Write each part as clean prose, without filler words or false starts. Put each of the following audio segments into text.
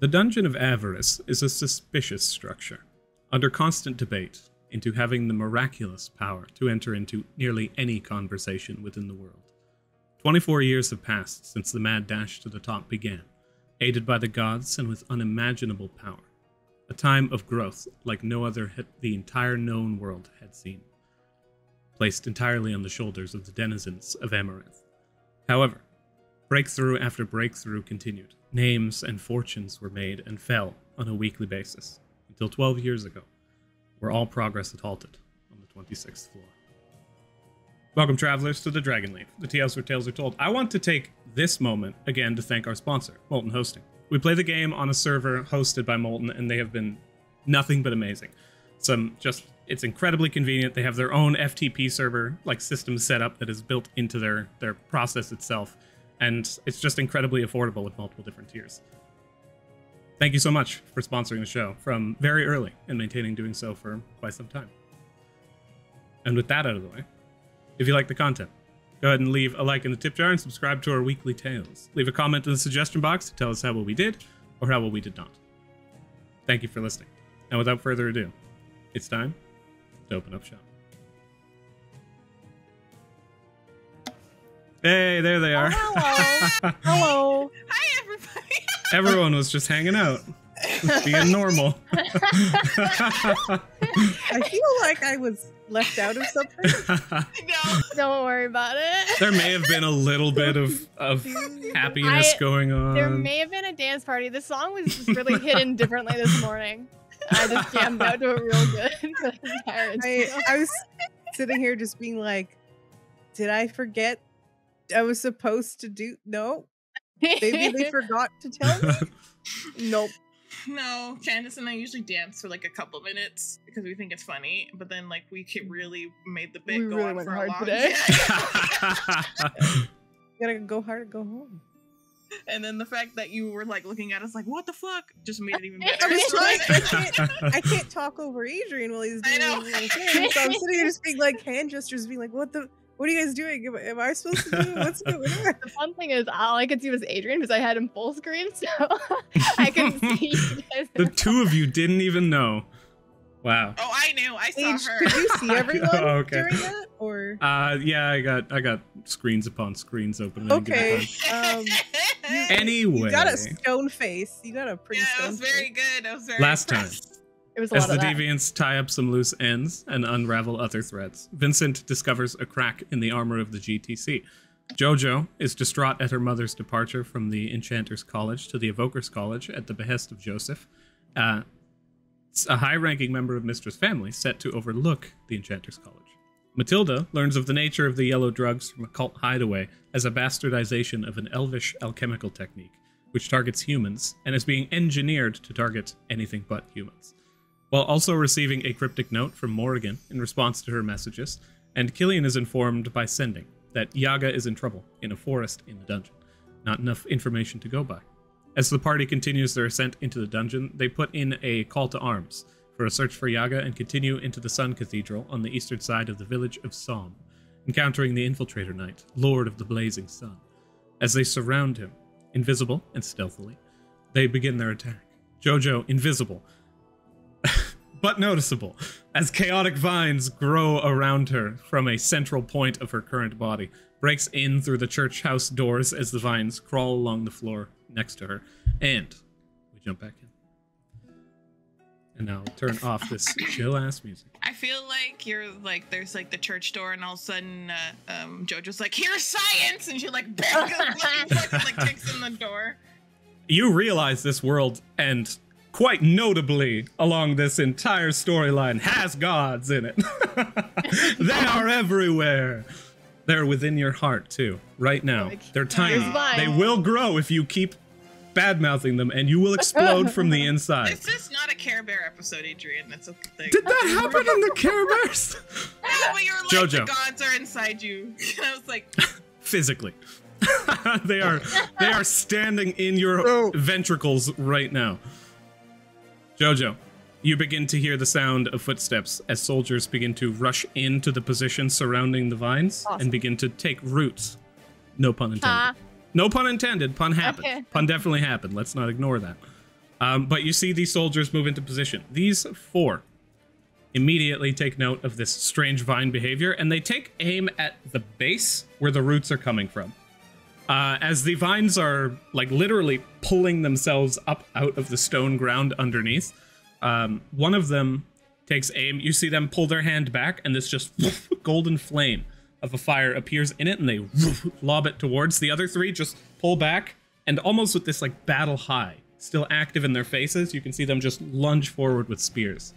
The Dungeon of Avarice is a suspicious structure, under constant debate into having the miraculous power to enter into nearly any conversation within the world. 24 years have passed since the mad dash to the top began, aided by the gods and with unimaginable power. A time of growth like no other the entire known world had seen, placed entirely on the shoulders of the denizens of Amaranth. However, breakthrough after breakthrough continued. Names and fortunes were made and fell on a weekly basis, until 12 years ago, where all progress had halted on the 26th floor. Welcome, travelers, to the Dragonleaf, the Teahouse where tales are told. I want to take this moment again to thank our sponsor, Molten Hosting. We play the game on a server hosted by Molten, and they have been nothing but amazing. It's incredibly convenient. They have their own FTP server, like system setup that is built into their process itself. And it's just incredibly affordable with multiple different tiers. Thank you so much for sponsoring the show from very early and maintaining doing so for quite some time. And with that out of the way, if you like the content, go ahead and leave a like in the tip jar and subscribe to our weekly tales. Leave a comment in the suggestion box to tell us how well we did or how well we did not. Thank you for listening. And without further ado, it's time to open up shop. Hey, there they are. Oh, hello. Hello. Hi, everybody. Everyone was just hanging out, being normal. I feel like I was left out of something. No. Don't worry about it. There may have been a little bit of happiness going on. There may have been a dance party. The song was just really hidden differently this morning. I just jammed out to it real good. I was sitting here just being like, did I forget I was supposed to do? No. Maybe they forgot to tell me? Nope. No, Candace and I usually dance for like a couple minutes because we think it's funny, but then like we really made the bit go on for a long today. You gotta go hard or go home. And then the fact that you were like looking at us like, what the fuck, just made it even better. I can't talk over Adrian while he's doing his thing, so I'm sitting here just being like hand gestures, being like, what are you guys doing? Am I supposed to do? What's going on? The fun thing is, all I could see was Adrian because I had him full screen, so I could see you guys. The two of you didn't even know. Wow. Oh, I knew. I saw her. Could you see everyone okay. during that? Or yeah, I got screens upon screens open. Okay. Anyway, you got a stone face. You got a pretty stone face. It was very good. It was very last impressed. time. It was a As lot the of that. Deviants tie up some loose ends and unravel other threads, Vincent discovers a crack in the armor of the GTC. Jojo is distraught at her mother's departure from the Enchanter's College to the Evoker's College at the behest of Joseph. A high-ranking member of Mistra's family set to overlook the Enchanter's College. Matilda learns of the nature of the yellow drugs from a cult hideaway as a bastardization of an elvish alchemical technique, which targets humans and is being engineered to target anything but humans. While also receiving a cryptic note from Morrigan in response to her messages, and Killian is informed by Sending that Yaga is in trouble in a forest in the dungeon. Not enough information to go by. As the party continues their ascent into the dungeon, they put in a call to arms for a search for Yaga and continue into the Sun Cathedral on the eastern side of the village of Somme, encountering the Infiltrator Knight, Lord of the Blazing Sun. As they surround him, invisible and stealthily, they begin their attack. Jojo, invisible, but noticeable, as chaotic vines grow around her from a central point of her current body, breaks in through the church house doors as the vines crawl along the floor next to her, and we jump back in. And now I'll turn off this chill-ass music. I feel like you're like, there's like the church door, and all of a sudden, Jojo's like, here's science! And she like, bang, like kicks in the door. You realize this world, and quite notably along this entire storyline, has gods in it. They are everywhere. They're within your heart, too, right now. They're tiny. They will grow if you keep bad-mouthing them, and you will explode from the inside. This is not a Care Bear episode, Adrian. That's a thing. Did that happen in the Care Bears? Yeah, but you're like, Jojo, the gods are inside you. I was like... Physically. They are standing in your ventricles right now. Jojo, you begin to hear the sound of footsteps as soldiers begin to rush into the position surrounding the vines and begin to take roots. No pun intended. No pun intended. Pun happened. Okay. Pun definitely happened. Let's not ignore that. But you see these soldiers move into position. These 4 immediately take note of this strange vine behavior, and they take aim at the base where the roots are coming from. As the vines are like literally pulling themselves up out of the stone ground underneath, one of them takes aim. You see them pull their hand back, and this just golden flame of a fire appears in it, and they lob it towards. The other 3 just pull back, and almost with this like battle high still active in their faces, you can see them just lunge forward with spears.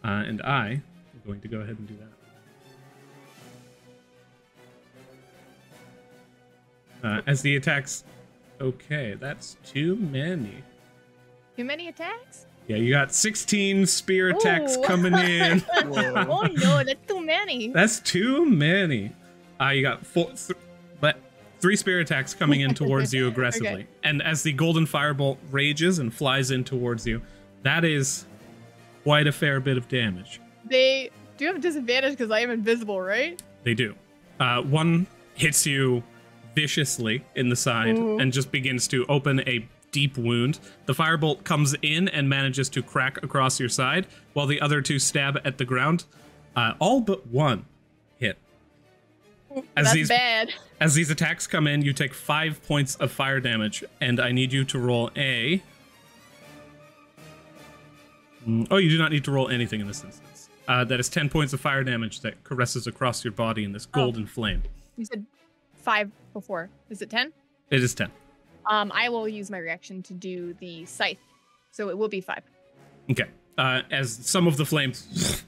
And I am going to go ahead and do that. As the attacks... Okay, that's too many. Too many attacks? Yeah, you got 16 spear attacks coming in. Oh no, that's too many. That's too many. You got 3 spear attacks coming in towards you aggressively. Okay. And as the golden firebolt rages and flies in towards you, that is quite a fair bit of damage. They do have a disadvantage because I am invisible, right? They do. One hits you viciously in the side and just begins to open a deep wound. The firebolt comes in and manages to crack across your side, while the other 2 stab at the ground. All but 1 hit. That's bad. As these attacks come in, you take 5 points of fire damage, and I need you to roll a... Oh, you do not need to roll anything in this instance. That is 10 points of fire damage that caresses across your body in this golden flame. You said 5 before. Is it 10? It is 10. I will use my reaction to do the scythe, so it will be 5. Okay. As some of the flame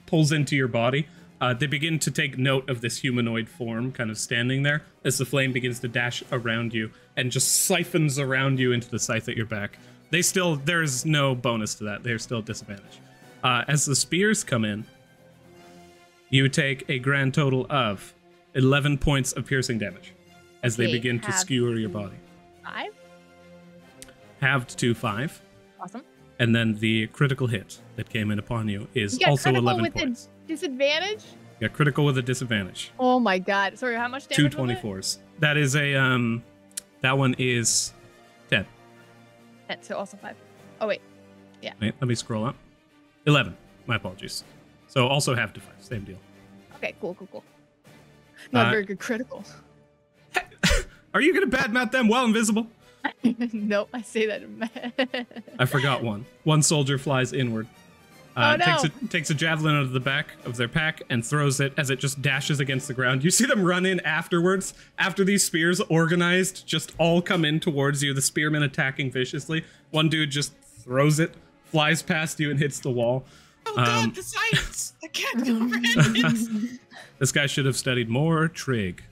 pulls into your body, they begin to take note of this humanoid form kind of standing there as the flame begins to dash around you and just siphons around you into the scythe at your back. There's no bonus to that. They're still at disadvantage. As the spears come in, you take a grand total of 11 points of piercing damage as they begin to skewer your body. 5? Halved to 5. Awesome. And then the critical hit that came in upon you is also 11 points. Disadvantage? You got critical with a disadvantage. Oh my god. Sorry, how much damage? 2 24s. That is a that one is 10. 10, so also 5. Oh wait. Yeah. Wait, let me scroll up. 11. My apologies. So also half to 5. Same deal. Okay, cool. Not very good critical. Are you gonna badmouth them while invisible? Nope, I say that. I forgot one. One soldier flies inward. Oh, no. Takes a javelin out of the back of their pack and throws it as it just dashes against the ground. You see them run in afterwards, after these spears organized just all come in towards you, the spearmen attacking viciously. One dude just throws it, flies past you, and hits the wall. Oh god, the science! I can't comprehend it. This guy should have studied more trig.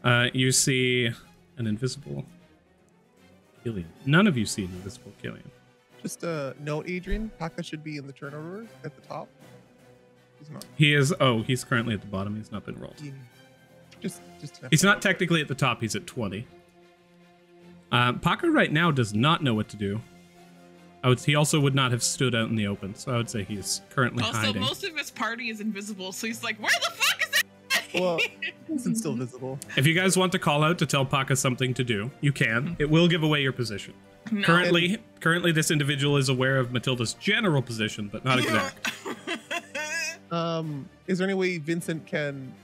You see an invisible Killian. None of you see an invisible Killian. Just a note, Adrian. Paka should be in the turnover at the top. He's not. He is. Oh, he's currently at the bottom. He's not been rolled. Yeah. Just he's not technically at the top. He's at 20. Paka right now does not know what to do. He also would not have stood out in the open, so I would say he's currently hiding. Also, most of his party is invisible, so he's like, where the fuck is that? Well, it's still visible. If you guys want to call out to tell Paka something to do, you can. It will give away your position. No. Currently, this individual is aware of Matilda's general position, but not exact. Is there any way Vincent can...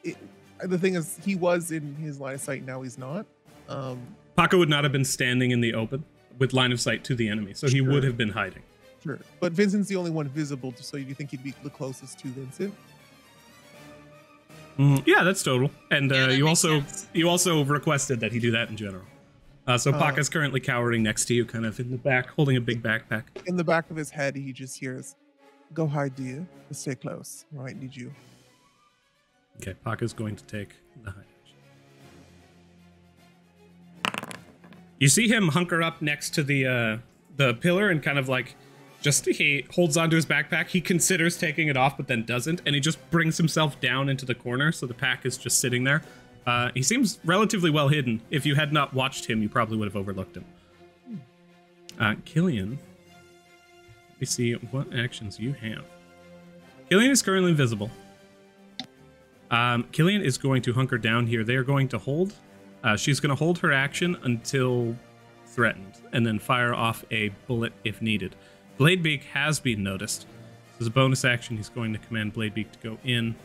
the thing is, he was in his line of sight, now he's not. Paka would not have been standing in the open with line of sight to the enemy, so he would have been hiding. Sure, but Vincent's the only one visible, so you think he'd be the closest to Vincent? Yeah, that's total. And you also requested that he do that in general. So Paka's currently cowering next to you, kind of in the back, holding a big backpack. In the back of his head, he just hears, "Go hide, dear. But stay close. I might need you." Okay, Paka's going to take the hide action. You see him hunker up next to the pillar and kind of like, he holds onto his backpack. He considers taking it off, but then doesn't, and he just brings himself down into the corner, so the pack is just sitting there. He seems relatively well hidden. If you had not watched him, you probably would have overlooked him. Killian, let me see what actions you have. Killian is currently invisible. Killian is going to hunker down here. They are going to hold. She's going to hold her action until threatened, and then fire off a bullet if needed. Bladebeak has been noticed. As a bonus action, he's going to command Bladebeak to go in.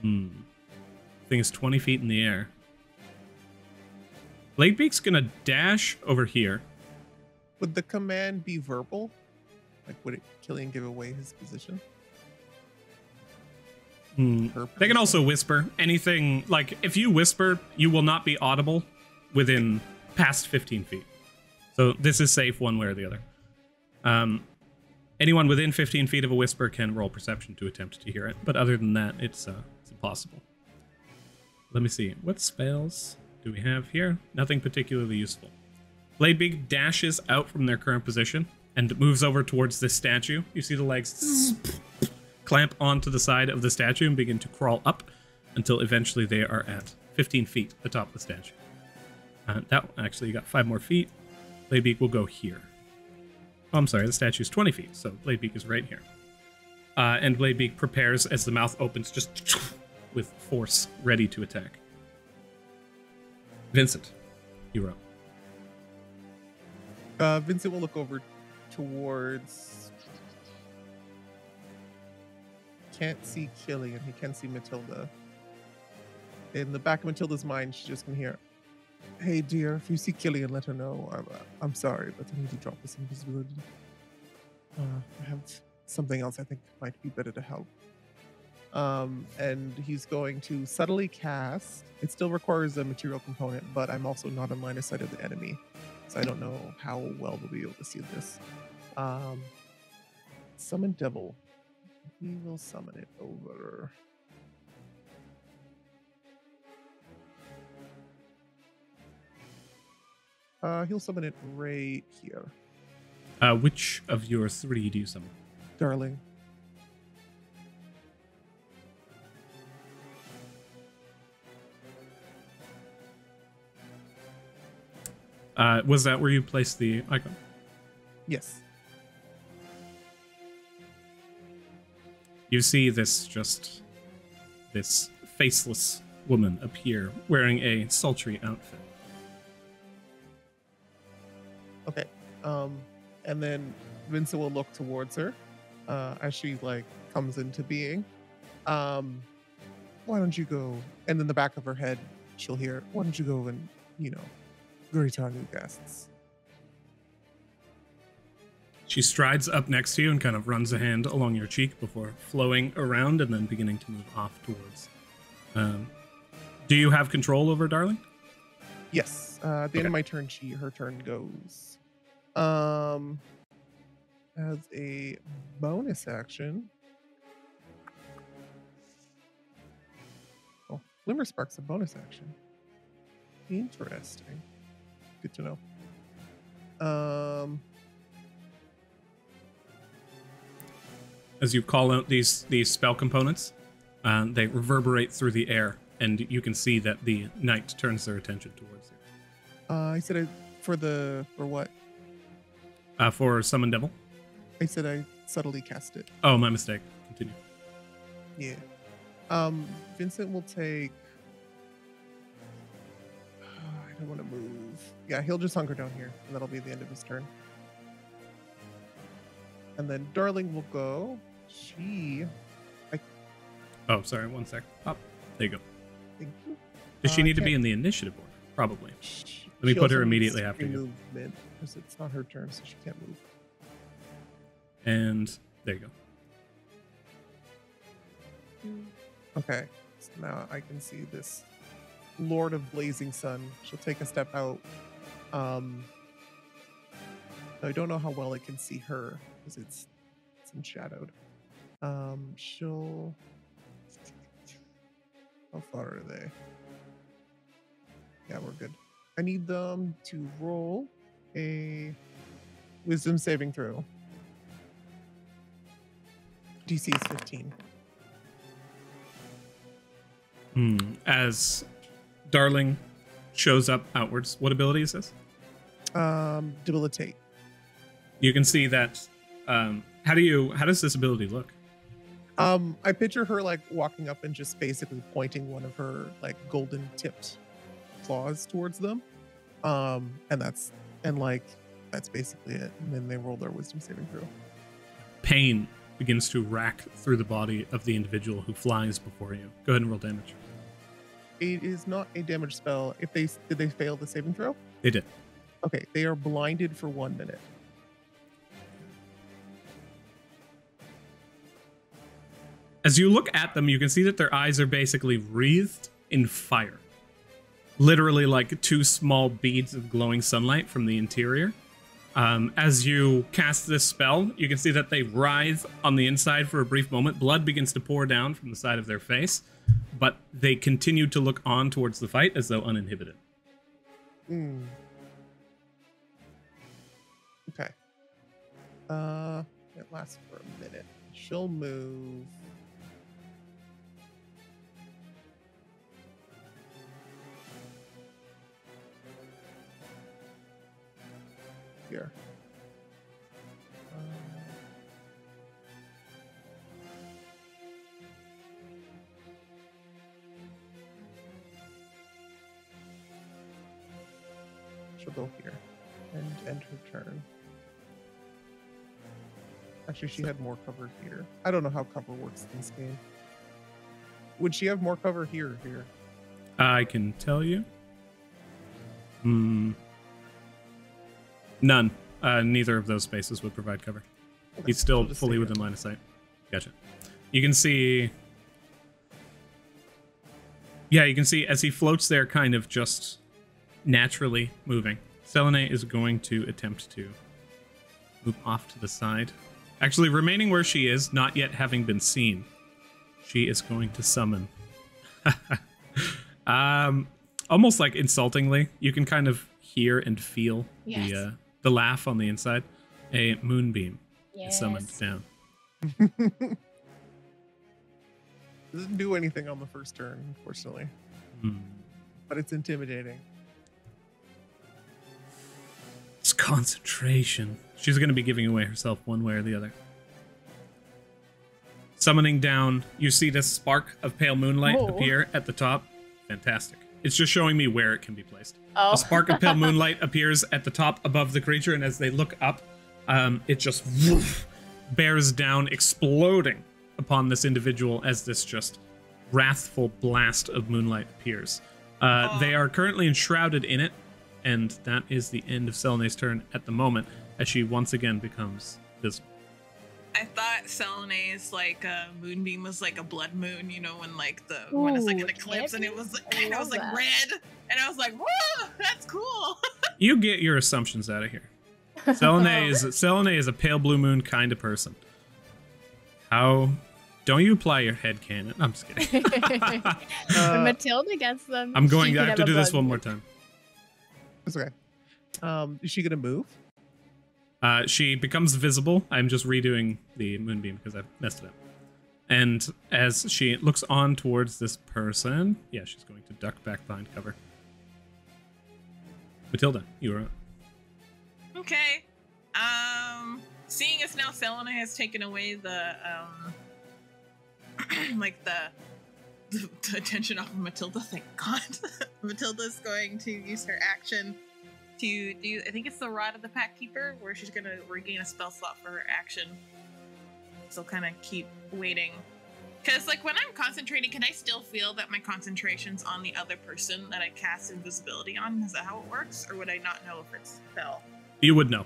Thing is 20 feet in the air. Bladebeak's gonna dash over here. Would the command be verbal? Like, would Killian give away his position? They can also whisper. Anything, like, if you whisper, you will not be audible within past 15 feet. So this is safe one way or the other. Anyone within 15 feet of a whisper can roll perception to attempt to hear it. But other than that, it's impossible. Let me see. What spells do we have here? Nothing particularly useful. Bladebeak dashes out from their current position and moves over towards this statue. You see the legs clamp onto the side of the statue and begin to crawl up until eventually they are at 15 feet atop the statue. That actually, you got 5 more feet. Bladebeak will go here. Oh, I'm sorry, the statue's 20 feet, so Bladebeak is right here. And Bladebeak prepares as the mouth opens, just with force, ready to attack. Vincent, you're up. Vincent will look over towards... Can't see Killian, he can see Matilda. In the back of Matilda's mind, she's just gonna hear, "Hey dear, if you see Killian, let her know. I'm sorry, but I need to drop this invisibility. I have something else I think might be better to help." And he's going to subtly cast. It still requires a material component, but I'm also not on line of sight of the enemy, so I don't know how well we'll be able to see this. Summon Devil. We will summon it over. He'll summon it right here. Which of your 3 do you summon? Darling. Was that where you placed the icon? Yes. You see this faceless woman appear wearing a sultry outfit. Okay. And then Vincent will look towards her as she like comes into being. Why don't you go? And in the back of her head, she'll hear, "Why don't you go and, greet our new guests?" She strides up next to you and kind of runs a hand along your cheek before flowing around and then beginning to move off towards. Do you have control over Darling? Yes. At the end of my turn, her turn goes. As a bonus action. Oh, Glimmer Spark's a bonus action. Interesting. Good to know. As you call out these spell components, they reverberate through the air, and you can see that the knight turns their attention towards you. I said for what? For Summon Devil? I said I subtly cast it. Oh, my mistake. Continue. Yeah. Vincent will take... I don't want to move. Yeah, he'll just hunker down here, and that'll be the end of his turn. And then Darling will go. Oh, sorry, one sec. Oh, there you go. Thank you. Does she need to be in the initiative order? Probably. Let me put her immediately after you. Movement, because it's not her turn, so she can't move. And there you go. Okay, so now I can see this Lord of Blazing Sun. She'll take a step out. I don't know how well it can see her because it's enshadowed. She'll... How far are they? Yeah, we're good. I need them to roll a wisdom saving throw. DC is 15. As Darling shows up outwards, what ability is this? Debilitate. You can see that. How does this ability look? I picture her like walking up and just basically pointing one of her like golden tipped claws towards them, And that's basically it. And then they roll their wisdom saving throw. Pain begins to rack through the body of the individual who flies before you. Go ahead and roll damage. It is not a damage spell. Did they fail the saving throw? They did. Okay, they are blinded for 1 minute. As you look at them, you can see that their eyes are basically wreathed in fire. Literally like 2 small beads of glowing sunlight from the interior. As you cast this spell, you can see that they writhe on the inside for a brief moment. Blood begins to pour down from the side of their face, but they continue to look on towards the fight as though uninhibited. Okay. It lasts for a minute. She'll move. Here. She'll go here and end her turn. Actually, she had more cover here. I don't know how cover works in this game. Would she have more cover here or here? I can tell you. None. Neither of those spaces would provide cover. Okay, He's still just fully stay within line of sight. Gotcha. You can see... Yeah, you can see as he floats there kind of just naturally moving. Selene is going to attempt to move off to the side. Actually, remaining where she is, not yet having been seen, she is going to summon. Almost like insultingly, you can kind of hear and feel the laugh on the inside. A moonbeam is summoned down. Doesn't do anything on the first turn, unfortunately. But it's intimidating. It's concentration. She's going to be giving away herself one way or the other. Summoning down, you see this spark of pale moonlight appear at the top. Fantastic. It's just showing me where it can be placed. A spark of pale moonlight appears at the top above the creature, and as they look up, it just bears down, exploding upon this individual as this just wrathful blast of moonlight appears. They are currently enshrouded in it, and that is the end of Selene's turn at the moment, as she once again becomes visible. I thought Selene's like moonbeam was like a blood moon, you know, when like when it's like an eclipse and it was like red, and I was like, whoa, that's cool. You get your assumptions out of here. Selene is a pale blue moon kind of person. How don't you apply your head canon? I'm just kidding. When Matilda gets them, I'm going. I have to do this one more time. It's okay. Is she gonna move? She becomes visible. I'm just redoing the moonbeam because I messed it up. And as she looks on towards this person, yeah, she's going to duck back behind cover. Matilda, you are up. Okay. Seeing as now Selene has taken away the like the attention off of Matilda, thank God. Matilda's going to use her action to do, I think it's the Rod of the Pack Keeper, where she's going to regain a spell slot for her action. So kind of keep waiting. Because, like, when I'm concentrating, can I still feel that my concentration's on the other person that I cast invisibility on? Is that how it works? Or would I not know if it's a spell? You would know.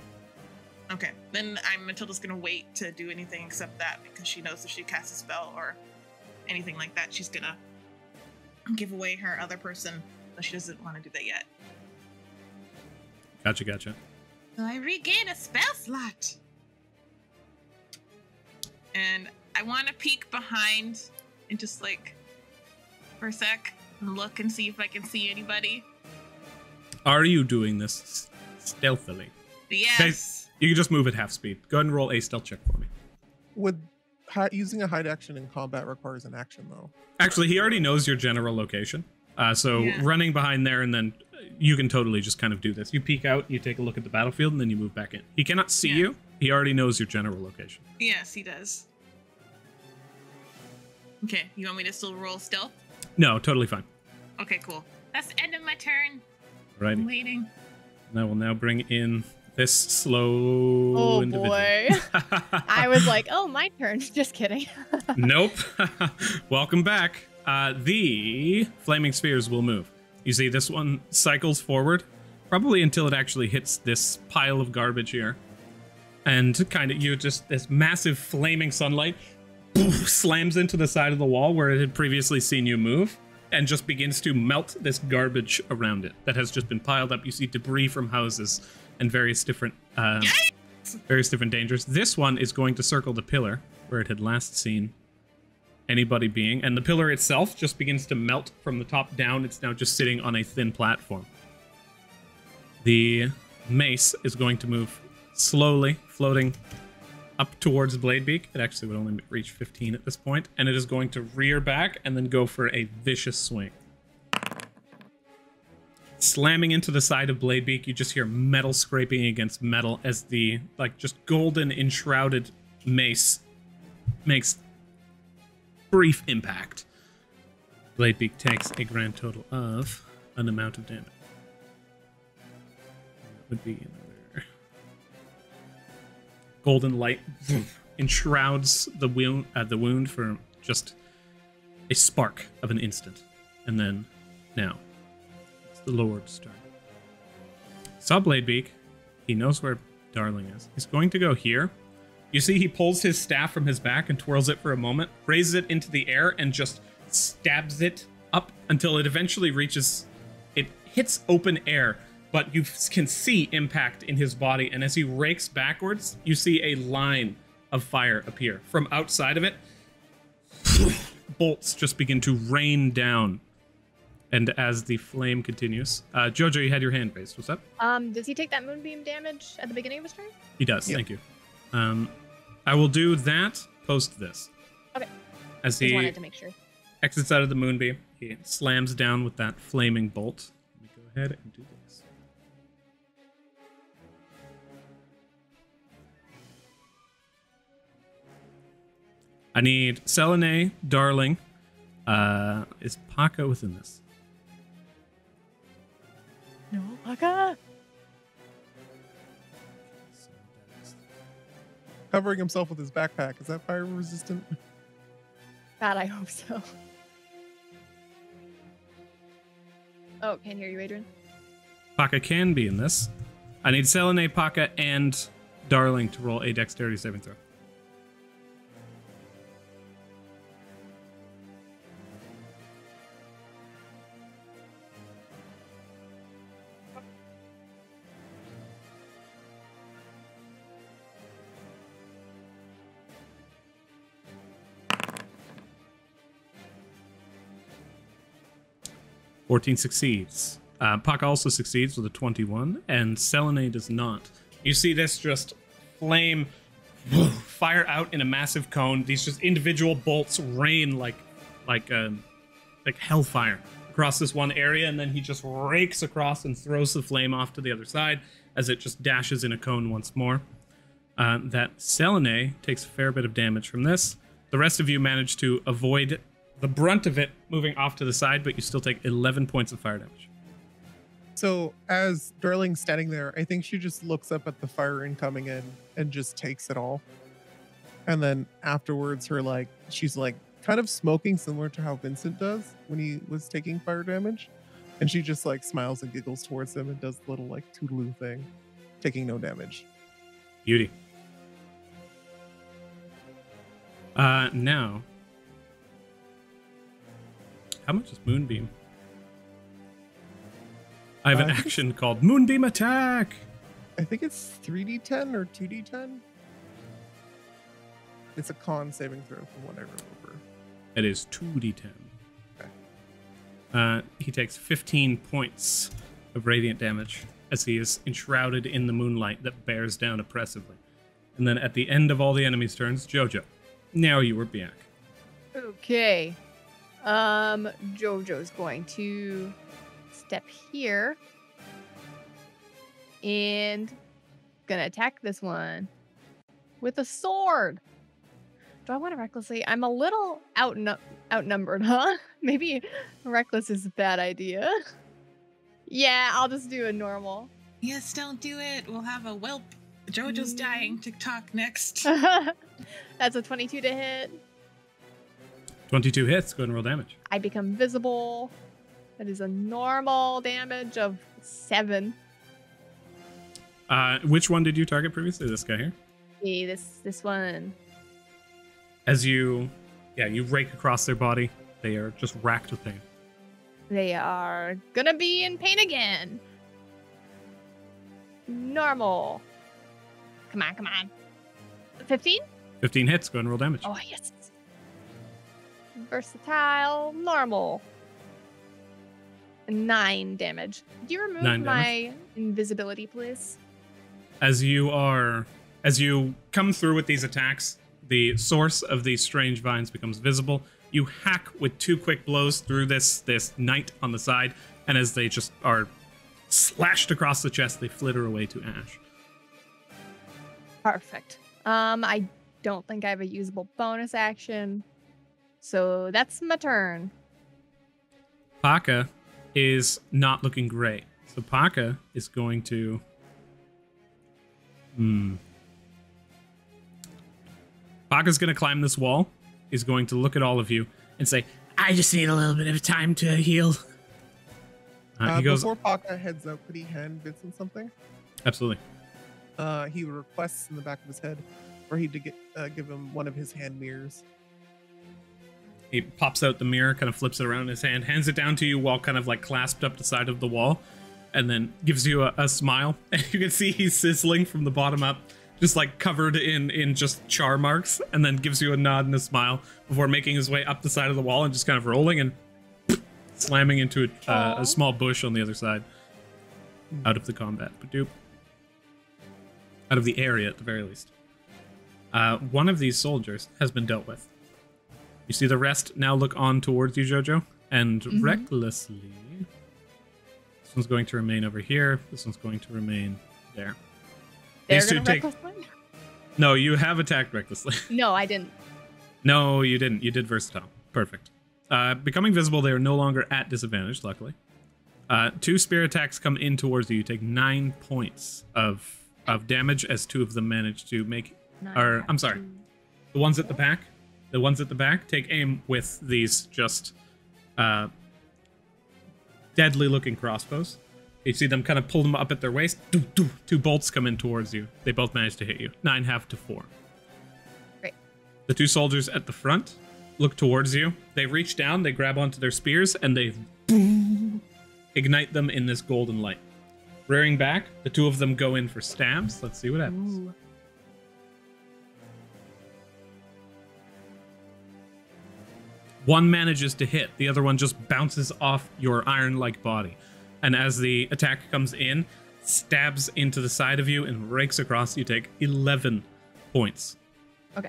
Okay, then Matilda's going to wait to do anything except that, because she knows if she casts a spell or anything like that, she's going to give away her other person, but she doesn't want to do that yet. Gotcha. So I regain a spell slot. And I want to peek behind and just like for a sec and look and see if I can see anybody. Are you doing this stealthily? Yes. Okay, you can just move at half speed. Go ahead and roll a stealth check for me. Using a hide action in combat requires an action, though. Actually, he already knows your general location. So running behind there, and then you can totally just kind of do this. You peek out, you take a look at the battlefield, and then you move back in. He cannot see you. He already knows your general location. Yes, he does. Okay, you want me to still roll stealth? No, totally fine. Okay, cool. That's the end of my turn. Right. I'm waiting. And I will now bring in this slow Oh individual. boy. I was like, oh, my turn. Just kidding. Nope. Welcome back. The flaming spheres will move. You see, this one cycles forward, probably until it actually hits this pile of garbage here. And kind of, this massive flaming sunlight slams into the side of the wall where it had previously seen you move, and just begins to melt this garbage around it that has just been piled up. You see debris from houses and various different dangers. This one is going to circle the pillar where it had last seen anybody being, and the pillar itself just begins to melt from the top down. It's now just sitting on a thin platform. The mace is going to move slowly, floating up towards Bladebeak. It actually would only reach 15 at this point, and it is going to rear back and then go for a vicious swing. Slamming into the side of Bladebeak, you just hear metal scraping against metal as the, just golden enshrouded mace makes brief impact. Bladebeak takes a grand total of an amount of damage. That would be another... Golden light enshrouds the wound for just a spark of an instant. And then, now, it's the Lord's turn. Saw Bladebeak. He knows where Darling is. He's going to go here. You see he pulls his staff from his back and twirls it for a moment, raises it into the air, and just stabs it up until it eventually reaches... It hits open air, but you can see impact in his body, and as he rakes backwards, you see a line of fire appear. From outside of it, bolts just begin to rain down. And as the flame continues... Jojo, you had your hand raised. What's up? Does he take that moonbeam damage at the beginning of his turn? He does, Yep. thank you. I will do that post this. Okay. As Just he wanted to make sure. exits out of the moonbeam, he slams down with that flaming bolt. Let me go ahead and do this. I need Selene, Darling. Is Paka within this? No, Paka. So that is Covering himself with his backpack. Is that fire resistant? God, I hope so. Oh, can't hear you, Adrian. Paka can be in this. I need Selene, Paka, and Darling to roll a dexterity saving throw. Fourteen succeeds. Paka also succeeds with a 21, and Selene does not. You see this just flame fire out in a massive cone. These just individual bolts rain like hellfire across this one area, and then he just rakes across and throws the flame off to the other side as it just dashes in a cone once more. That Selene takes a fair bit of damage from this. The rest of you manage to avoid the brunt of it moving off to the side, but you still take 11 points of fire damage. So as Darling's standing there, I think she just looks up at the fire incoming in and just takes it all. And then afterwards, she's kind of smoking, similar to how Vincent does when he was taking fire damage. And she just smiles and giggles towards him and does the little toodaloo thing, taking no damage. Beauty. Now, how much is Moonbeam? I have an action called Moonbeam Attack. I think it's 3d10 or 2d10. It's a con saving throw from what I remember. It is 2d10. Okay. He takes 15 points of radiant damage as he is enshrouded in the moonlight that bears down oppressively. And then at the end of all the enemies' turns, Jojo, now you are Bianca. Okay. Jojo's going to step here and gonna attack this one with a sword. Do I want to recklessly? I'm a little outnumbered, huh? Maybe reckless is a bad idea. Yeah, I'll just do a normal. Yes, don't do it. We'll have a whelp. Jojo's dying. TikTok next. That's a 22 to hit. 22 hits. Go ahead and roll damage. I become visible. That is a normal damage of 7. Which one did you target previously? This guy here? Okay, this one. As you rake across their body, they are just racked with pain. They are gonna be in pain again. Normal. Come on. 15? 15 hits. Go ahead and roll damage. Oh, yes. Versatile. Normal. 9 damage. Do you remove 9 my invisibility, please? As you come through with these attacks, the source of these strange vines becomes visible. You hack with 2 quick blows through this knight on the side, and as they just are slashed across the chest, they flitter away to ash. Perfect. I don't think I have a usable bonus action, so that's my turn. Paka is not looking great, so Paka is going to. Paka's going to climb this wall. He's going to look at all of you and say, "I just need a little bit of time to heal." He goes. Before Paka heads out, could he hand Vincent something? Absolutely. He requests in the back of his head for he to give him one of his hand mirrors. He pops out the mirror, kind of flips it around in his hand, hands it down to you while kind of like clasped up the side of the wall, and then gives you a smile. And you can see he's sizzling from the bottom up, just like covered in just char marks, and then gives you a nod and a smile before making his way up the side of the wall and just kind of rolling and slamming into a small bush on the other side. Out of the combat. Ba-doop. Out of the area, at the very least. One of these soldiers has been dealt with. You see the rest now look on towards you, Jojo, and recklessly... This one's going to remain over here. This one's going to remain there. They're gonna recklessly? No, you have attacked recklessly. No, I didn't. No, you didn't. You did versatile. Perfect. Becoming visible, they are no longer at disadvantage, luckily. 2 spear attacks come in towards you. You take 9 points of damage as 2 of them manage to make... I'm sorry. The ones at the back... The ones at the back take aim with these just deadly-looking crossbows. You see them kind of pull them up at their waist. 2 bolts come in towards you. They both manage to hit you. 9 half to 4. Great. The 2 soldiers at the front look towards you. They reach down, they grab onto their spears, and they ignite them in this golden light. Rearing back, the 2 of them go in for stabs. Let's see what happens. Ooh. One manages to hit, the other one just bounces off your iron-like body. And as the attack comes in, stabs into the side of you and rakes across, you take 11 points. Okay.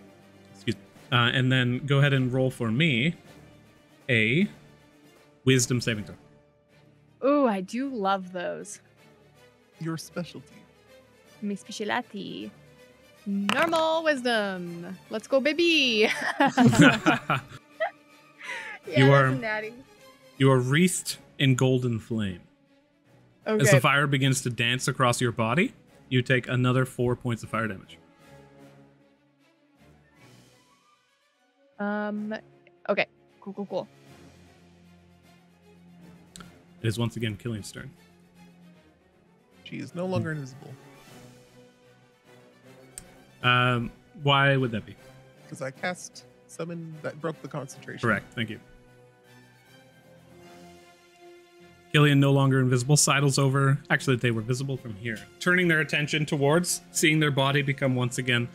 Excuse me. And then go ahead and roll for me a wisdom saving throw. Ooh, I do love those. Your specialty. Mi specialty. Normal wisdom. Let's go, baby. Yeah, You that's are- a natty. You are wreathed in golden flame. Okay. As the fire begins to dance across your body, you take another 4 points of fire damage. Okay. Cool. It is once again Killian's turn. She is no longer invisible Why would that be? because I cast summon that broke the concentration. Correct, thank you. Killian no longer invisible, sidles over. Actually, they were visible from here. Turning their attention towards, seeing their body become once again...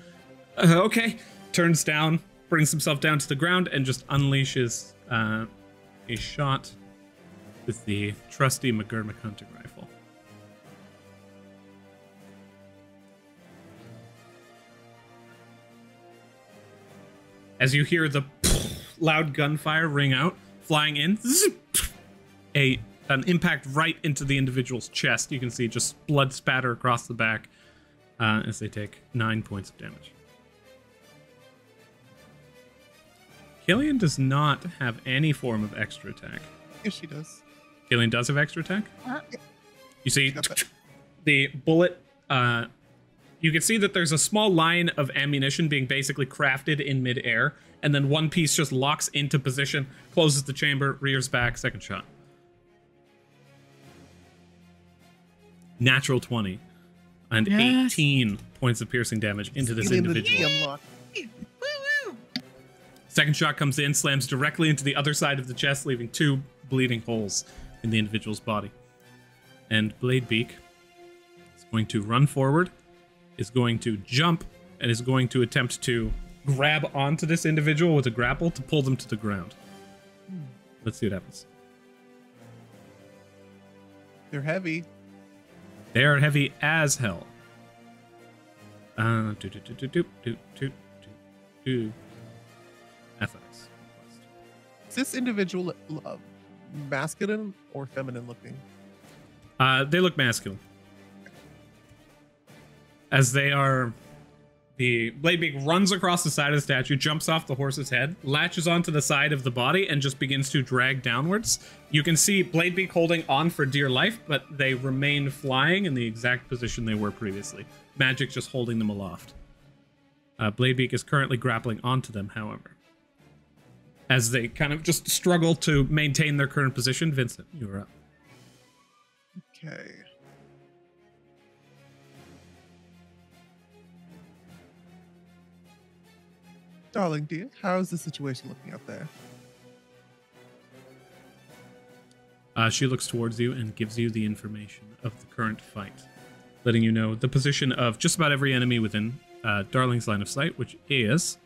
okay. Turns down, brings himself down to the ground, and just unleashes a shot with the trusty McGurmick hunting rifle. As you hear the loud gunfire ring out, flying in, an impact right into the individual's chest. You can see just blood spatter across the back as they take 9 points of damage. Killian does not have any form of extra attack. Yes, she does. Killian does have extra attack? Huh? You see, Got that. the bullet, you can see that there's a small line of ammunition being basically crafted in midair, and then one piece just locks into position, closes the chamber, rears back, second shot. Natural 20 and 18 points of piercing damage into this individual. Woo-woo! Second shot comes in, slams directly into the other side of the chest, leaving 2 bleeding holes in the individual's body. And Bladebeak is going to run forward, is going to jump, and is going to attempt to grab onto this individual with a grapple to pull them to the ground. Let's see what happens. They're heavy. They are heavy as hell. Athletics. Is this individual masculine or feminine looking? They look masculine. As they are... The Bladebeak runs across the side of the statue, jumps off the horse's head, latches onto the side of the body, and just begins to drag downwards. You can see Bladebeak holding on for dear life, but they remain flying in the exact position they were previously. Magic just holding them aloft. Bladebeak is currently grappling onto them, however. As they kind of just struggle to maintain their current position, Vincent, you're up. Okay. Darling dear, how is the situation looking out there? She looks towards you and gives you the information of the current fight, letting you know the position of just about every enemy within Darling's line of sight, which is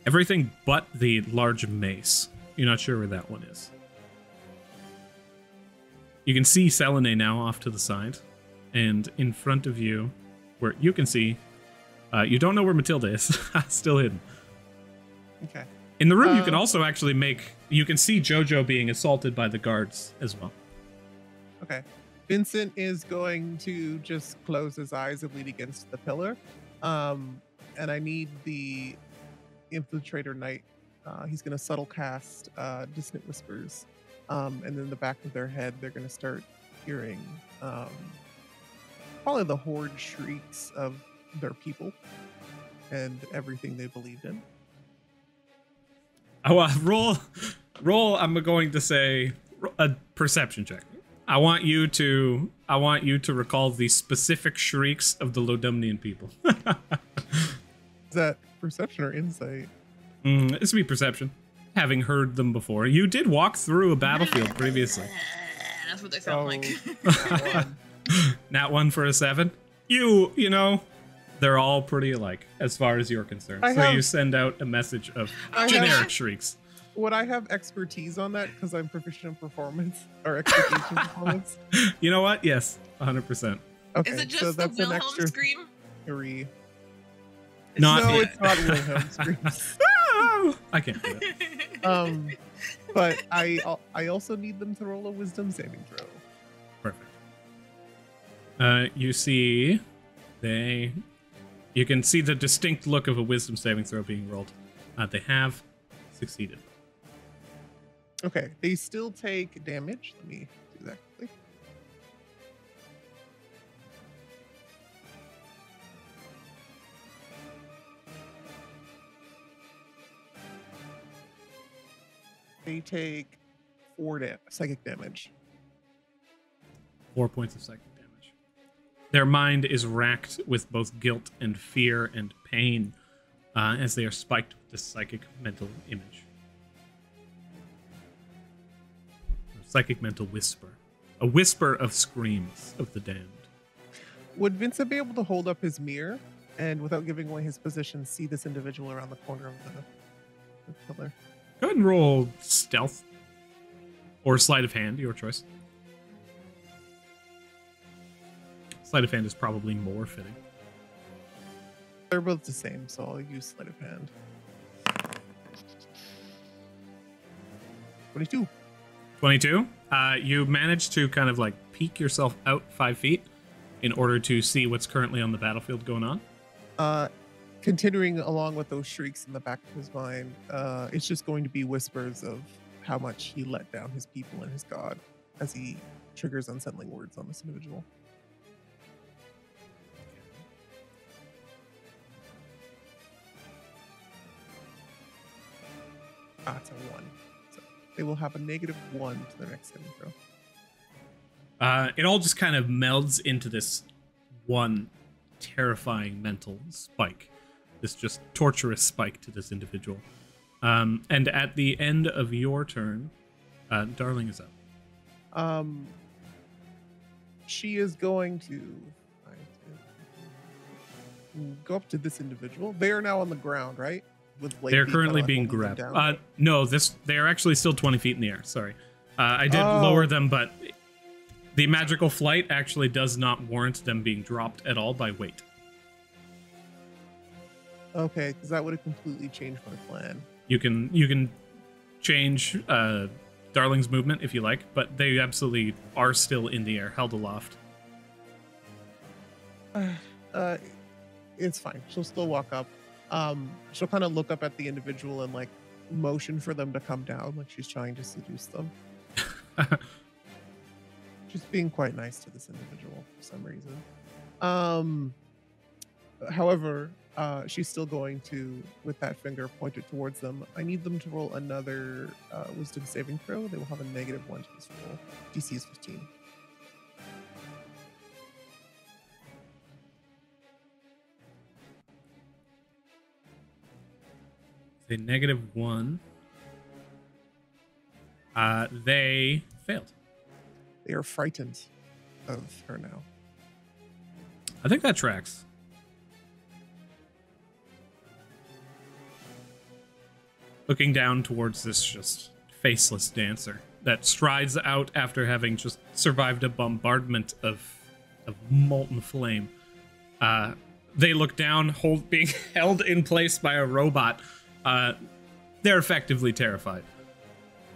everything but the large mace. You're not sure where that one is. You can see Selene now off to the side, and in front of you, where you can see, you don't know where Matilda is. Still hidden. Okay. In the room, you can also actually you can see Jojo being assaulted by the guards as well. Okay. Vincent is going to just close his eyes and lean against the pillar. And I need the Infiltrator Knight. He's going to subtle cast Dissonant Whispers. And in the back of their head, they're going to start hearing probably the horde shrieks of their people and everything they believed in. Oh, roll. I'm going to say a perception check. I want you to recall the specific shrieks of the Lodumnian people. Is that perception or insight? This would be perception. Having heard them before, you did walk through a battlefield previously. That's what they sound like. Nat 1 for a 7. You know. They're all pretty alike as far as you're concerned. You send out a message of generic shrieks. Would I have expertise on that because I'm proficient in performance or execution performance? You know what? Yes, 100%. Okay, is it just so the that's an Wilhelm extra scream? 3. It's not Wilhelm screams. I can't do that. But I also need them to roll a wisdom saving throw. Perfect. You see, you can see the distinct look of a wisdom saving throw being rolled. They have succeeded. Okay, they still take damage. Let me do that quickly. They take 4 psychic damage. 4 points of psychic damage. Their mind is racked with both guilt and fear and pain as they are spiked with this psychic mental image. Psychic mental whisper. A whisper of screams of the damned. Would Vincent be able to hold up his mirror and, without giving away his position, see this individual around the corner of the pillar? Go ahead and roll stealth. Or sleight of hand, your choice. Sleight of hand is probably more fitting. They're both the same, so I'll use sleight of hand. 22. 22. You manage to kind of like peek yourself out 5 feet in order to see what's currently on the battlefield going on. Continuing along with those shrieks in the back of his mind, it's just going to be whispers of how much he let down his people and his god as he triggers unsettling words on this individual. It's a 1. So they will have a -1 to their next saving throw. It all just kind of melds into this one terrifying mental spike. This just torturous spike to this individual. And at the end of your turn, Darling is up. She is going to go up to this individual. They are now on the ground, right? With They're currently being grabbed. No, they are actually still 20 feet in the air. Sorry. I did lower them, but the magical flight actually does not warrant them being dropped at all by weight. Okay, because that would have completely changed my plan. You can change Darling's movement if you like, but they absolutely are still in the air, held aloft. It's fine. She'll still walk up. She'll kind of look up at the individual and like motion for them to come down, like she's trying to seduce them. Just being quite nice to this individual for some reason. However, she's still going to, with that finger pointed towards them, I need them to roll another wisdom saving throw. They will have a -1 to this roll. DC is 15. A -1. They failed. They are frightened of her now. I think that tracks. Looking down towards this just faceless dancer that strides out after having just survived a bombardment of molten flame. They look down, being held in place by a robot. They're effectively terrified.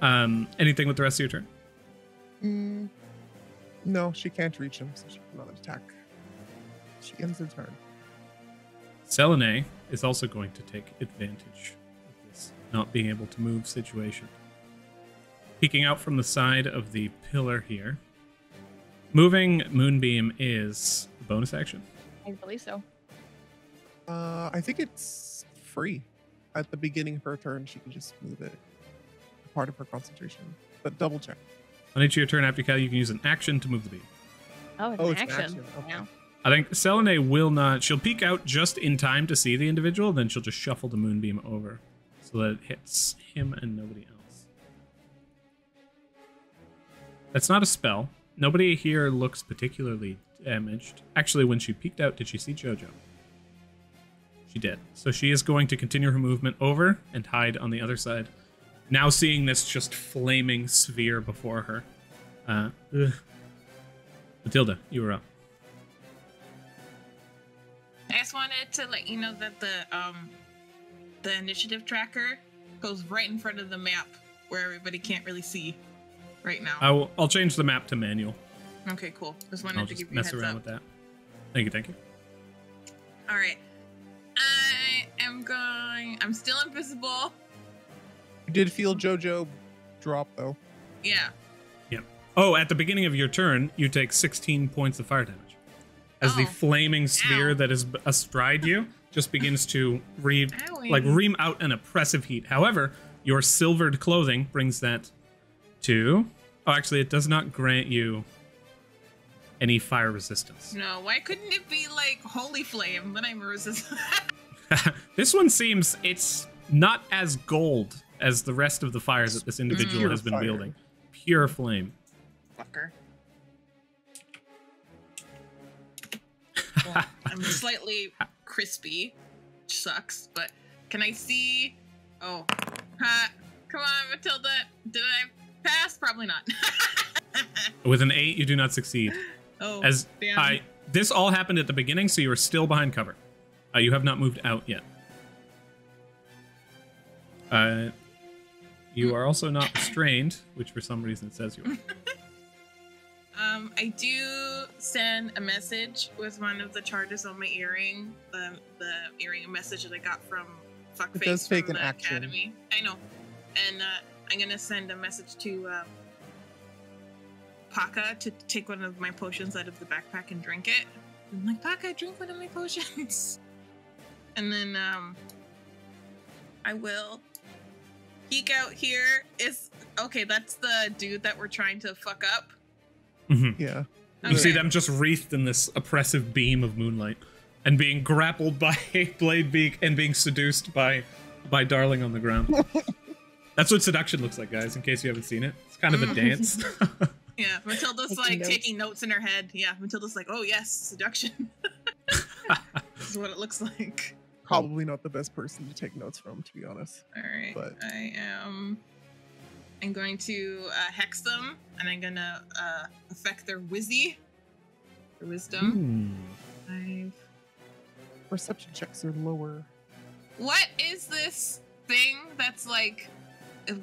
Anything with the rest of your turn? No, she can't reach him, so she cannot attack. She ends her turn. Selene is also going to take advantage of this not being able to move situation. Peeking out from the side of the pillar here. Moving Moonbeam is a bonus action. I believe so. I think it's free. At the beginning of her turn, she can just move it. Part of her concentration. But double check. On each of your turn after Cal, you can use an action to move the beam. Oh, it's Oh, an it's an action. action, okay. Yeah. I think Selene will not... She'll peek out just in time to see the individual, then she'll just shuffle the Moonbeam over so that it hits him and nobody else. That's not a spell. Nobody here looks particularly damaged. Actually, when she peeked out, did she see Jojo? She did. So she is going to continue her movement over and hide on the other side. Now seeing this just flaming sphere before her. Matilda, you were up. I just wanted to let you know that the initiative tracker goes right in front of the map where everybody can't really see right now. I'll change the map to manual. Okay, cool. Just I'll wanted to just give you a mess heads around up. with that. Thank you, thank you. All right. I'm still invisible. You did feel Jojo drop, though. Yeah. Yeah. Oh, at the beginning of your turn, you take 16 points of fire damage. As the flaming sphere that is astride you just begins to ream out an oppressive heat. However, your silvered clothing brings that to... Oh, actually, it does not grant you any fire resistance. No, why couldn't it be like holy flame? Then I'm resistant. This one seems it's not as gold as the rest of the fires that this individual Pure has been fire. wielding. Pure flame. Fucker. Well, I'm slightly crispy, which sucks, but can I see? Oh, come on, Matilda. Did I pass? Probably not. With an 8, you do not succeed. Oh, As damn. this all happened at the beginning, so you are still behind cover. You have not moved out yet. You are also not restrained, which for some reason it says you are. I do send a message with one of the charges on my earring. The earring message that I got from Fuckface does take from an the action. Academy. I know. And I'm gonna send a message to Paka to take one of my potions out of the backpack and drink it. I'm like, Paka, drink one of my potions. And then I will peek out here. Okay, that's the dude that we're trying to fuck up. Mm-hmm. Yeah. Okay. You see them just wreathed in this oppressive beam of moonlight and being grappled by Bladebeak and being seduced by Darling on the ground. That's what seduction looks like, guys, in case you haven't seen it. It's kind of a dance. Yeah, Matilda's like taking notes in her head. Yeah, Matilda's like, oh yes, seduction. This is what it looks like. Probably not the best person to take notes from, to be honest. All right, But I'm going to hex them, and I'm gonna affect their wisdom. 5. Perception checks are lower. What is this thing that's like?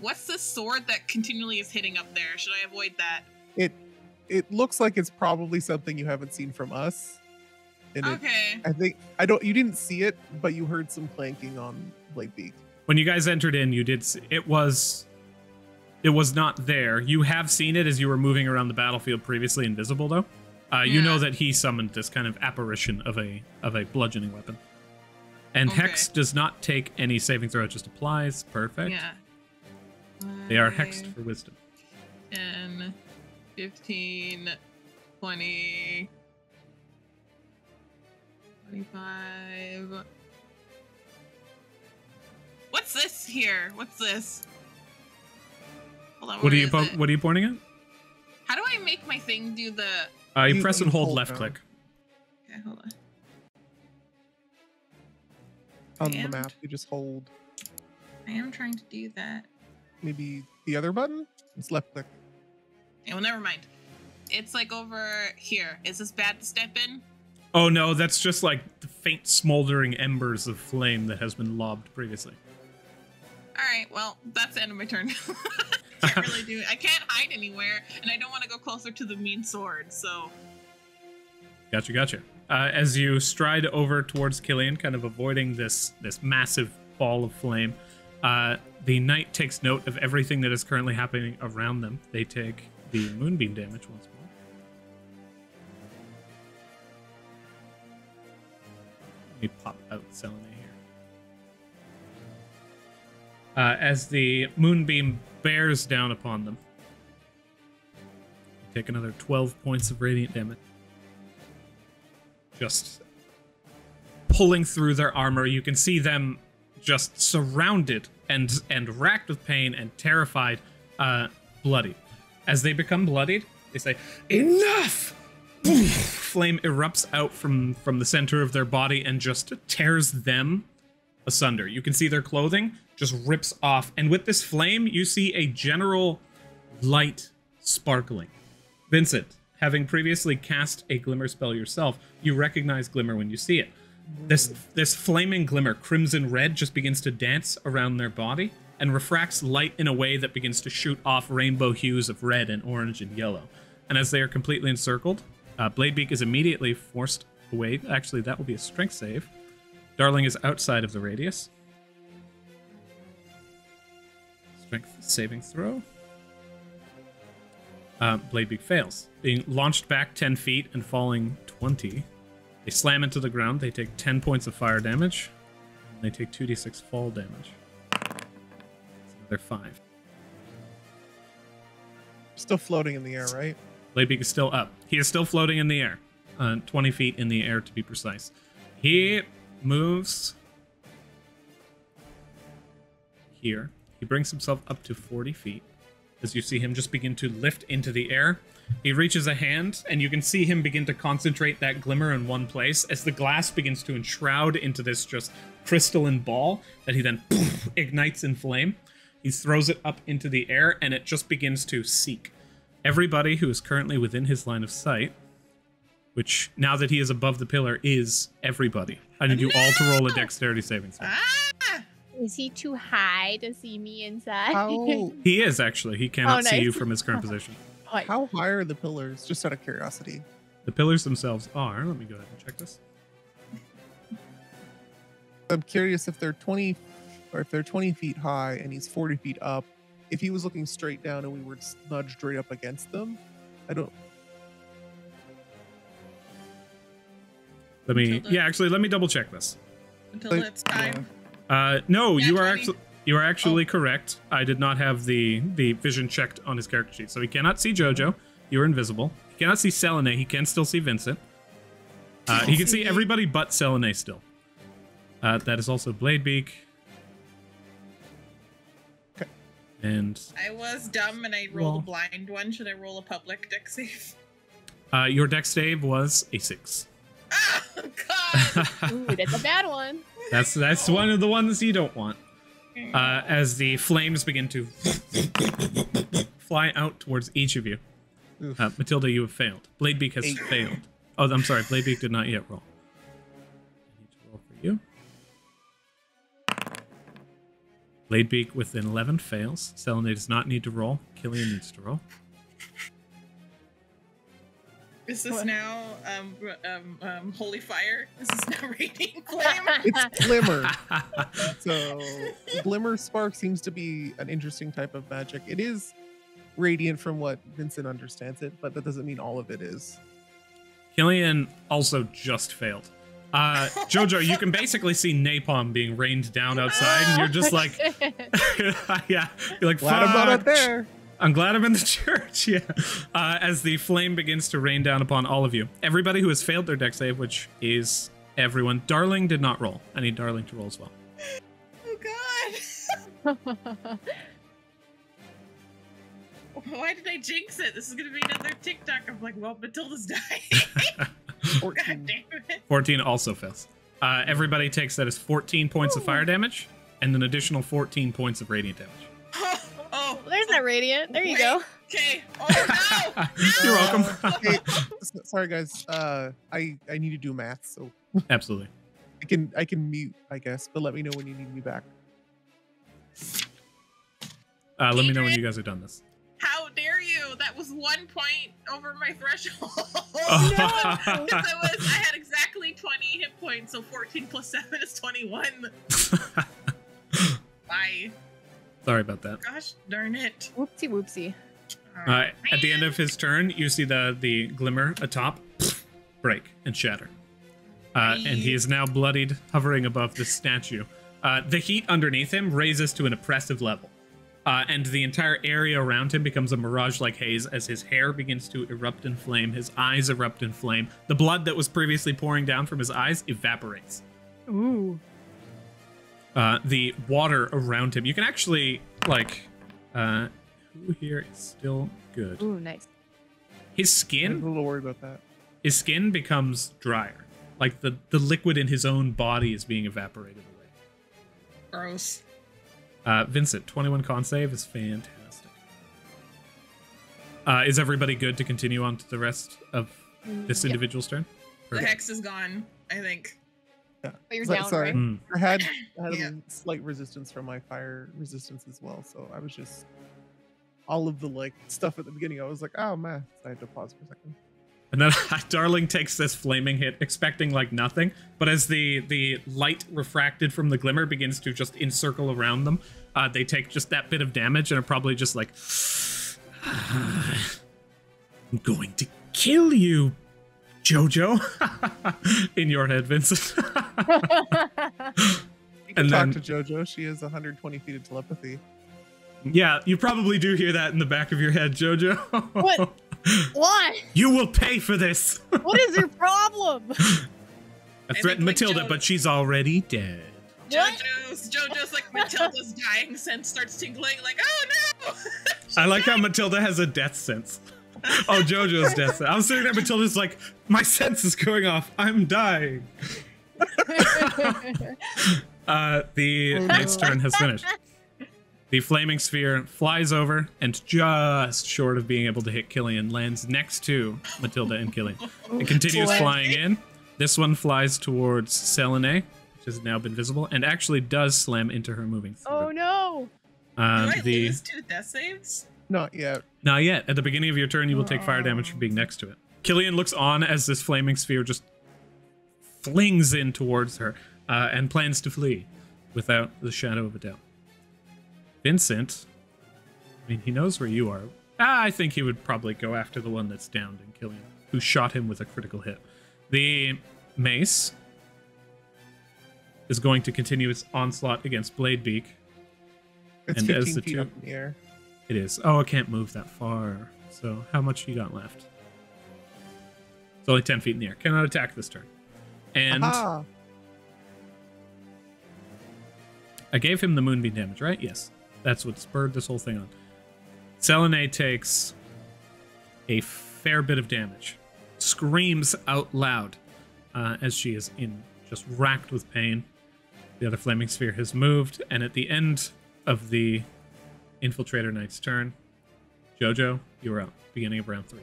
What's the sword that continually is hitting up there? Should I avoid that? It looks like it's probably something you haven't seen from us. And Okay. you didn't see it, but you heard some clanking on Bladebeak. When you guys entered in, you did see, it was not there. You have seen it as you were moving around the battlefield previously, invisible though. You know that he summoned this kind of apparition of a bludgeoning weapon. And Hex does not take any saving throw, it just applies. Perfect. Yeah. They are hexed for wisdom. 10, 15, 20, 25. What's this here? What's this? Hold on, What are where is it? you pointing at? How do I make my thing do the... You press and hold left down. click. Okay, hold on. On the map, you just hold I am trying to do that. maybe the other button. It's left click. Yeah, well, never mind. It's like over here. Is this bad to step in? Oh no, that's just like the faint smoldering embers of flame that has been lobbed previously. All right, well, that's the end of my turn. Can't really do it. I can't hide anywhere, and I don't want to go closer to the mean sword, so... Gotcha. As you stride over towards Killian, kind of avoiding this massive ball of flame, the knight takes note of everything that is currently happening around them. They take the moonbeam damage once more. Let me pop out Selene here. As the moonbeam bears down upon them, you take another 12 points of radiant damage. Just pulling through their armor, you can see them just surrounded and racked with pain and terrified, bloodied. As they become bloodied, they say, "Enough!" Flame erupts out from the center of their body and just tears them asunder. You can see their clothing just rips off, and with this flame, you see a general light sparkling. Vincent, having previously cast a glimmer spell yourself, you recognize glimmer when you see it. This flaming glimmer, crimson red, just begins to dance around their body and refracts light in a way that begins to shoot off rainbow hues of red and orange and yellow. And as they are completely encircled, Bladebeak is immediately forced away. Actually, that will be a strength save. Darling is outside of the radius. Strength saving throw. Bladebeak fails, being launched back 10 feet and falling 20. They slam into the ground. They take 10 points of fire damage. And they take 2d6 fall damage. That's another 5. Still floating in the air, right? Bladebeak is still up. He is still floating in the air. 20 feet in the air, to be precise. He moves here. He brings himself up to 40 feet. As you see him just begin to lift into the air. He reaches a hand, and you can see him begin to concentrate that glimmer in one place as the glass begins to enshroud into this just crystalline ball that he then ignites in flame. He throws it up into the air, and it just begins to seek everybody who is currently within his line of sight, which, now that he is above the pillar, is everybody. I need you all to roll a dexterity saving throw. Is he too high to see me inside? How He is, actually. He cannot see nice. you from his current position. Like, how high are the pillars? Just out of curiosity. The pillars themselves are, let me go ahead and check this. I'm curious if they're 20 feet high and he's 40 feet up. If he was looking straight down and we were nudged right up against them, I don't. Let me. Matilda. Yeah, actually, let me double check this. Until Like, it's time. No, Yeah, you are 20. actually. You are actually correct. I did not have the vision checked on his character sheet, so he cannot see Jojo. You are invisible. He cannot see Selene. He can still see Vincent. He can see everybody but Selene still. That is also Bladebeak. Okay. And I was dumb and I rolled a blind one. Should I roll a public deck save? your dex save was a 6. Ah, God! Ooh, that's a bad one. That's one of the ones you don't want. As the flames begin to fly out towards each of you. Oof. Matilda, you have failed. Bladebeak has 8. failed. Oh, I'm sorry. Bladebeak did not yet roll. I need to roll for you. Bladebeak with an 11 fails. Selene does not need to roll. Killian needs to roll. Is this now holy fire? Is this now radiant flame? It's glimmer. So glimmer spark seems to be an interesting type of magic. It is radiant from what Vincent understands it, but that doesn't mean all of it is. Killian also just failed. Jojo, you can basically see napalm being rained down outside, and you're just like, yeah, you're like, Glad I'm not fuck. up there. I'm glad I'm in the church, yeah. As the flame begins to rain down upon all of you. Everybody who has failed their dex save, which is everyone. Darling did not roll. I need Darling to roll as well. Oh, God. Why did I jinx it? This is going to be another TikTok. I'm like, well, Matilda's dying. 14. God damn it. 14 also fails. Everybody takes that as 14 points of fire damage and an additional 14 points of radiant damage. Oh, There's that radiant. There you wait. go. Okay. Oh, no. You're welcome. Hey, sorry guys. I need to do math, so Absolutely. I can mute, I guess, but let me know when you need me back. Let me know when you guys are done this. How dare you? That was 1 point over my threshold. Oh. Because I had exactly 20 hit points, so 14 plus 7 is 21. Bye. Sorry about that. Gosh darn it. Whoopsie whoopsie. At the end of his turn, you see the glimmer atop break and shatter. And he is now bloodied, hovering above the statue. The heat underneath him raises to an oppressive level. And the entire area around him becomes a mirage-like haze as his hair begins to erupt in flame, his eyes erupt in flame. The blood that was previously pouring down from his eyes evaporates. Ooh. The water around him, you can actually, like, who here is still good? Ooh, nice. His I'm a skin, little worried about that. his skin becomes drier. Like, the liquid in his own body is being evaporated away. Gross. Vincent, 21 con save is fantastic. Is everybody good to continue on to the rest of this Yep. individual's turn? The Perfect. hex is gone, I think. Yeah. But you're So- down, sorry. right? Mm. I had Yeah. a slight resistance from my fire resistance as well, so I was just all of the like stuff at the beginning. I was like, oh man, so I had to pause for a second. And then Darling takes this flaming hit, expecting like nothing. But as the light refracted from the glimmer begins to just encircle around them, they take just that bit of damage and are probably just like, I'm going to kill you, Jojo. In your head, Vincent. You can And talk then- to JoJo. She has 120 feet of telepathy. Yeah, you probably do hear that in the back of your head, Jojo. What? What? You will pay for this. What is your problem? I think, threatened like, Matilda, Joe- but she's already dead. What? JoJo's like Matilda's dying sense starts tingling, like, oh no! I like how Matilda has a death sense. Oh, Jojo's death sense. I'm sitting there, Matilda's like, my sense is going off. I'm dying. The knight's turn has finished. The flaming sphere flies over and just short of being able to hit Killian lands next to Matilda and Killian. It continues What? flying in. This one flies towards Selene, which has now been visible, and actually does slam into her moving through. Oh no. Do I The lose 2 death saves? Not yet. Not yet. At the beginning of your turn, you will take fire damage from being next to it. Killian looks on as this flaming sphere just flings in towards her and plans to flee without the shadow of a doubt. Vincent, I mean, he knows where you are. I think he would probably go after the one that's downed and kill him, who shot him with a critical hit. The mace is going to continue its onslaught against Bladebeak. It's And 15 as the feet two- up in the air. It is. Oh, I can't move that far. So how much you got left? It's only 10 feet in the air. Cannot attack this turn. And Aha! I gave him the moonbeam damage, right? Yes. That's what spurred this whole thing on. Selene takes a fair bit of damage. Screams out loud as she is just racked with pain. The other flaming sphere has moved, and at the end of the Infiltrator Knight's turn, Jojo, you are up. Beginning of round 3.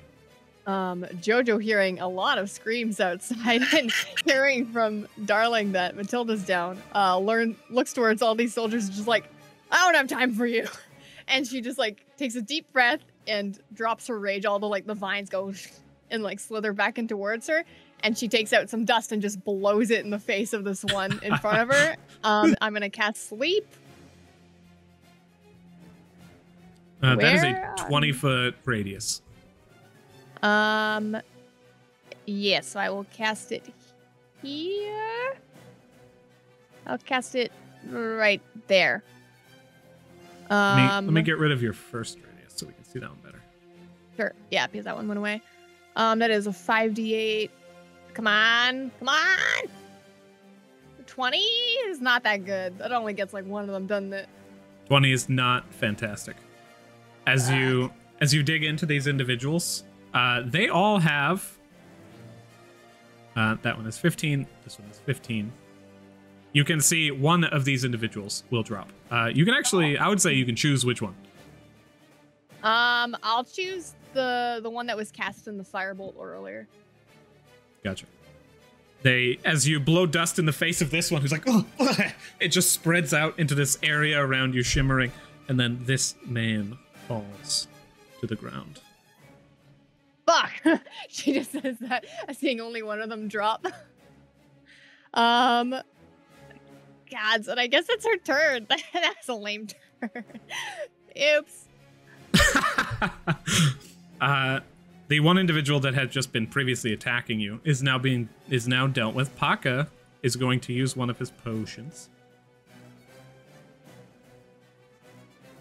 Jojo hearing a lot of screams outside and hearing from Darling that Matilda's down, looks towards all these soldiers just like, I don't have time for you. And she just like takes a deep breath and drops her rage. All the vines go and like slither back in towards her. And she takes out some dust and just blows it in the face of this one in front of her. I'm going to cast Sleep. That is a Where? 20-foot radius. Yes, so I will cast it here. I'll cast it right there. Let me get rid of your first radius so we can see that one better. Sure. Yeah, because that one went away. That is a 5d8. Come on. 20 is not that good. That only gets like one of them, doesn't it? 20 is not fantastic. As you dig into these individuals, they all have that one is 15, this one is 15. You can see one of these individuals will drop. You can actually, I would say you can choose which one. I'll choose the one that was cast in the firebolt earlier. Gotcha. As you blow dust in the face of this one, who's like, oh, it just spreads out into this area around you, shimmering, and then this man falls to the ground. Fuck! She just says that, seeing only one of them drop. Gods, and I guess it's her turn. That's a lame turn. Oops. The one individual that had just been previously attacking you is now dealt with. Paka is going to use one of his potions.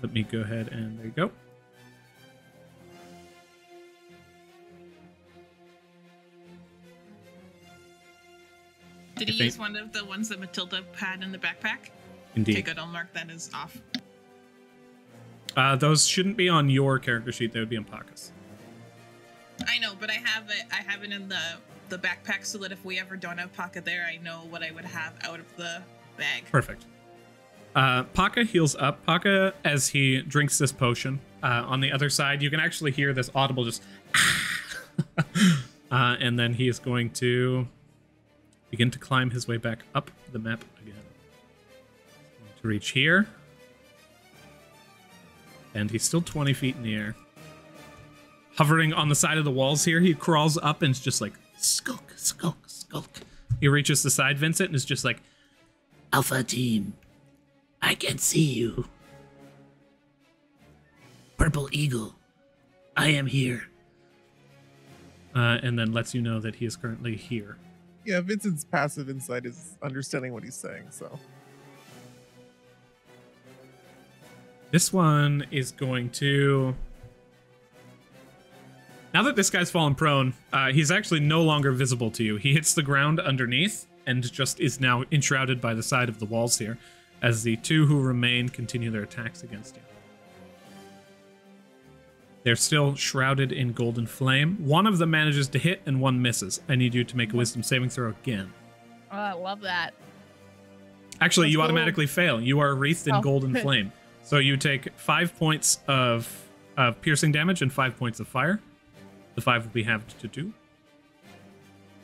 Let me go ahead and there you go. Did he use one of the ones that Matilda had in the backpack? Indeed. Okay, good. I'll mark that as off. Those shouldn't be on your character sheet. They would be on Paka's. I know, but I have it in the backpack so that if we ever don't have Paka there, I know what I would have out of the bag. Perfect. Paka heals up. Paka, as he drinks this potion, on the other side, you can actually hear this audible just and then he is going to begin to climb his way back up the map again. He's going to reach here. And he's still 20 feet in the air. Hovering on the side of the walls here, he crawls up and is just like, skulk, skulk, skulk. He reaches the side, Vincent, and is just like, Alpha team, I can see you. Purple Eagle, I am here. And then lets you know that he is currently here. Yeah, Vincent's passive insight is understanding what he's saying, so. This one is going to... Now that this guy's fallen prone, he's actually no longer visible to you. He hits the ground underneath and just is now enshrouded by the side of the walls here, as the two who remain continue their attacks against you. They're still shrouded in golden flame. One of them manages to hit and one misses. I need you to make a wisdom saving throw again. Oh, I love that. Actually, That's you cool. automatically fail. You are wreathed in golden flame. So you take 5 points of piercing damage and 5 points of fire. The 5 will be halved to 2.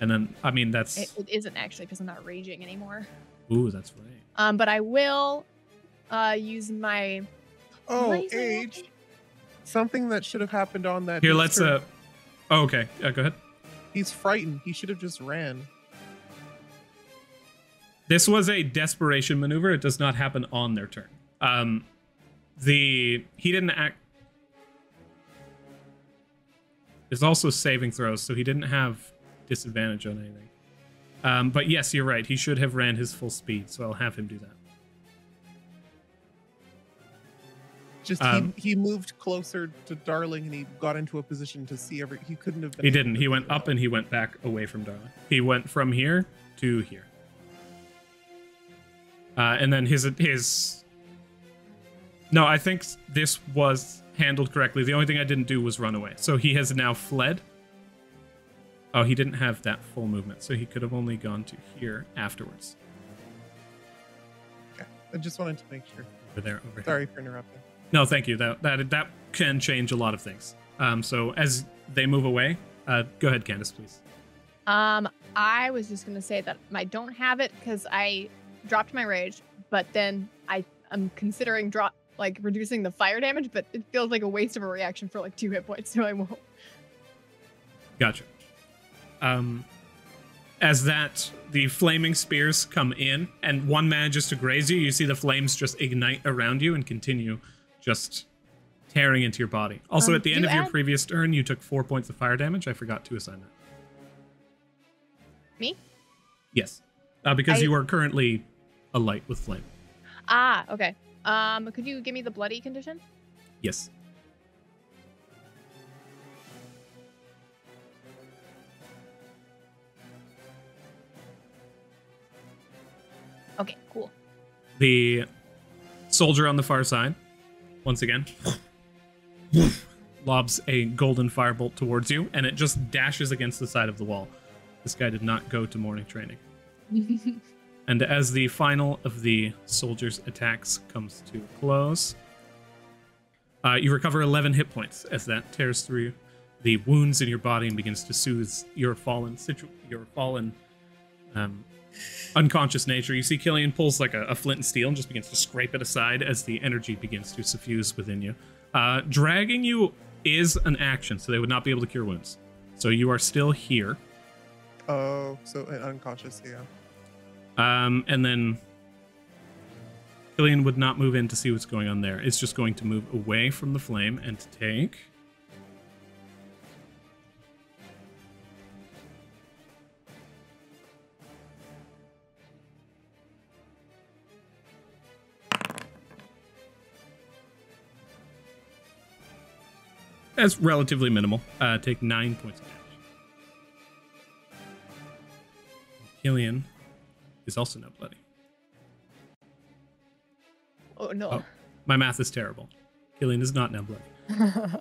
And then, I mean, that's... It isn't actually, because I'm not raging anymore. Ooh, that's right. But I will use my... Oh, Amazing. Age. Something that should have happened on that. Here, dude's let's... turn. Oh, okay. Go ahead. He's frightened. He should have just ran. This was a desperation maneuver. It does not happen on their turn. He didn't act... There's also saving throws, so he didn't have disadvantage on anything. But yes, you're right. He should have ran his full speed, so I'll have him do that. Just he moved closer to Darling and he got into a position to see he couldn't have been. He didn't. He went up and he went back away from Darling. He went from here to here. And then his. No, I think this was handled correctly. The only thing I didn't do was run away. So he has now fled. Oh, he didn't have that full movement, so he could have only gone to here afterwards. Okay, I just wanted to make sure. Over there, over here. Sorry for interrupting. No, thank you. That can change a lot of things. So as they move away, go ahead, Candace, please. I was just gonna say that I don't have it because I dropped my rage, but then I'm considering reducing the fire damage, but it feels like a waste of a reaction for like 2 hit points, so I won't. Gotcha. As the flaming spears come in and one manages to graze you, you see the flames just ignite around you and continue just tearing into your body. Also, at the end of your previous turn, you took 4 points of fire damage. I forgot to assign that. Me? Yes. Because you are currently a light with flame. Ah, okay. Could you give me the bloody condition? Yes. Okay, cool. The soldier on the far side, once again, lobs a golden firebolt towards you, and it just dashes against the side of the wall. This guy did not go to morning training. And as the final of the soldier's attacks comes to a close, you recover 11 hit points as that tears through the wounds in your body and begins to soothe your fallen unconscious nature. You see Killian pulls like a flint and steel and just begins to scrape it aside as the energy begins to suffuse within you. Dragging you is an action, so they would not be able to cure wounds. So you are still here. Oh, so unconscious, yeah. And then Killian would not move in to see what's going on there. It's just going to move away from the flame and take... That's relatively minimal. Take 9 points of damage. Killian is also now bloody. Oh, no. Oh, my math is terrible. Killian is not now bloody.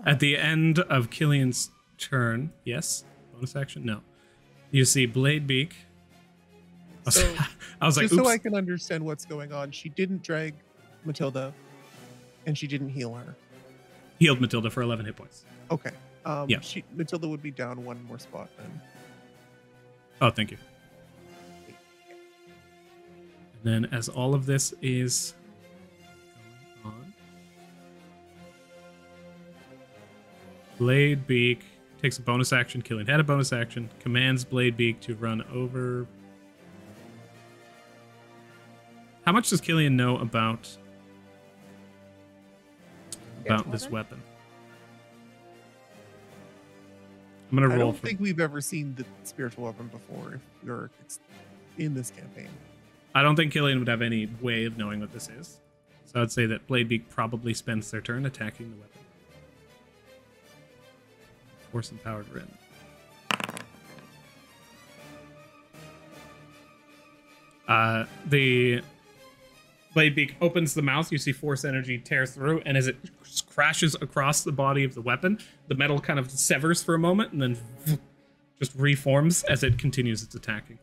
At the end of Killian's turn, yes? Bonus action? No. You see Bladebeak. So, I was like, just oops. so I can understand what's going on, she didn't drag Matilda, and she didn't heal her. Healed Matilda for 11 hit points. Okay. Yeah. Matilda would be down 1 more spot then. Oh, thank you. And then as all of this is going on, Bladebeak takes a bonus action. Killian had a bonus action. Commands Bladebeak to run over. How much does Killian know about this weapon? I'm gonna roll. I don't think we've ever seen the spiritual weapon before. If you're in this campaign, I don't think Killian would have any way of knowing what this is. So I'd say that Bladebeak probably spends their turn attacking the weapon. Force empowered Rin. The Bladebeak opens the mouth. You see force energy tear through, and as it crashes across the body of the weapon, the metal kind of severs for a moment and then just reforms as it continues its attacking.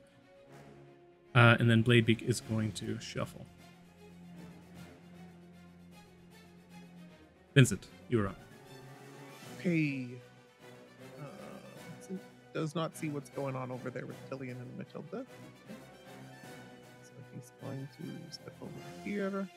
And then Bladebeak is going to shuffle. Vincent, you are up. okay. Does not see what's going on over there with Killian and Matilda. So he's going to step over here.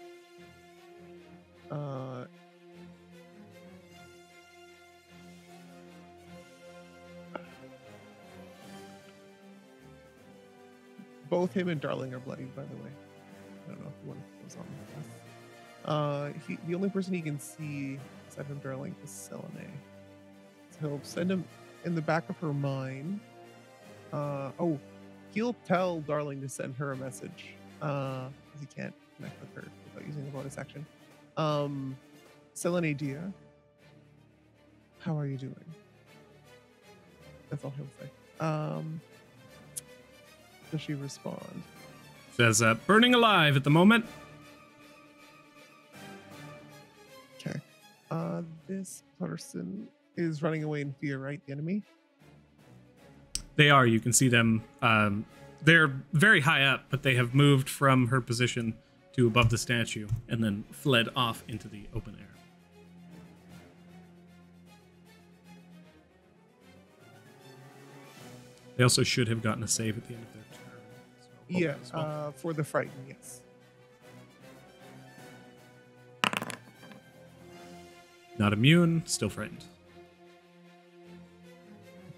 Both him and Darling are bloodied, by the way. I don't know if one goes on with the only person he can see aside from Darling is Selene. So he'll send him in the back of her mind, he'll tell Darling to send her a message. Because he can't connect with her without using a bonus action. Selene, dear, how are you doing? That's all he'll say. Does she respond? Says, burning alive at the moment. Okay. This person is running away in fear, right? The enemy? They are. You can see them. They're very high up, but they have moved from her position to above the statue and then fled off into the open air. They also should have gotten a save at the end of their turn. So Yeah, well. for the frighten, yes. Not immune, still frightened.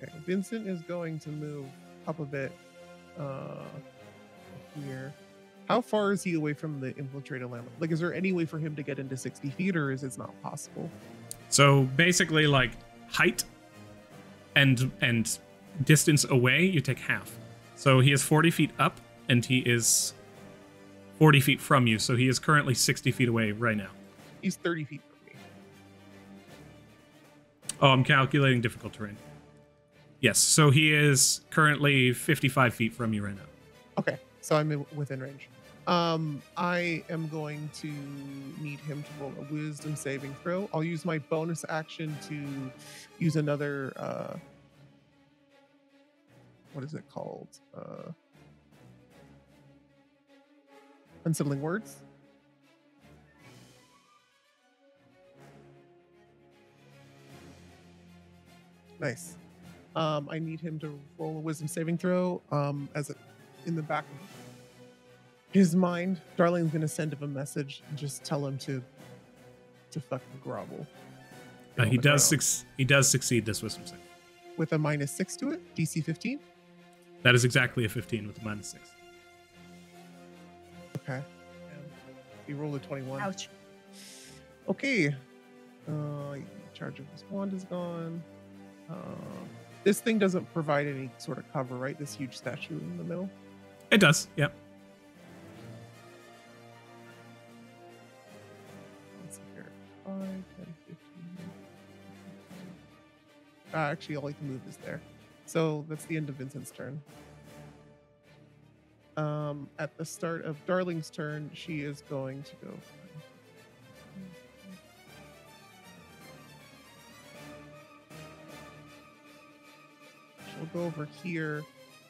Okay, Vincent is going to move up a bit here. How far is he away from the infiltrated land? Like, is there any way for him to get into 60 feet, or is it not possible? So basically, like, height and distance away, you take half. So he is 40 feet up, and he is 40 feet from you. So he is currently 60 feet away right now. He's 30 feet from me. Oh, I'm calculating difficult terrain. Yes, so he is currently 55 feet from you right now. Okay, so I'm within range. I am going to need him to roll a wisdom saving throw. I'll use my bonus action to use another, what is it called? Unsettling words. Nice. I need him to roll a wisdom saving throw. In the back of his mind, Darling's gonna send him a message and just tell him to fucking grovel. He does succeed this wisdom save. With a -6 to it, DC 15. That is exactly a 15 with a -6. Okay. He rolled a 21. Ouch. Okay. Charge of his wand is gone. This thing doesn't provide any sort of cover, right? This huge statue in the middle. It does, yep. Let's see here. 5, 10, 15. Actually, all I can move is there. So that's the end of Vincent's turn. At the start of Darling's turn, she is going to go. She'll go over here,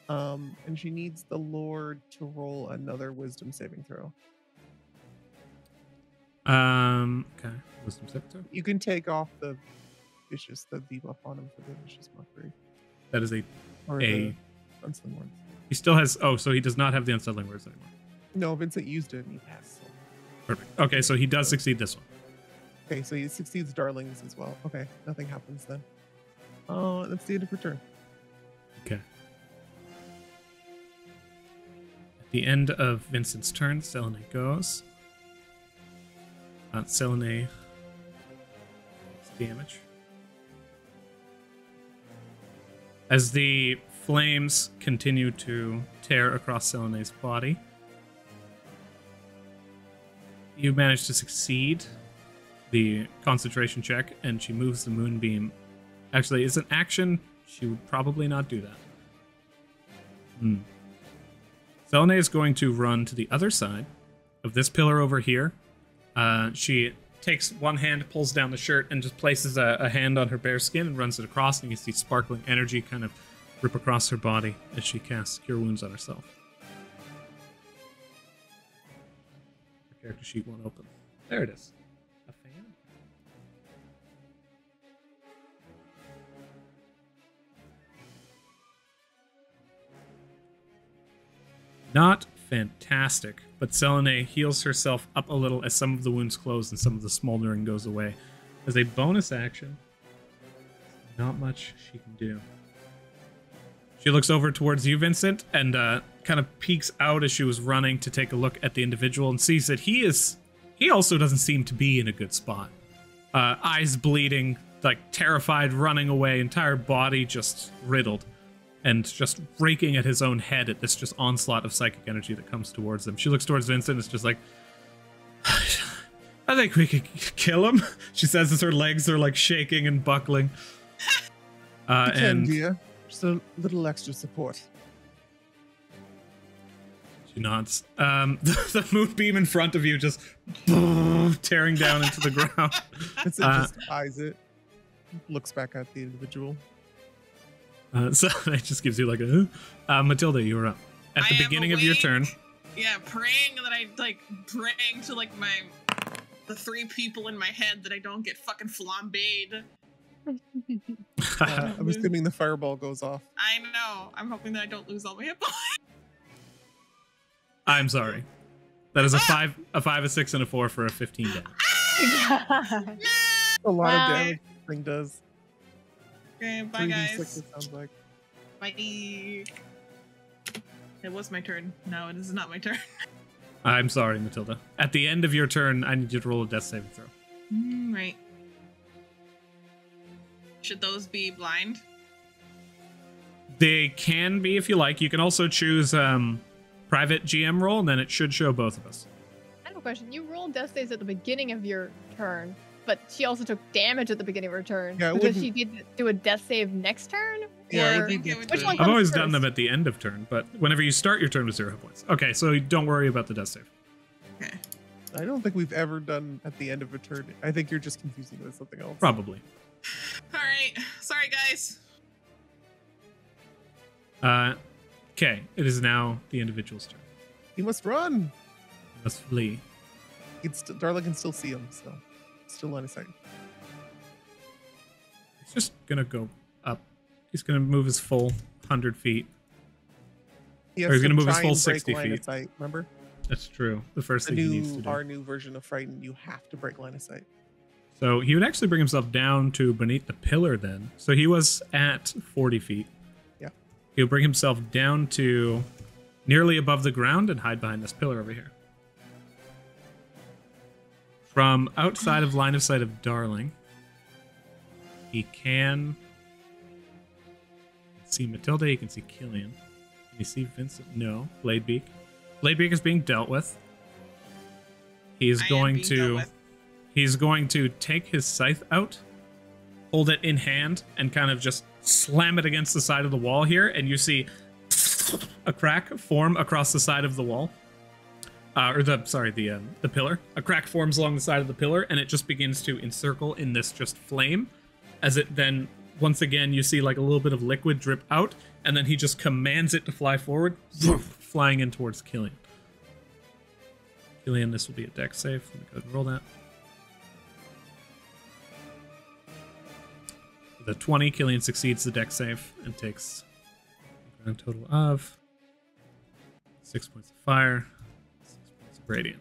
and she needs the Lord to roll another wisdom saving throw. Okay. Wisdom saving throw. You can take off the debuff on him for the vicious mockery. That is Or the unsettling words. He still has. Oh, so he does not have the unsettling words anymore. No, Vincent used it and he passed. So. Perfect. Okay, so he does succeed this one. Okay, so he succeeds Darling's as well. Okay, nothing happens then. That's the end of her turn. Okay. At the end of Vincent's turn, Selene goes. Selene takes damage. As the flames continue to tear across Selene's body, you manage to succeed the concentration check, and she moves the moonbeam. Actually, it's an action. She would probably not do that. Selene is going to run to the other side of this pillar over here. She takes one hand, pulls down the shirt, and just places a hand on her bare skin and runs it across, and you see sparkling energy kind of rip across her body as she casts Cure Wounds on herself. Her character sheet won't open. There it is. A fan? Not fantastic, but Selene heals herself up a little as some of the wounds close and some of the smoldering goes away. As a bonus action, not much she can do. She looks over towards you, Vincent, and kind of peeks out as she was running to take a look at the individual and sees that he also doesn't seem to be in a good spot. Eyes bleeding, like terrified, running away, entire body just riddled, and just raking at his own head at this just onslaught of psychic energy that comes towards him. She looks towards Vincent. It's just like, I think we could kill him. She says as her legs are like shaking and buckling. And dear. Just a little extra support. She nods. The moonbeam in front of you just tearing down into the ground. Vincent just eyes it, looks back at the individual. So it just gives you like a Matilda, you were up at the beginning of your turn. Yeah, praying that I praying to like the 3 people in my head that I don't get fucking flambéed. I'm assuming the fireball goes off. I know. I'm hoping that I don't lose all my hit points. I'm sorry. That is a 5, a 6, and a 4 for a 15 damage. A lot of damage this thing does. Okay, bye 3d6 guys. it sounds like. Bye. It was my turn. No, it is not my turn. I'm sorry, Matilda. At the end of your turn, I need you to roll a death saving throw. Right. Should those be blind? They can be if you like. You can also choose private GM roll, and then it should show both of us. I have a question. You rolled death saves at the beginning of your turn, but she also took damage at the beginning of her turn. Yeah, because she did do a death save next turn? Yeah, it Or would be which one I've comes always first? done them at the end of turn, but whenever you start your turn with 0 hit points. Okay, so don't worry about the death save. Okay. I don't think we've ever done at the end of a turn. I think you're just confusing it with something else. Probably. All right. Sorry, guys. Okay, it is now the individual's turn. He must run. You must flee. Darla can still see him, so still line of sight. He's just gonna go up. He's gonna move his full 100 feet. He Or he's has gonna to move his try full and break 60 line of feet. sight, remember? That's true. The first thing he needs to do. Our new version of Frightened, you have to break line of sight. So he would actually bring himself down to beneath the pillar then. So he was at 40 feet. Yeah. He'll bring himself down to nearly above the ground and hide behind this pillar over here. From outside of line of sight of Darling, he can see Matilda, he can see Killian. Can you see Vincent? No. Bladebeak. Bladebeak is being dealt with. He's going to take his scythe out, hold it in hand, and kind of just slam it against the side of the wall here, and you see a crack form across the side of the wall. The pillar. A crack forms along the side of the pillar, and it just begins to encircle in this just flame, as it then, once again, you see like a little bit of liquid drip out, and then he just commands it to fly forward, flying in towards Killian. Killian, this will be a dex save. Let me go ahead and roll that. The 20, Killian succeeds the dex save and takes a grand total of 6 points of fire, 6 points of radiant.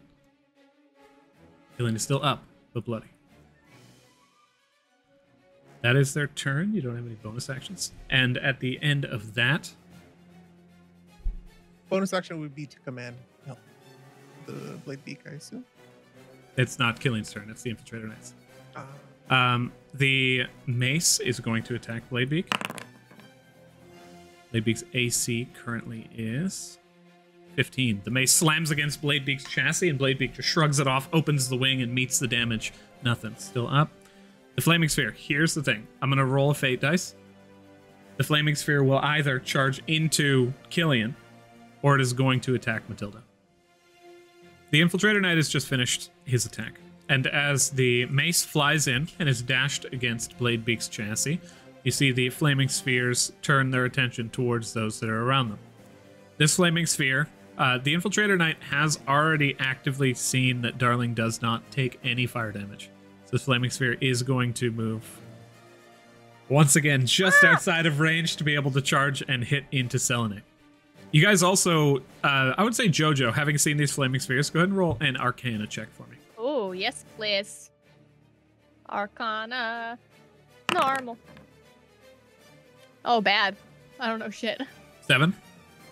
Killian is still up, but bloody. That is their turn. You don't have any bonus actions. And at the end of that, Bonus action would be to command help the Bladebeak, I assume. it's not Killian's turn. It's the Infiltrator Knights. Ah. The mace is going to attack Bladebeak. Bladebeak's AC currently is 15. The mace slams against Bladebeak's chassis, and Bladebeak just shrugs it off, opens the wing, and meets the damage. Nothing. Still up. The Flaming Sphere. Here's the thing. I'm going to roll a fate dice. The Flaming Sphere will either charge into Killian, or it is going to attack Matilda. The Infiltrator Knight has just finished his attack. And as the mace flies in and is dashed against Bladebeak's chassis, you see the Flaming Spheres turn their attention towards those that are around them. This Flaming Sphere, the Infiltrator Knight has already actively seen that Darling does not take any fire damage. So this Flaming Sphere is going to move once again just outside of range to be able to charge and hit into Selenite. You guys also, I would say Jojo, having seen these Flaming Spheres, go ahead and roll an Arcana check for me. Oh, yes, please. Arcana. Normal. Oh, bad. I don't know shit. 7.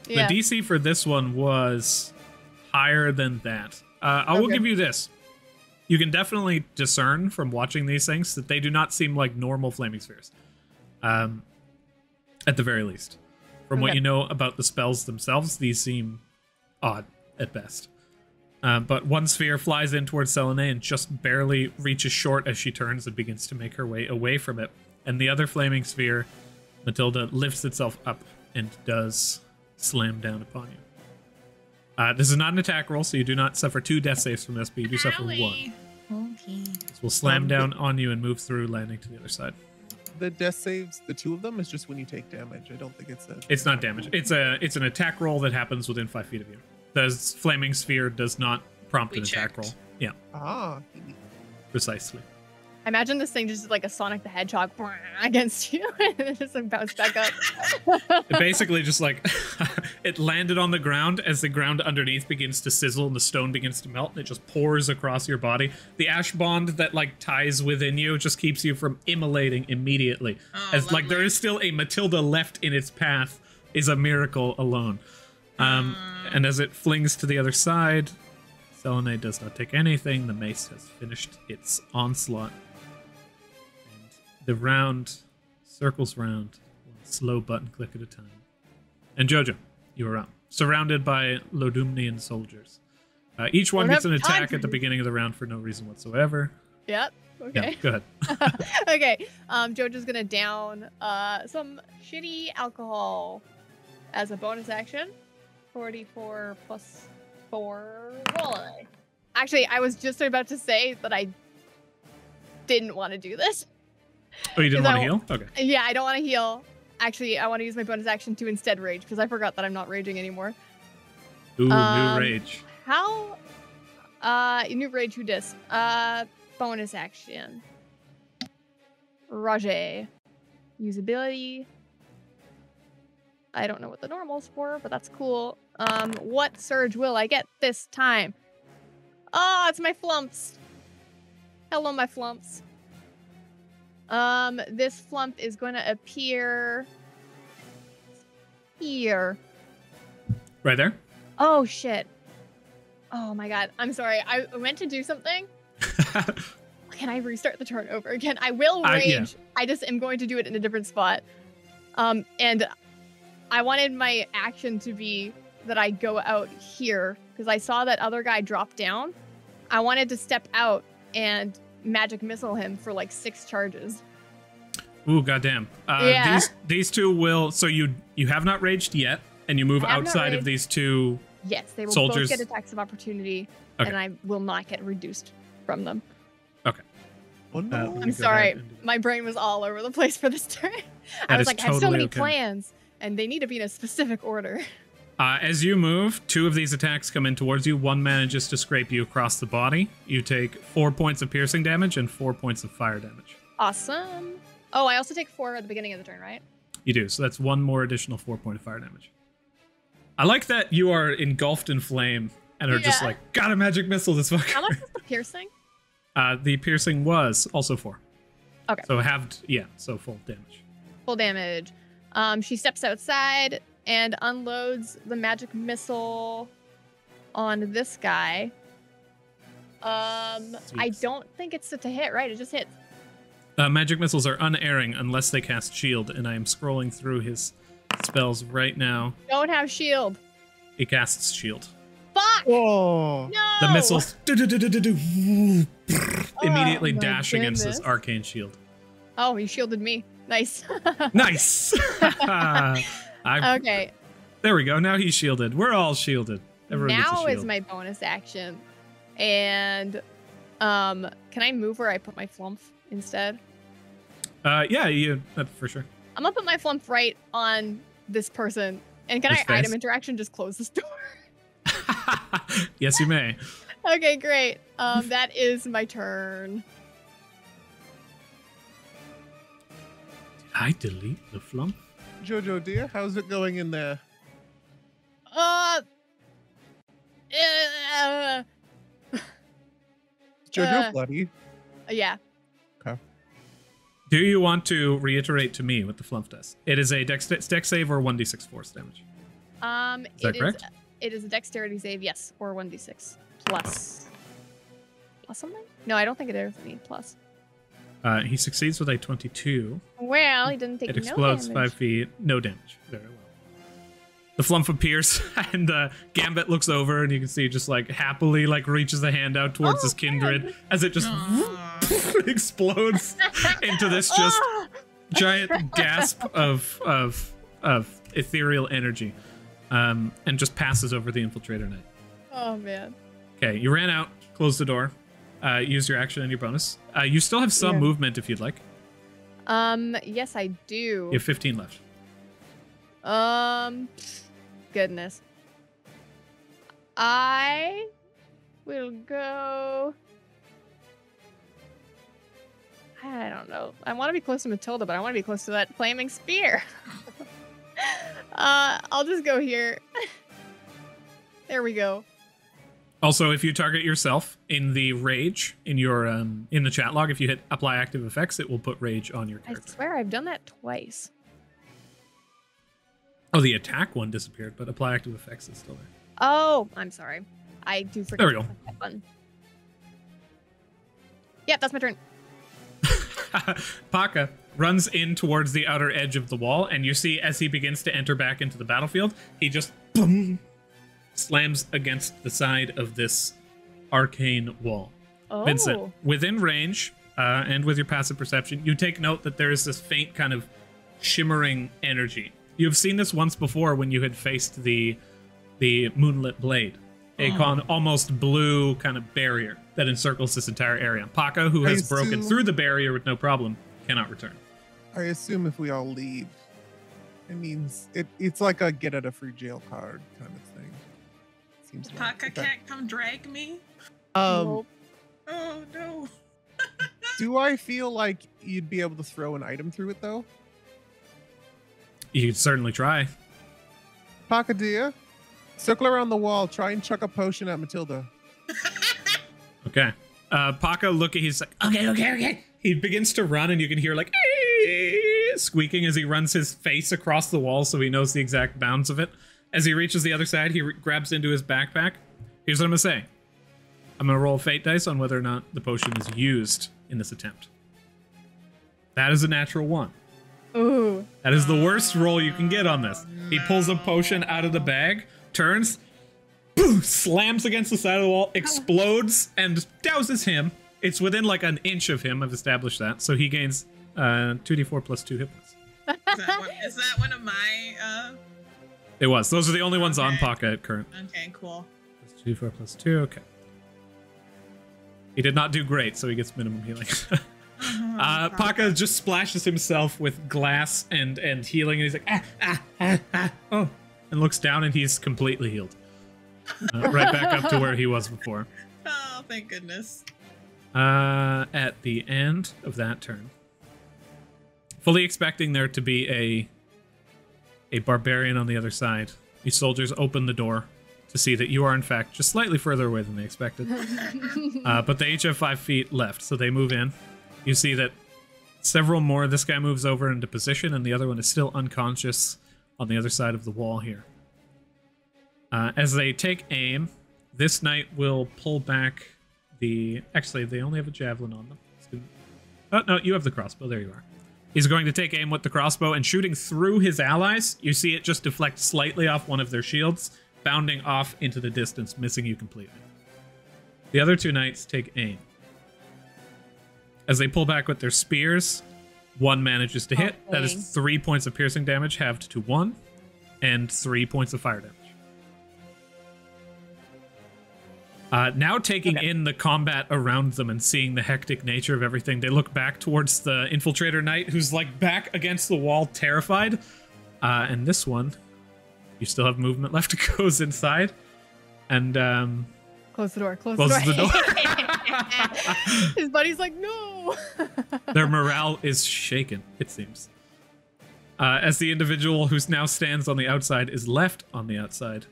Yeah. The DC for this one was higher than that. I will Okay. give you this. you can definitely discern from watching these things that they do not seem like normal flaming spheres. At the very least. From what you know about the spells themselves, these seem odd at best. But one sphere flies in towards Selene and just barely reaches short as she turns and begins to make her way away from it. And the other flaming sphere, Matilda, lifts itself up and does slam down upon you. This is not an attack roll, so you do not suffer 2 death saves from this, but you do suffer 1. Okay. This will slam down on you and move through, landing to the other side. The death saves, the 2 of them, is just when you take damage. I don't think it's a... It's not damage. It's an attack roll that happens within 5 feet of you. The flaming sphere does not prompt an attack roll. Yeah. Ah. Precisely. I imagine this thing just is like a Sonic the Hedgehog against you, and it just like bounce back up. It basically just like it landed on the ground as the ground underneath begins to sizzle and the stone begins to melt, and it just pours across your body. The ash bond that like ties within you just keeps you from immolating immediately. As like there is still a Matilda left in its path is a miracle alone. And as it flings to the other side, Selene does not take anything. The mace has finished its onslaught. The round circles round, one slow button click at a time. And Jojo, you are up. Surrounded by Lodumnian soldiers. Each one gets an attack at the beginning of the round for no reason whatsoever. Yep. Okay. Yeah, go ahead. Okay. Jojo's gonna down some shitty alcohol as a bonus action. 44 plus 4 roll. Actually, I was just about to say that I didn't want to do this. Oh, you didn't want to heal? Okay. Yeah, I don't want to heal. Actually, I want to use my bonus action to instead rage, because I forgot that I'm not raging anymore. Ooh, new rage. How? New rage, who dis? Bonus action. Rage. Usability. I don't know what the normal's for, but that's cool. What surge will I get this time? Oh, it's my flumps. Hello, my flumps. This flump is going to appear here. Right there? Oh, shit. Oh, my God. I'm sorry. I meant to do something. Can I restart the turn over again? I will rage. Yeah. I just am going to do it in a different spot. And I wanted my action to be that I go out here because I saw that other guy drop down. I wanted to step out and magic missile him for like 6 charges. Ooh, goddamn. Yeah. These two will... So you have not raged yet, and you move outside of these two Yes, they will soldiers. both get attacks of opportunity, Okay. and I will not get reduced from them. Okay. Oh, no. I'm sorry. My brain was all over the place for this turn. I was like, I have so many plans, and they need to be in a specific order. As you move, 2 of these attacks come in towards you. One manages to scrape you across the body. You take 4 points of piercing damage and 4 points of fire damage. Awesome. Oh, I also take 4 at the beginning of the turn, right? You do, so that's 1 more additional 4 point of fire damage. I like that you are engulfed in flame and are just like, got a magic missile this fucker. How much is the piercing? The piercing was also 4. Okay. So so full damage. Full damage. She steps outside and unloads the magic missile on this guy. I don't think it's to hit, right? It just hits. Magic missiles are unerring unless they cast shield, and I am scrolling through his spells right now. Don't have shield. He casts shield. Fuck! Oh. No! The missiles immediately dash against this goodness. arcane shield. Oh, he shielded me. Nice. Nice! Okay. There we go. Now he's shielded. We're all shielded. Everyone gets a Now shield. is my bonus action. And can I move where I put my flump instead? Yeah, for sure. I'm gonna put my flump right on this person. And can His I face? item interaction just close this door? Yes, you may. Okay, great. That is my turn. Did I delete the flump? Jojo, dear, how's it going in there? Jojo, bloody. Yeah. Do you want to reiterate to me what the flump does? It is a dex save or 1d6 force damage. Is that correct? It is a dexterity save, yes, or 1d6 plus plus something? No, I don't think it is any plus. He succeeds with a 22. Well, he didn't take It explodes no 5 feet. No damage. Very well. The flump appears, and Gambit looks over, and you can see just like happily like reaches a hand out towards his kindred as it just explodes into this just giant gasp of ethereal energy, and just passes over the infiltrator knight. Oh man. Okay, you ran out, closed the door, used your action and your bonus. You still have some movement if you'd like. Yes, I do. You have 15 left. Goodness. I will go. I don't know. I want to be close to Matilda, but I want to be close to that flaming spear. I'll just go here. There we go. Also, if you target yourself in the rage in your in the chat log, if you hit apply active effects, it will put rage on your character. I swear I've done that twice. Oh, the attack one disappeared, but apply active effects is still there. Oh, I'm sorry. I do forget. There we go. That button. Yep, that's my turn. Paka runs in towards the outer edge of the wall, and you see as he begins to enter back into the battlefield, he just boom, slams against the side of this arcane wall. Oh. Vincent, within range, and with your passive perception, you take note that there is this faint kind of shimmering energy. You've seen this once before when you had faced the moonlit blade, a almost blue kind of barrier that encircles this entire area. Paka, who has broken through the barrier with no problem, cannot return. I assume if we all leave, it means it's like a get out of free jail card kind of thing. Seems like. Paka can't come drag me. Nope. Oh no. Do I feel like you'd be able to throw an item through it though? You could certainly try. Paka, dear, circle around the wall. Try and chuck a potion at Matilda. Okay. Paka he's like, okay. He begins to run, and you can hear like squeaking as he runs his face across the wall so he knows the exact bounds of it. As he reaches the other side, he grabs into his backpack. Here's what I'm going to say. I'm going to roll a fate dice on whether or not the potion is used in this attempt. That is a natural 1. Ooh. That is the worst roll you can get on this. He pulls a potion out of the bag, turns, boom, slams against the side of the wall, explodes, and douses him. It's within like an inch of him. I've established that. So he gains 2d4 plus 2 hit points. Is that one of my... It was. Those are the only ones on Paka at current. Okay, cool. 2d4 plus 2, okay. He did not do great, so he gets minimum healing. Paka just splashes himself with glass and healing, and he's like, oh, and looks down, and he's completely healed. Right back up to where he was before. Oh, thank goodness. At the end of that turn, fully expecting there to be a barbarian on the other side, these soldiers open the door to see that you are in fact just slightly further away than they expected. But they each have 5 feet left, so they move in. You see that several more, this guy moves over into position, and the other one is still unconscious on the other side of the wall here. As they take aim, this knight will pull back actually, they only have a javelin on them. Oh, no, you have the crossbow. There you are. He's going to take aim with the crossbow, and shooting through his allies, you see it just deflect slightly off one of their shields, bounding off into the distance, missing you completely. The other 2 knights take aim. As they pull back with their spears, one manages to hit. That is 3 points of piercing damage halved to 1, and 3 points of fire damage. Now taking in the combat around them and seeing the hectic nature of everything, they look back towards the infiltrator knight, who's like back against the wall, terrified. And this one, you still have movement left, goes inside, and close the door. Closes the door. His buddy's like, no. Their morale is shaken, it seems. As the individual who now stands on the outside is left on the outside,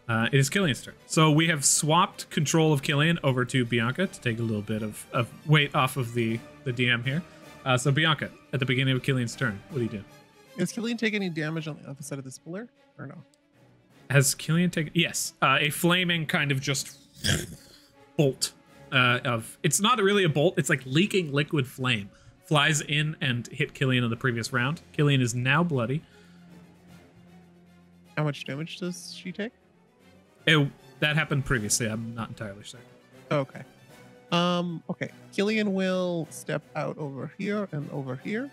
it is Killian's turn. So we have swapped control of Killian over to Bianca to take a little bit of weight off of the DM here. So Bianca, at the beginning of Killian's turn, what do you do? Does Killian take any damage on the other side of this pillar, or no? Has Killian taken... Yes. A flaming kind of just bolt of, it's not really a bolt, it's like leaking liquid flame, flies in and hit Killian in the previous round. Killian is now bloody. How much damage does she take? That happened previously. I'm not entirely certain. Okay. Okay. Killian will step out over here and over here.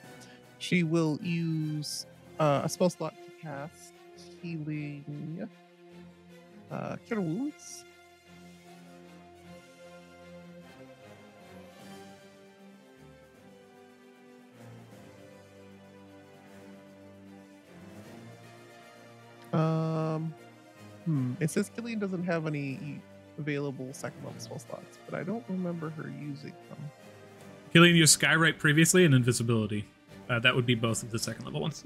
She will use a spell slot to cast healing cure wounds. It says Killian doesn't have any available second level spell slots, but I don't remember her using them. Killian used Skywrite previously and Invisibility. That would be both of the second level ones.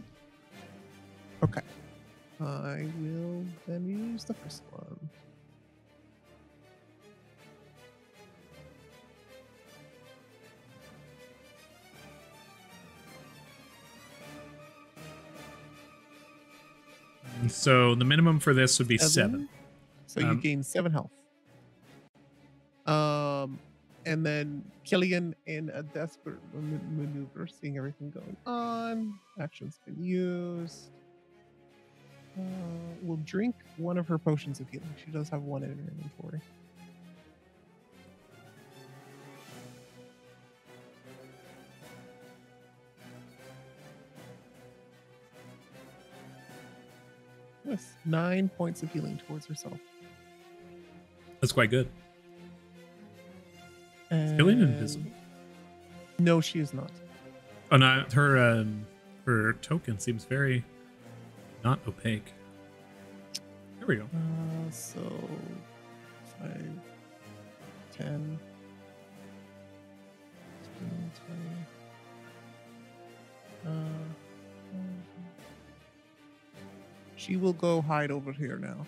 Okay. I will then use the first one. So the minimum for this would be 7. So you gain 7 health. And then Killian, in a desperate maneuver, seeing everything going on, action's been used, will drink one of her potions of healing. She does have one in her inventory. Yes, 9 points of healing towards herself. That's quite good. Is Killian invisible? No, she is not. Oh no, her token seems very not opaque. There we go. So 5, 10, 15, 20. She will go hide over here now.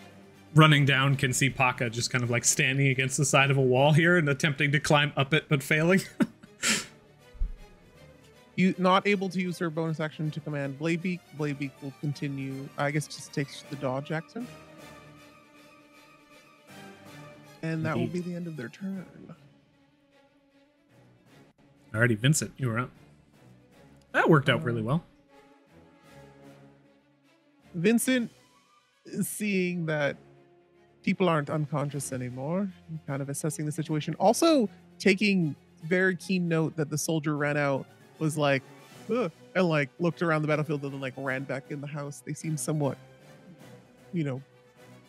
Running down, can see Paka just kind of like standing against the side of a wall here and attempting to climb up it, but failing. You not able to use her bonus action to command Bladebeak. Bladebeak will continue. I guess just takes the dodge action. And that will be the end of their turn. Alrighty, Vincent, you were up. That worked out really well. Vincent is seeing that people aren't unconscious anymore, kind of assessing the situation. Also taking very keen note that the soldier ran out, was like, ugh, and like looked around the battlefield and then like ran back in the house. They seem somewhat,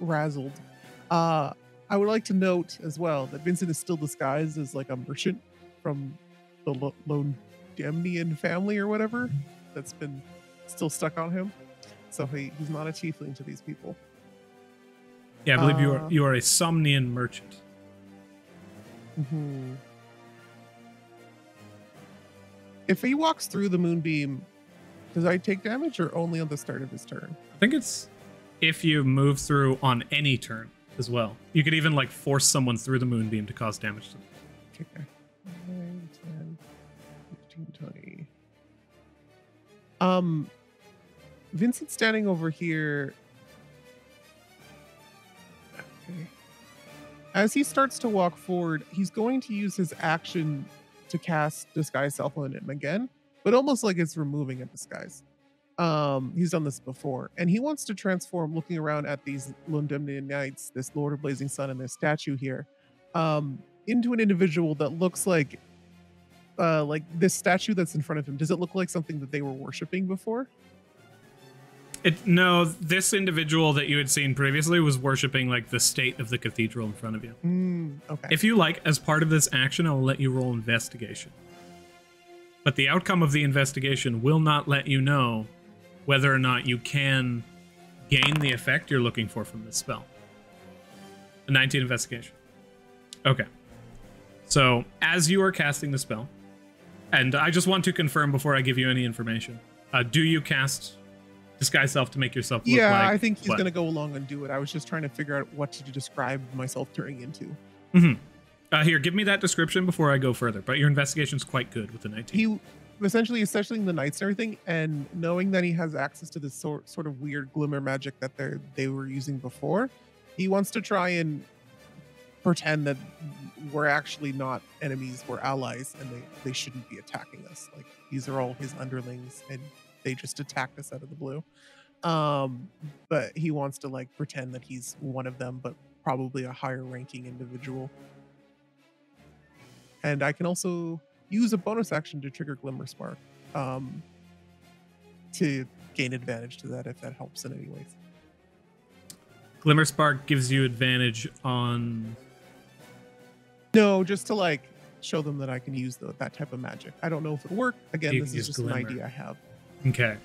razzled. I would like to note as well that Vincent is still disguised as like a merchant from the Londemnian family or whatever that's been still stuck on him. So he's not a tiefling to these people. Yeah, I believe you are a Somnian merchant. Mm-hmm. If he walks through the moonbeam, does I take damage or only on the start of his turn? I think it's if you move through on any turn as well. You could even like force someone through the moonbeam to cause damage to them. Okay. 9, 10, 15, 20. Vincent's standing over here. Okay. As he starts to walk forward, he's going to use his action to cast Disguise Self on him again, but almost like it's removing a disguise. He's done this before, and he wants to transform, looking around at these Londemnian knights, this Lord of Blazing Sun, and this statue here, into an individual that looks like this statue that's in front of him. Does it look like something that they were worshiping before? No, this individual that you had seen previously was worshiping like the state of the cathedral in front of you. Okay. If you like, as part of this action, I will let you roll investigation. But the outcome of the investigation will not let you know whether or not you can gain the effect you're looking for from this spell. A 19 investigation. Okay. So, as you are casting the spell, and I just want to confirm before I give you any information, do you cast Disguise Self to make yourself look like... Yeah, I think he's going to go along and do it. I was just trying to figure out what to describe myself turning into. Mm-hmm. Here, give me that description before I go further, but your investigation's quite good with the 19. He essentially is settling the knights and everything, and knowing that he has access to this sort of weird glimmer magic that they were using before, he wants to try and pretend that we're actually not enemies, we're allies, and they shouldn't be attacking us. Like, these are all his underlings, and they just attacked us out of the blue. But he wants to like pretend that he's one of them, but probably a higher ranking individual. And I can also use a bonus action to trigger Glimmer Spark, to gain advantage to that if that helps in any ways. Glimmer Spark gives you advantage on... No, just to like show them that I can use that type of magic. I don't know if it'll work. Again, You this can is use just Glimmer. an idea I have. Okay.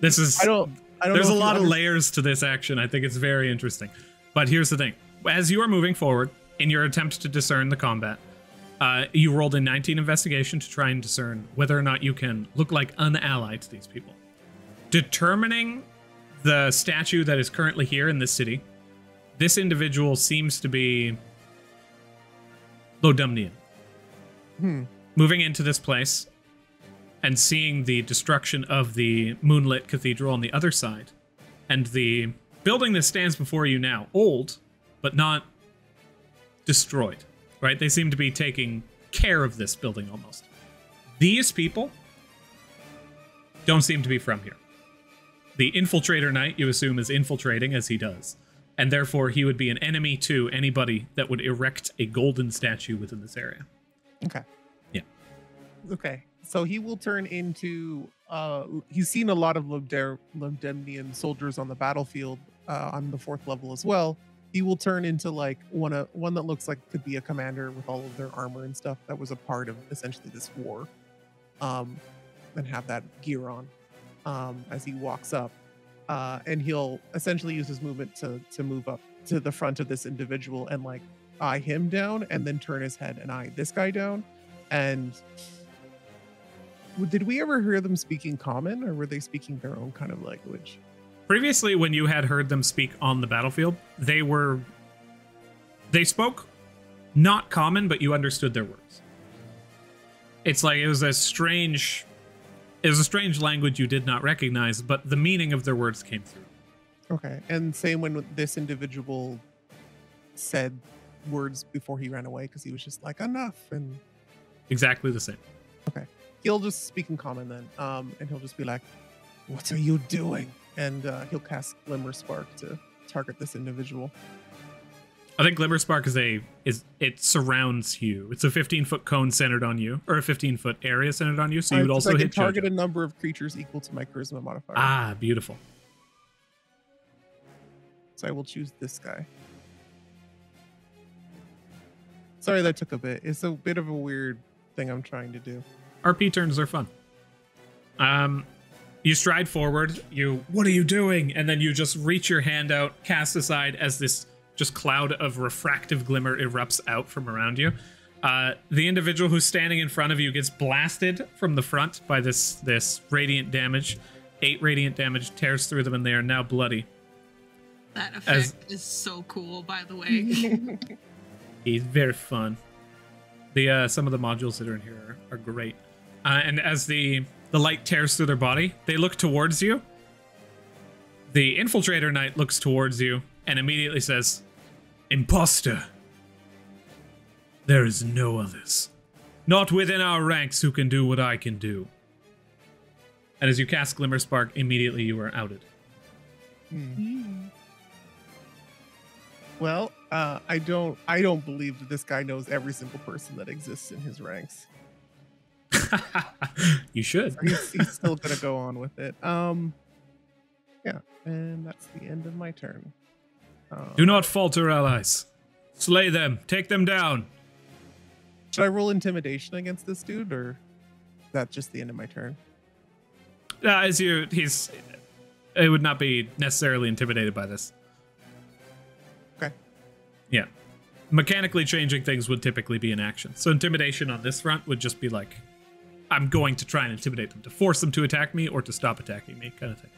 This is... I don't There's know a if lot you of layers to this action. I think it's very interesting. But here's the thing. As you are moving forward in your attempt to discern the combat, you rolled a 19 investigation to try and discern whether or not you can look like an ally to these people. Determining the statue that is currently here in this city, this individual seems to be Lodumnian. Moving into this place and seeing the destruction of the moonlit cathedral on the other side, and the building that stands before you now, old, but not destroyed, right? They seem to be taking care of this building almost. These people don't seem to be from here. The infiltrator knight, you assume, is infiltrating as he does, and therefore he would be an enemy to anybody that would erect a golden statue within this area. Okay. Yeah. Okay. So he will turn into he's seen a lot of Lodumnian soldiers on the battlefield on the 4th level as well. He will turn into like one that looks like could be a commander with all of their armor and stuff that was a part of essentially this war. And have that gear on as he walks up. And he'll essentially use his movement to move up to the front of this individual and like eye him down, and then turn his head and eye this guy down. And did we ever hear them speaking common, or were they speaking their own kind of language? Previously, when you had heard them speak on the battlefield, they spoke not common, but you understood their words. It's like it was a strange language you did not recognize, but the meaning of their words came through. Okay. And same when this individual said words before he ran away, because he was just like, enough. And Exactly the same. okay. He'll just speak in common then. And he'll just be like, what are you doing? And he'll cast Glimmer Spark to target this individual. I think Glimmer Spark it surrounds you. It's a 15-foot cone centered on you, or a 15-foot area centered on you. So you would also I can hit target Jojo. a number of creatures equal to my charisma modifier. Ah, beautiful. So I will choose this guy. Sorry that took a bit. It's a bit of a weird thing I'm trying to do. RP turns are fun. You stride forward. What are you doing? And then you just reach your hand out, cast aside as this just cloud of refractive glimmer erupts out from around you. The individual who's standing in front of you gets blasted from the front by this radiant damage. 8 radiant damage tears through them, and they are now bloody. That effect is so cool, by the way. It's very fun. Some of the modules that are in here are great. And as the light tears through their body, they look towards you. The infiltrator knight looks towards you and immediately says, "Imposter. There is no others. Not within our ranks who can do what I can do." And as you cast Glimmer Spark, immediately you are outed. Well, I don't believe that this guy knows every single person that exists in his ranks. You should. He's still gonna go on with it. Yeah, and that's the end of my turn. Do not falter, allies. Slay them. Take them down. Should I roll intimidation against this dude, or is that just the end of my turn? It would not be necessarily intimidated by this. Okay. Yeah. Mechanically changing things would typically be an action. So intimidation on this front would just be like, I'm going to try and intimidate them to force them to attack me or to stop attacking me, kind of thing.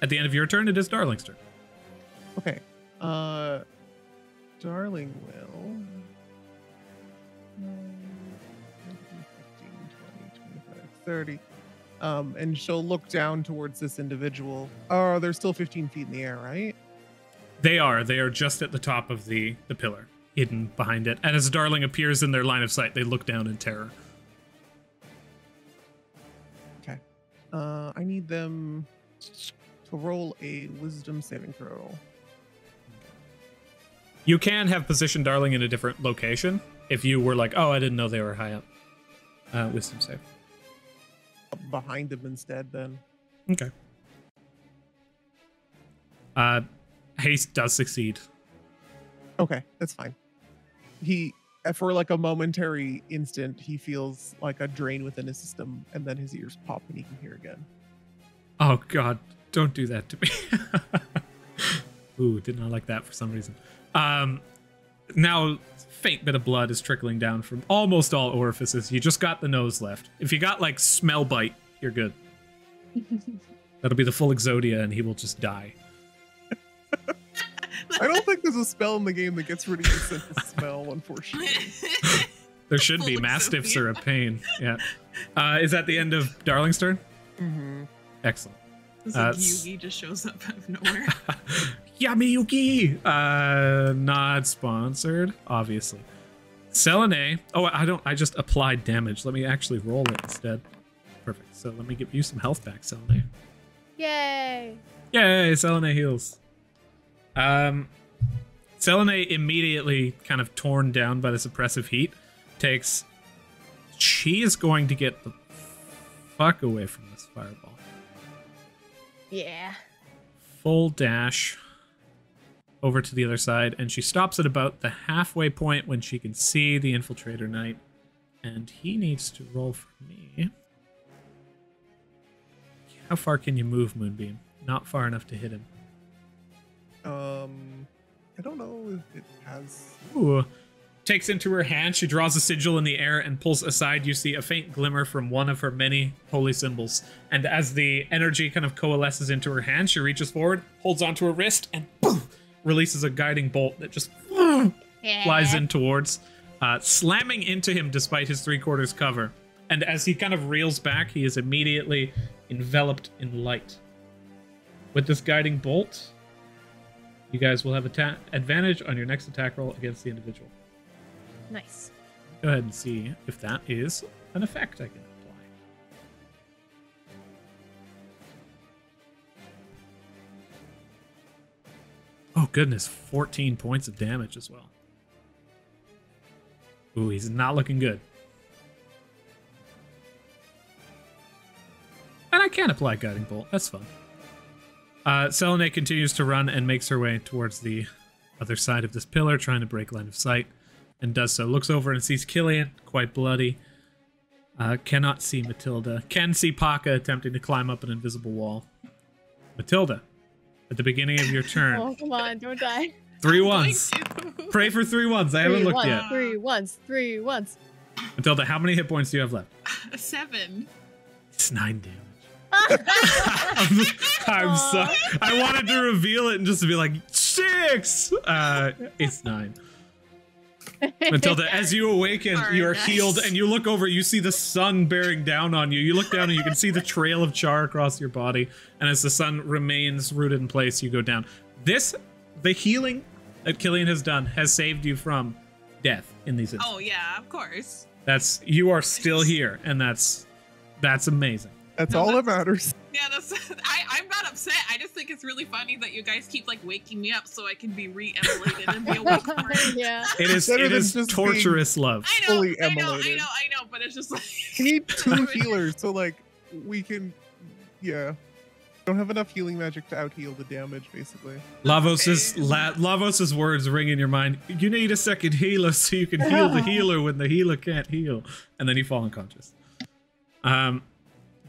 At the end of your turn, it is Darling's turn. Okay. Darling will 15, 20, 25, 30. And she'll look down towards this individual. Oh, they're still 15 feet in the air, right? They are just at the top of the pillar. hidden behind it. And as Darling appears in their line of sight, they look down in terror. Okay. I need them to roll a wisdom saving throw. You can have positioned Darling in a different location if you were like, oh, I didn't know they were high up. Wisdom save. Behind them instead, then. Okay. Haste does succeed. Okay, that's fine. He, for like a momentary instant, he feels like a drain within his system, and then his ears pop and he can hear again. Oh, God. Don't do that to me. Ooh, did not like that for some reason. Now, faint bit of blood is trickling down from almost all orifices. You just got the nose left. If you got, like, smell bite, you're good. That'll be the full Exodia, and he will just die. I don't think there's a spell in the game that gets rid of your sense of smell, unfortunately. There should be. Full Mastiffs Exodia. are a pain. Yeah. Is that the end of Darling's turn? Mm-hmm. Excellent. It's like Yugi just shows up out of nowhere. Yummy Yuki! Not sponsored, obviously. Selene. Oh, I just applied damage. Let me actually roll it instead. Perfect. So let me give you some health back, Selene. Yay! Yay, Selene heals. Selene immediately kind of torn down by this oppressive heat she is going to get the fuck away from this fireball. Yeah. Full dash over to the other side, and she stops at about the halfway point when she can see the Infiltrator Knight, and he needs to roll for me. How far can you move, Moonbeam? Not far enough to hit him. I don't know if it has. Ooh. Takes into her hand, she draws a sigil in the air and pulls aside. You see a faint glimmer from one of her many holy symbols. And as the energy kind of coalesces into her hand, she reaches forward, holds onto her wrist, and boom, releases a guiding bolt that just flies in towards, slamming into him despite his 3/4 cover. And as he kind of reels back, he is immediately enveloped in light. With this guiding bolt, you guys will have advantage on your next attack roll against the individual. Nice. Go ahead and see if that is an effect I can apply. Oh goodness, 14 points of damage as well. Ooh, he's not looking good. And I can apply Guiding Bolt, that's fun. Selene continues to run and makes her way towards the other side of this pillar, trying to break line of sight, and does so. Looks over and sees Killian, quite bloody. Cannot see Matilda. Can see Paka attempting to climb up an invisible wall. Matilda, at the beginning of your turn. Oh, come on, don't die. 3 ones. Pray for 3 ones. I haven't looked yet. 3 ones, 3 ones. Matilda, how many hit points do you have left? 7. It's 9 damage. I'm sorry. I wanted to reveal it and just be like, 6! It's 9. Matilda, as you awaken, you are healed, and you look over, you see the sun bearing down on you. You look down and you can see the trail of char across your body, and as the sun remains rooted in place, you go down. The healing that Killian has done has saved you from death in these instances. Oh yeah, of course. You are still here, and that's amazing. That's all that matters. Yeah, I'm not upset. I just think it's really funny that you guys keep like waking me up so I can be re-emulated and be awake for it. Yeah. It is just torturous love. I know, Fully I know, emulated. but it's just like We need 2 healers, so like we can, yeah. Don't have enough healing magic to out-heal the damage, basically. Lavos's words ring in your mind. You need a second healer so you can heal the healer when the healer can't heal, and then you fall unconscious.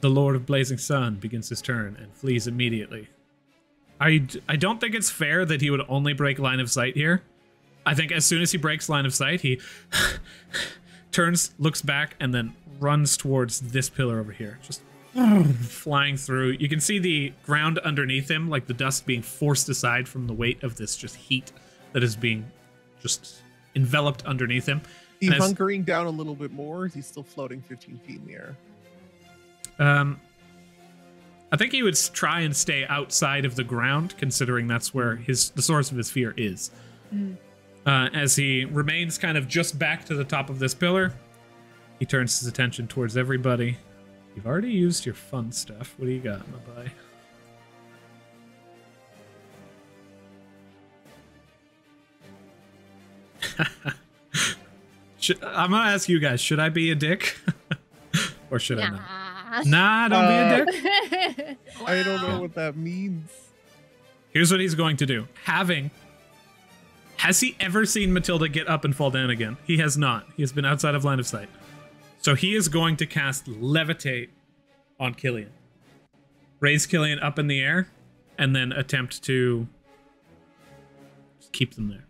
The Lord of Blazing Sun begins his turn and flees immediately. I don't think it's fair that he would only break line of sight here. I think as soon as he breaks line of sight, he turns, looks back, and then runs towards this pillar over here. Just flying through. You can see the ground underneath him, like the dust being forced aside from the weight of this just heat that is being just enveloped underneath him. He's hunkering down a little bit more. Is he still floating 15 feet in the air? I think he would try and stay outside of the ground, considering that's where the source of his fear is. As he remains kind of just back to the top of this pillar, he turns his attention towards everybody. You've already used your fun stuff. What do you got, my boy? I'm gonna ask you guys, should I be a dick? Or should I not? Nah, don't be a dick. I don't know what that means. Here's what he's going to do. Has he ever seen Matilda get up and fall down again? He has not. He has been outside of line of sight. So he is going to cast Levitate on Killian. Raise Killian up in the air, and then attempt to just keep them there.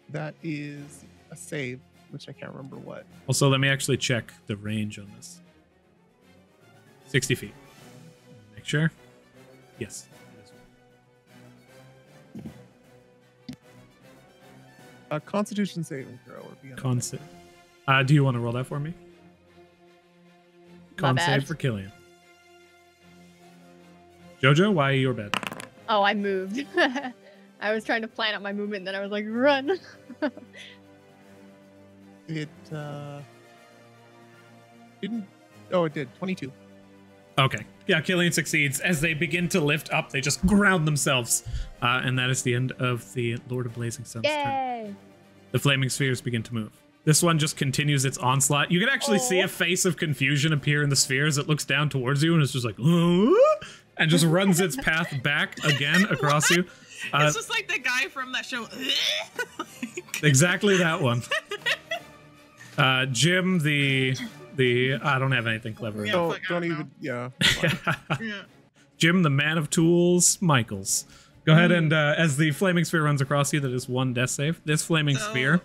That is a save, which I can't remember what. Also, let me actually check the range on this. 60 feet. Make sure. Yes. A Constitution saving throw or beyond. Con save. Do you want to roll that for me? My Con bad. save for Killian. Jojo, why your bad? Oh, I moved. I was trying to plan out my movement, and then I was like, run. It didn't. Oh, it did. 22. Okay. Yeah, Killian succeeds. As they begin to lift up, they just ground themselves. And that is the end of the Lord of Blazing Sun's turn. Yay! The flaming spheres begin to move. This one just continues its onslaught. You can actually see a face of confusion appear in the spheres. It looks down towards you and it's just like, and just runs its path back again across you. It's just like the guy from that show. Exactly that one. Jim, the I don't have anything clever. Yeah, Don't, fuck, I don't don't even. Yeah. Yeah. Jim, the man of tools, Michaels. Go ahead and as the flaming sphere runs across you, that is one death save. This flaming sphere.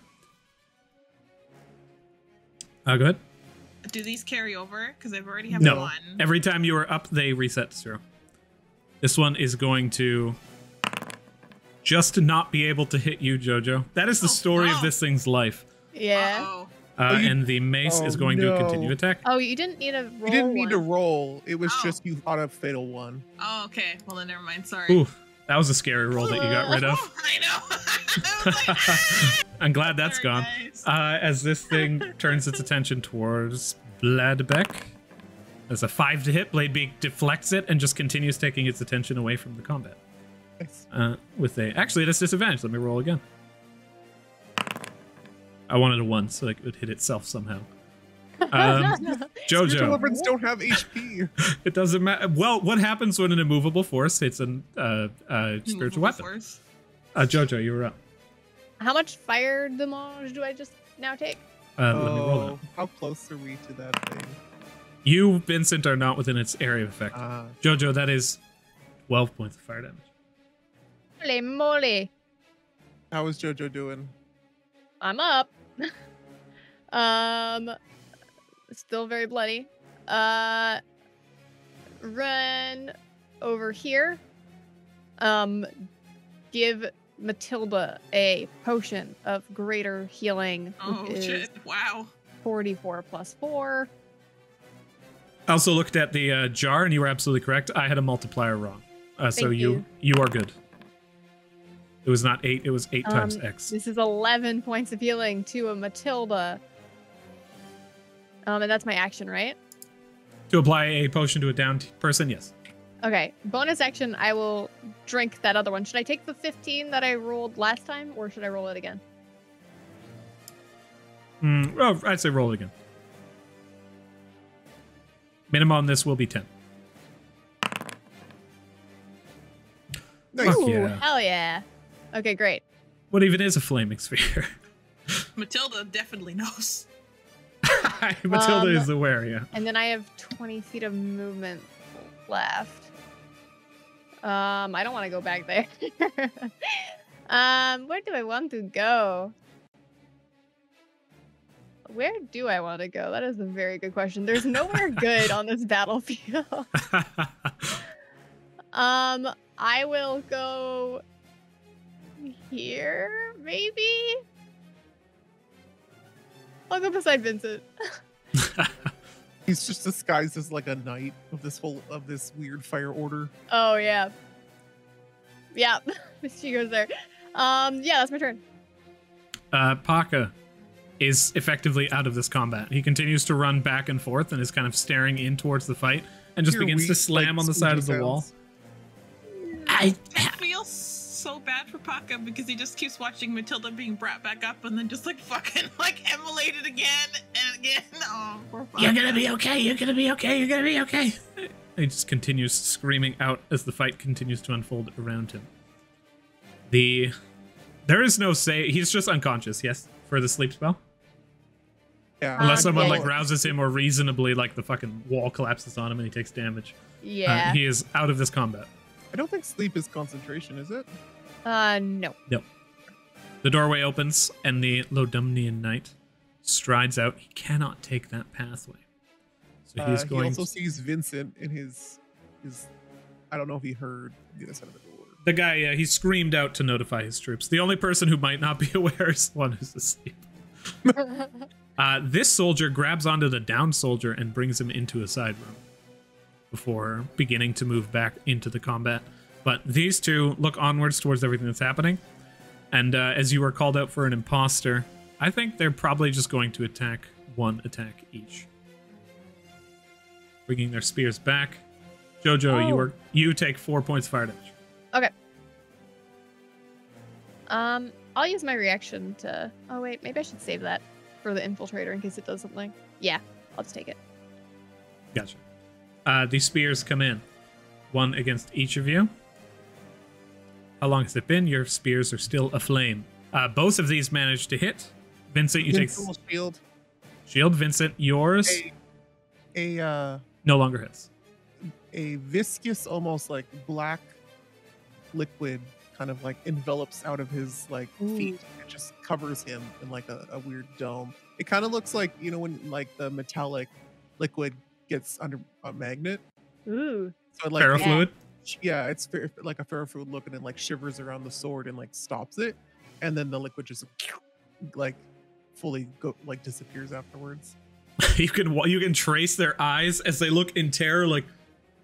Go ahead. Do these carry over? Because I've already have No. one. Every time you are up, they reset to 0. This one is going to just not be able to hit you, Jojo. That is the story of this thing's life. Yeah. Uh-oh. And the mace is going to no. continue attack. Oh, you didn't need a roll. You didn't need to one. roll. It was Oh. just you thought a fatal one. Oh, okay. Well, then never mind. Sorry. Ooh, that was a scary roll that you got rid of. I know. I was like, I'm glad that's Very gone. nice. As this thing turns its attention towards Bladbeck. As a 5 to hit, Bladebeak deflects it and just continues taking its attention away from the combat. Nice. With a actually, it has disadvantage. Let me roll again. I wanted a 1 so it would hit itself somehow. Spiritual Jojo, weapons don't have HP. it doesn't matter. Well, what happens when an immovable force hits a spiritual Movable weapon? force. Jojo, you were up. How much fire damage do I just now take? Let me roll that. How close are we to that thing? You, Vincent, are not within its area of effect. Ah, Jojo, that is 12 points of fire damage. Holy moly. how is Jojo doing? I'm up. Still very bloody. Run over here. Give Matilda a potion of greater healing, Oh, which is shit. Wow. 44 plus 4. I also looked at the jar, and you were absolutely correct. I had a multiplier wrong. So Thank you are good. It was not 8, it was 8 times X. This is 11 points of healing to a Matilda. And that's my action, right? To apply a potion to a downed person, yes. Okay, bonus action, I will drink that other one. Should I take the 15 that I rolled last time, or should I roll it again? Oh, I'd say roll it again. Minimum on this will be 10. Nice. Fuck Ooh, yeah. hell yeah. Okay, great. What even is a flaming sphere? Matilda definitely knows. Matilda is aware, yeah. And then I have 20 feet of movement left. I don't want to go back there. Where do I want to go? Where do I want to go? That is a very good question. There's nowhere good on this battlefield. I will go here, maybe? I'll go beside Vincent. He's just disguised as like a knight of this weird fire order. Oh, yeah. Yeah. She goes there. Yeah, that's my turn. Paka is effectively out of this combat. He continues to run back and forth and is kind of staring in towards the fight and just begins to slam on the side of the wall. I feel so bad for Paka because he just keeps watching Matilda being brought back up and then just like fucking like immolated again and again. Oh, poor Paka. You're gonna be okay. You're gonna be okay. You're gonna be okay. He just continues screaming out as the fight continues to unfold around him. There is no say. He's just unconscious. Yes, for the sleep spell. Yeah. Unless someone yeah. like rouses him or reasonably like the fucking wall collapses on him and he takes damage. Yeah. He is out of this combat. I don't think sleep is concentration, is it? No. No. The doorway opens and the Lodumnian knight strides out. He cannot take that pathway. So he's going. He also sees Vincent in his. I don't know if he heard the other side of the door. The guy, he screamed out to notify his troops. The only person who might not be aware is the one who's asleep. This soldier grabs onto the downed soldier and brings him into a side room before beginning to move back into the combat. But these two look onwards towards everything that's happening. And as you are called out for an imposter, I think they're probably just going to attack one attack each. Bringing their spears back. Jojo, you take 4 points of fire damage. Okay. I'll use my reaction to... Oh, wait. Maybe I should save that for the infiltrator in case it does something. Yeah, I'll just take it. Gotcha. The spears come in. One against each of you. How long has it been? Your spears are still aflame. Both of these managed to hit. Vincent, you take... Shield. Shield. Vincent, yours No longer hits. A viscous, almost like black liquid kind of like envelops out of his like feet. It just covers him in like a weird dome. It kind of looks like, you know, when like the metallic liquid gets under a magnet. Ooh. So it, like, Ferrofluid? Yeah, it's like a ferrofluid look, and it like shivers around the sword and like stops it, and then the liquid just like fully disappears afterwards. You can trace their eyes as they look in terror, like,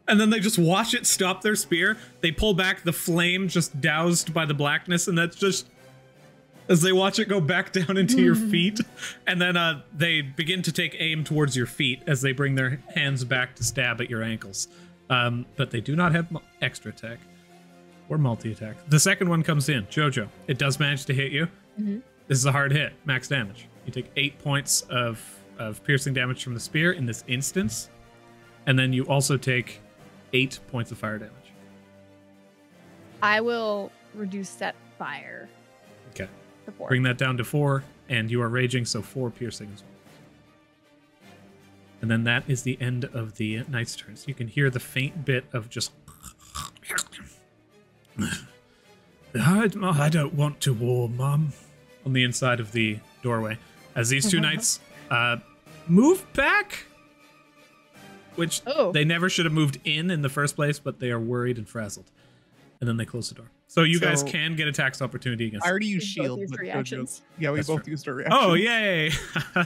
and then they just watch it stop their spear. They pull back, the flame just doused by the blackness, and that's just as they watch it go back down into your feet. And then they begin to take aim towards your feet as they bring their hands back to stab at your ankles. But they do not have extra attack or multi-attack. The second one comes in. Jojo, it does manage to hit you. Mm-hmm. This is a hard hit, max damage. You take 8 points of piercing damage from the spear in this instance. And then you also take 8 points of fire damage. I will reduce that fire. Okay. To 4. Bring that down to 4, and you are raging, so 4 piercing as well. And then that is the end of the knight's turn. So you can hear the faint bit of just... I don't want to war, Mum. On the inside of the doorway. As these two knights move back, which they never should have moved in the first place, but they are worried and frazzled. And then they close the door. So you guys can get a tax opportunity against I already used We both shield. used But reactions. yeah, we That's both true. used our reactions. Oh, yay!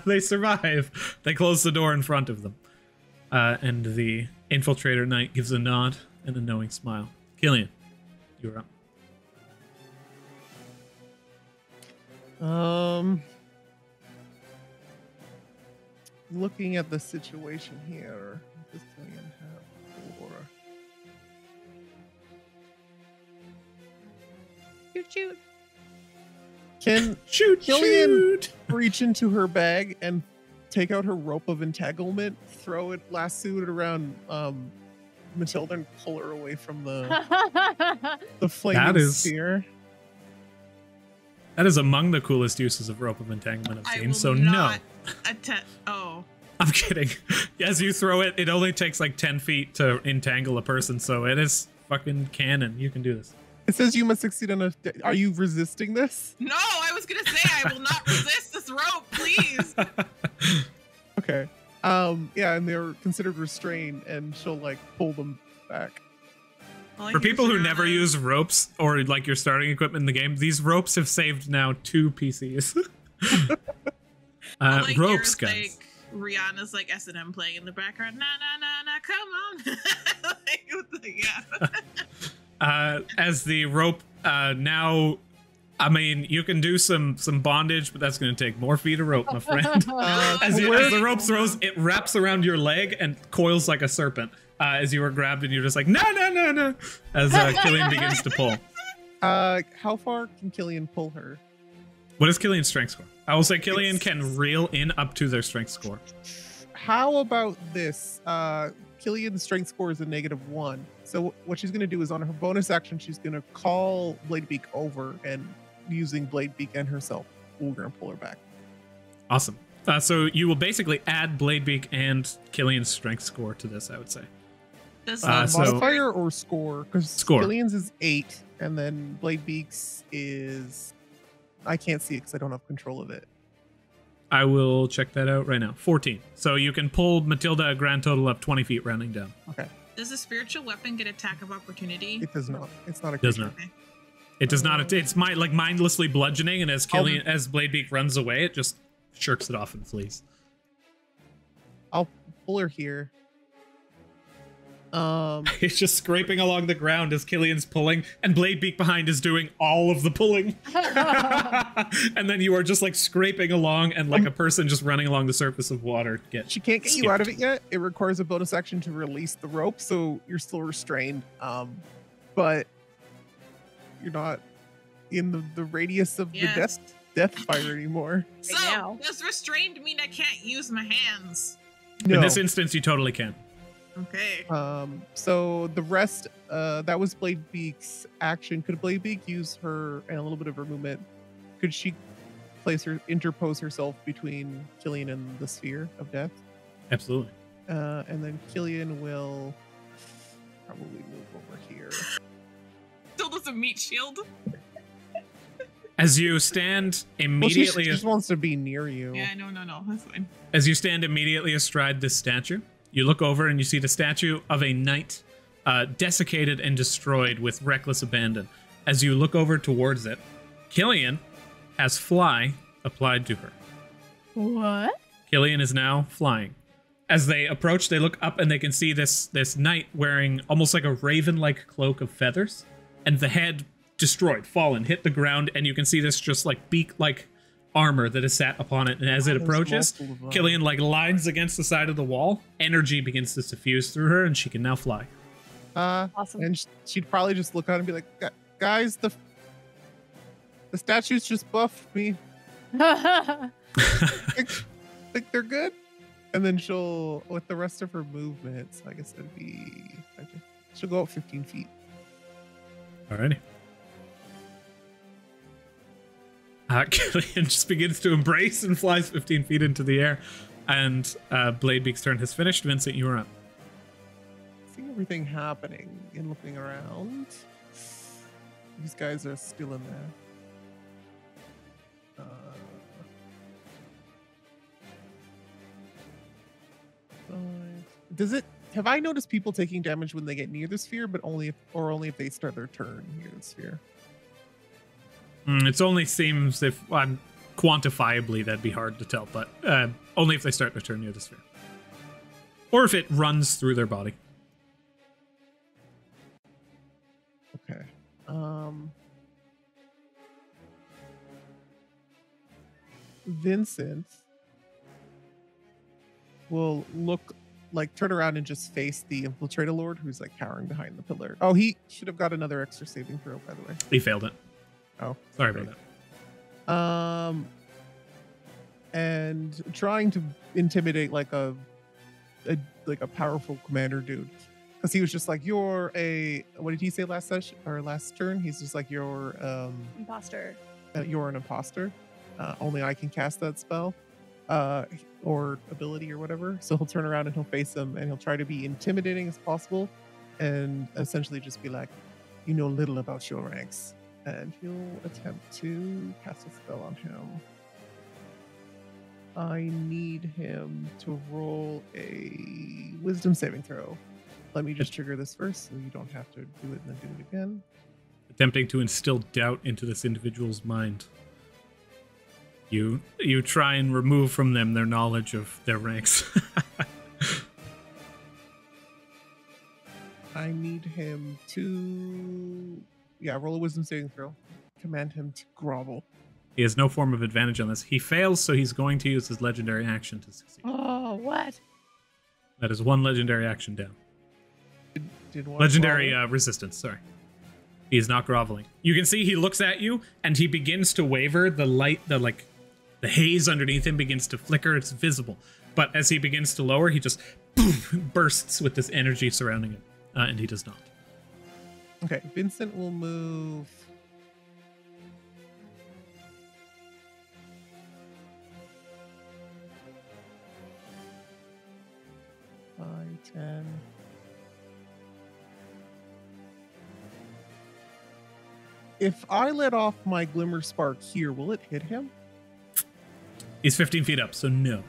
They survive. They close the door in front of them. And the infiltrator knight gives a nod and a knowing smile. Killian, you're up. Looking at the situation here, what does Killian have for? Shoot, shoot. Can Killian reach into her bag and take out her rope of entanglement, throw it, lasso it around Matilda, and pull her away from the flaming spear? That is among the coolest uses of rope of entanglement I've seen. So no. I'm kidding. As you throw it, it only takes like 10 feet to entangle a person, so it is fucking canon. You can do this. It says you must succeed on a... Are you resisting this? No, I was gonna say I will not resist this rope, please. Okay. Yeah, and they're considered restrained, and she'll like pull them back. For people who never use ropes or like your starting equipment in the game, these ropes have saved now 2 PCs. Ropes, guys. Like, Rihanna's like S&M playing in the background. Nah, come on. as the rope now, I mean, you can do some bondage, but that's going to take more feet of rope, my friend. As the rope throws, it wraps around your leg and coils like a serpent. As you are grabbed, and you're just like, no. As Killian begins to pull. How far can Killian pull her? What is Killian's strength score? I will say Killian can reel in up to their strength score. How about this? Killian's strength score is a -1. So what she's going to do is on her bonus action, she's going to call Bladebeak over, and using Bladebeak and herself, we're going to pull her back. Awesome. So you will basically add Bladebeak and Killian's strength score to this, I would say. Does Modifier or score? Because Score. Killian's is 8, and then Bladebeak's is... I can't see it because I don't have control of it. I will check that out right now. 14. So you can pull Matilda a grand total of 20 feet rounding down. Okay. Does a spiritual weapon get attack of opportunity? It does not. It's not a Does creature. not. It does not. It's mindlessly bludgeoning, and as Bladebeak runs away, it just shirks it off and flees. I'll pull her here. It's just scraping along the ground as Killian's pulling, and Bladebeak behind is doing all of the pulling. And then you are just like scraping along, and like a person just running along the surface of water. She can't get you out of it yet. It requires a bonus action to release the rope, so you're still restrained. But you're not in the radius of the death fire anymore. So, now. does restrained mean I can't use my hands? No. In this instance, you totally can. Okay. So the rest, that was Bladebeak's action. Could Bladebeak use her and a little bit of her movement? Could she interpose herself between Killian and the sphere of death? Absolutely. And then Killian will probably move over here. Still doesn't meet shield. As you stand immediately, she just wants to be near you. Yeah, no, that's fine. as you stand immediately astride this statue, you look over and you see the statue of a knight, desiccated and destroyed with reckless abandon. As you look over towards it, Killian has fly applied to her. What? Killian is now flying. As they approach, they look up and they can see this knight wearing almost like a raven-like cloak of feathers, and the head destroyed, fallen, hit the ground, and you can see this just like beak-like armor that is sat upon it. And as it approaches, Killian like lines against the side of the wall. Energy begins to suffuse through her, and she can now fly. Awesome. And she'd probably just look at it and be like, guys, the statues just buffed me. Think they're good? And then she'll, with the rest of her movements, I guess it'd be, she'll go up 15 feet. Alrighty. Killian just begins to embrace and flies 15 feet into the air. And Bladebeak's turn has finished. Vincent, you are up. Seeing everything happening and looking around. These guys are still in there. Does it? Have I noticed people taking damage when they get near the sphere, but only if they start their turn near the sphere? It only seems if quantifiably that'd be hard to tell, but only if they start their turn near the sphere, or if it runs through their body. Okay. Vincent will look like turn around and just face the infiltrator lord who's like cowering behind the pillar. Oh, he should have got another extra saving throw, by the way. He failed it. Oh, sorry about that. And trying to intimidate like a powerful commander dude, because he was just like, "You're a," what did he say last session or last turn? He's just like, "You're imposter. You're an imposter. Only I can cast that spell, or ability or whatever." So he'll turn around and he'll face him and he'll try to be intimidating as possible, and essentially just be like, "You know little about your ranks." And he'll attempt to cast a spell on him. I need him to roll a wisdom saving throw. Let me just trigger this first so you don't have to do it and then do it again. Attempting to instill doubt into this individual's mind. You try and remove from them their knowledge of their ranks. I need him to roll a wisdom saving throw. Command him to grovel. He has no form of advantage on this. He fails, so he's going to use his legendary action to succeed. Oh, what? That is one legendary action down. Did one Legendary grovel? resistance, sorry. He is not groveling. You can see he looks at you, and he begins to waver. The haze underneath him begins to flicker. It's visible. But as he begins to lower, he just bursts with this energy surrounding him, and he does not. Okay, Vincent will move. 5, 10. If I let off my glimmer spark here, will it hit him? He's 15 feet up, so no.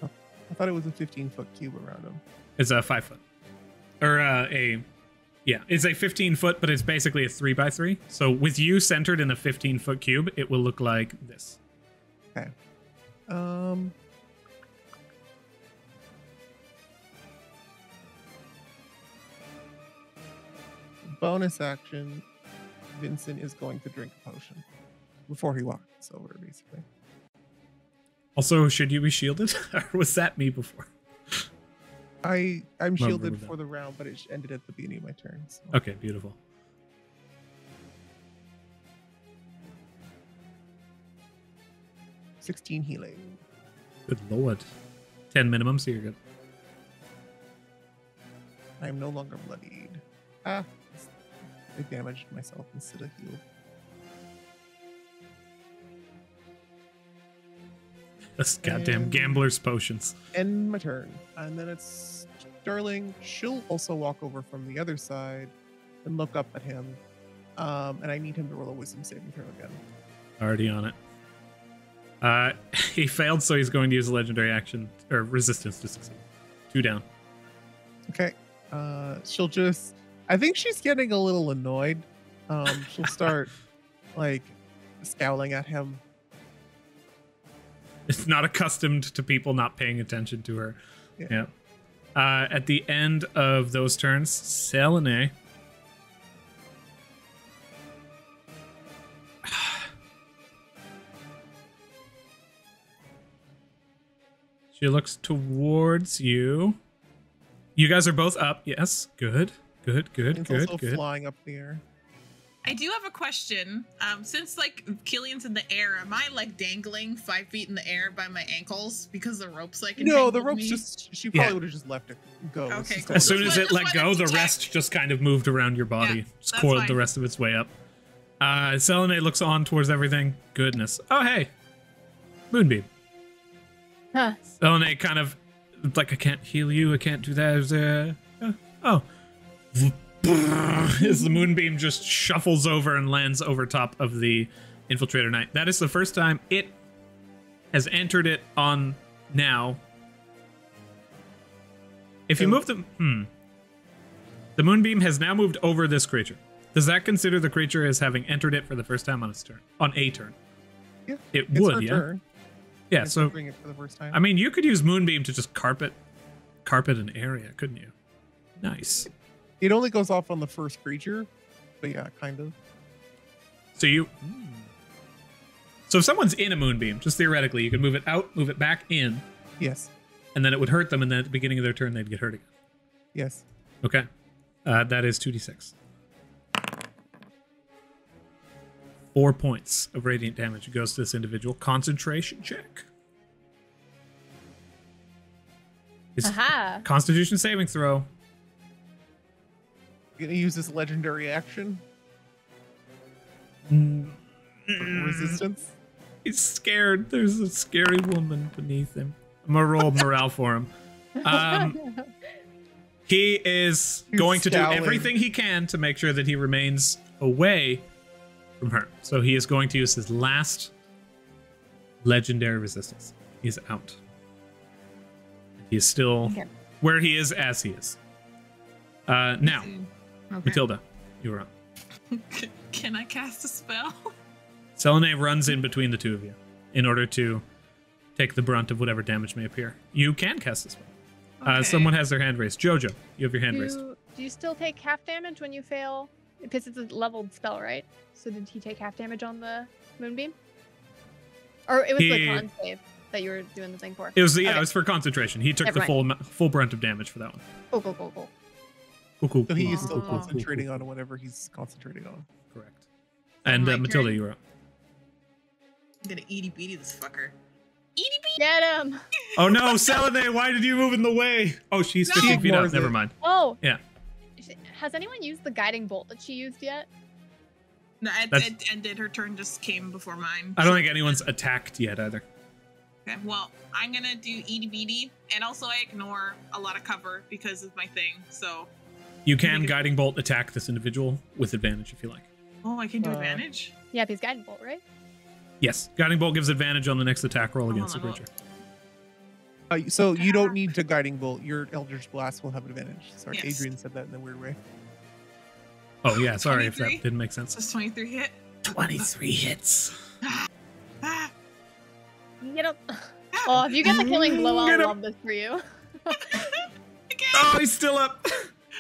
Oh, I thought it was a 15-foot cube around him. It's a 5 foot. Or it's a 15 foot, but it's basically a 3x3. So with you centered in a 15-foot cube, it will look like this. Okay. Bonus action, Vincent is going to drink a potion before he walks over, basically. Also, should you be shielded? Or was that me before? I'm shielded for the round, but it ended at the beginning of my turn. So. Okay, beautiful. $16 healing. Good lord. 10 minimum, so you're good. I am no longer bloodied. I damaged myself instead of healed. This goddamn gambler's potions. End my turn. And then it's Darling. She'll also walk over from the other side and look up at him. And I need him to roll a wisdom saving throw again. Already on it. He failed, so he's going to use a legendary action or resistance to succeed. 2 down. Okay. She'll just, I think she's getting a little annoyed. She'll start like scowling at him. It's not accustomed to people not paying attention to her. Yeah. At the end of those turns, Selene. She looks towards you. You guys are both up. Yes. Good. It's also flying up in the air. I do have a question. Since like Killian's in the air, am I like dangling 5 feet in the air by my ankles because the rope's like no, the rope's me? just she probably would have just left it go. Okay, cool. As soon as it let go, the rest just kind of moved around your body. Yeah, just that's coiled fine. the rest of its way up. Selene looks on towards everything. Goodness. Oh, hey. Moonbeam. Huh. Selene kind of like, I can't heal you. I can't do that. Oh. As the moonbeam just shuffles over and lands over top of the Infiltrator Knight. That is the first time it has entered it on now. If you move the moonbeam has now moved over this creature. Does that consider the creature as having entered it for the first time on its turn? On a turn? Yeah, it it's would. her Yeah. turn. Yeah. It's So bring it for the first time. I mean, you could use moonbeam to just carpet an area, couldn't you? Nice. It only goes off on the first creature, but yeah, kind of. So so if someone's in a moonbeam, just theoretically, you could move it out, move it back in, Yes. and then it would hurt them, and then at the beginning of their turn, they'd get hurt again. Yes. Okay. That is 2d6. 4 points of radiant damage goes to this individual. Concentration check. Aha. Constitution saving throw. You gonna use this legendary action? Resistance? He's scared. There's a scary woman beneath him. I'm gonna roll morale for him. He is going to do scowling. everything he can to make sure that he remains away from her. So he is going to use his last legendary resistance. He's out. He is still where he is as he is. Now, Okay. Matilda, you are up. Can I cast a spell? Selene runs in between the two of you in order to take the brunt of whatever damage may appear. You can cast this spell. Okay. Someone has their hand raised. Jojo, you have your hand raised. Do you still take half damage when you fail Because it's a leveled spell, right? So did he take half damage on the moonbeam? Or it was the con save that you were doing the thing for? It was it was for concentration. He took Never the full brunt of damage for that one. Cool. Cool. So he is Cool, still cool, concentrating on whatever he's concentrating on. Correct. And My Matilda, turn. you were up. I'm gonna eaty beaty this fucker. Eaty beaty. Get him! Oh no, Selene, why did you move in the way? Oh, she's No. 15 She feet up. ignores Never it. mind. Oh! Yeah. Has anyone used the guiding bolt that she used yet? No, That's- it ended. Her turn just came before mine. I don't think anyone's attacked yet either. Okay, well, I'm gonna do eaty beaty, and also I ignore a lot of cover because of my thing. So, You can guiding bolt attack this individual with advantage if you like. I can do advantage. Yeah, if he's guiding bolt, right? Yes, guiding bolt gives advantage on the next attack roll against the hold on, creature. So you don't need to guiding bolt. Your Eldritch Blast will have advantage. Sorry, Yes. Adrian said that in a weird way. Oh yeah, sorry if 23? that didn't make sense. Does 23 hit? 23 hits. Ah, Get him! Oh, if you get the killing blow, Get I'll him. love this for you. Oh, he's still up.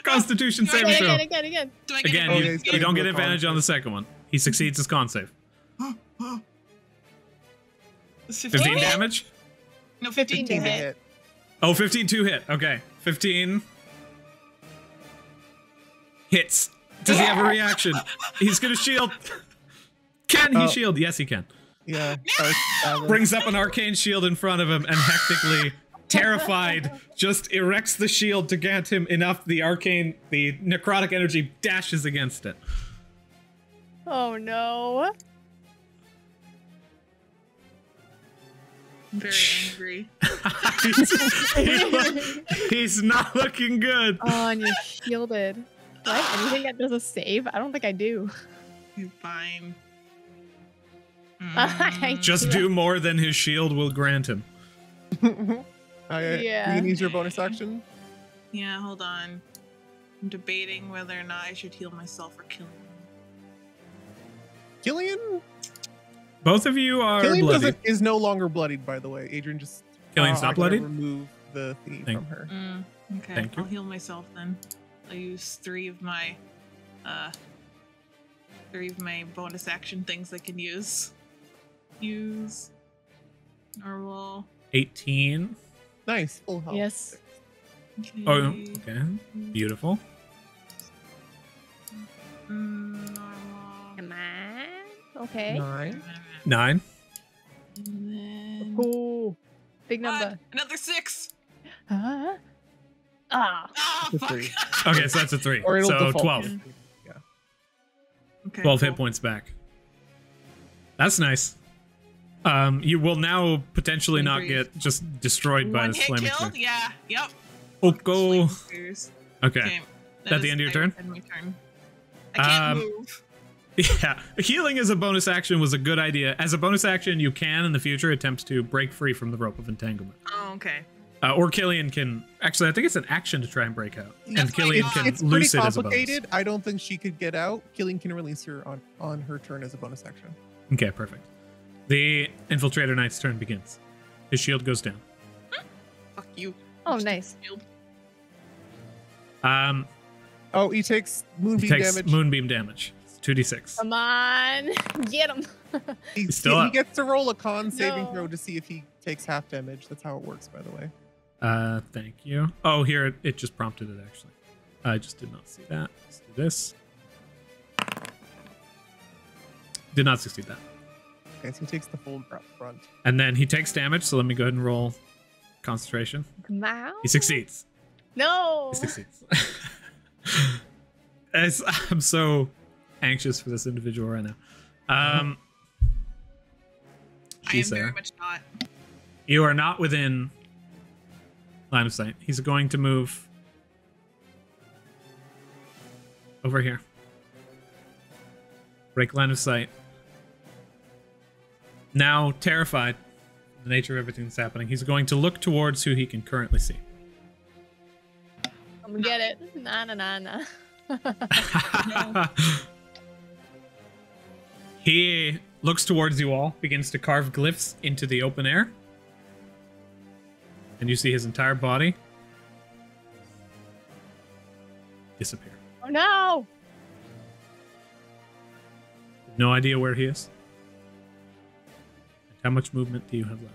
Constitution saving throw. Again. Do I get Again, Oh, you, yeah, he's you gotta don't do get a con advantage on the second one. He succeeds his con save. It's 15 hit? damage? No, 15 15 to to hit. Oh, 15 to hit. Okay. 15 hits. Does he have a reaction? He's going to shield. Can he Oh. shield? Yes, he can. Yeah. Brings up an arcane shield in front of him and hectically, terrified, just erects the shield to grant him enough. The necrotic energy dashes against it. Oh no. I'm very angry. He's not looking good. Oh, and you're shielded. Do I have anything that does a save? I don't think I do. You're fine. I Just do more than his shield will grant him. Yeah. You can use your bonus action. Yeah, hold on. I'm debating whether or not I should heal myself or kill him. Killian? Both of you are Killian bloody. is no longer bloodied, by the way. Adrian just. Killian's not I gotta bloodied? Remove the thingy Thank- from her. Okay, Thank you. I'll heal myself then. I'll use 3 of my bonus action things I can use. Use normal. 18. Nice. Full health. Yes. Okay. Oh, okay. Beautiful. Normal. Come on. Okay. 9. 9. And then Cool. Big number. Another 6. Huh? Ah. Ah, It's a fuck. 3. Okay, so that's a 3. Or it'll So default 12. to 3. Yeah. Okay, 12 hit cool. points back. That's nice. You will now potentially not get just destroyed by One this hit flaming killed? spear. Yeah. Yep. Oh, go. Flaming spears. Okay. Okay. At the end of your turn? My turn. I can't Um, move. Yeah. Healing as a bonus action was a good idea. As a bonus action, you can in the future attempt to break free from the rope of entanglement. Oh, okay. Or Killian can. Actually, I think it's an action to try and break out. And That's what I Killian thought. can It's pretty loose it as a bonus. complicated. I don't think she could get out. Killian can release her on her turn as a bonus action. Okay, perfect. The Infiltrator Knight's turn begins. His shield goes down. Fuck you. Oh, nice. Shield. Oh, he takes He moonbeam takes damage. moonbeam damage. It's 2d6. Come on. Get him. He still up. gets to roll a con saving No. throw to see if he takes half damage. That's how it works, by the way. Thank you. Oh, here it just prompted it actually. I just did not see that. Let's do this. Did not succeed that. Okay, so he takes the full brunt. And then he takes damage, so let me go ahead and roll concentration. Come on. He succeeds. No. He succeeds. I'm so anxious for this individual right now. I am She's very there. much not. You are not within line of sight. He's going to move over here. Break line of sight. Now terrified of the nature of everything that's happening, he's going to look towards who he can currently see. I'm gonna get it. Nah. He looks towards you all, begins to carve glyphs into the open air. And you see his entire body disappear. Oh no. No idea where he is. How much movement do you have left?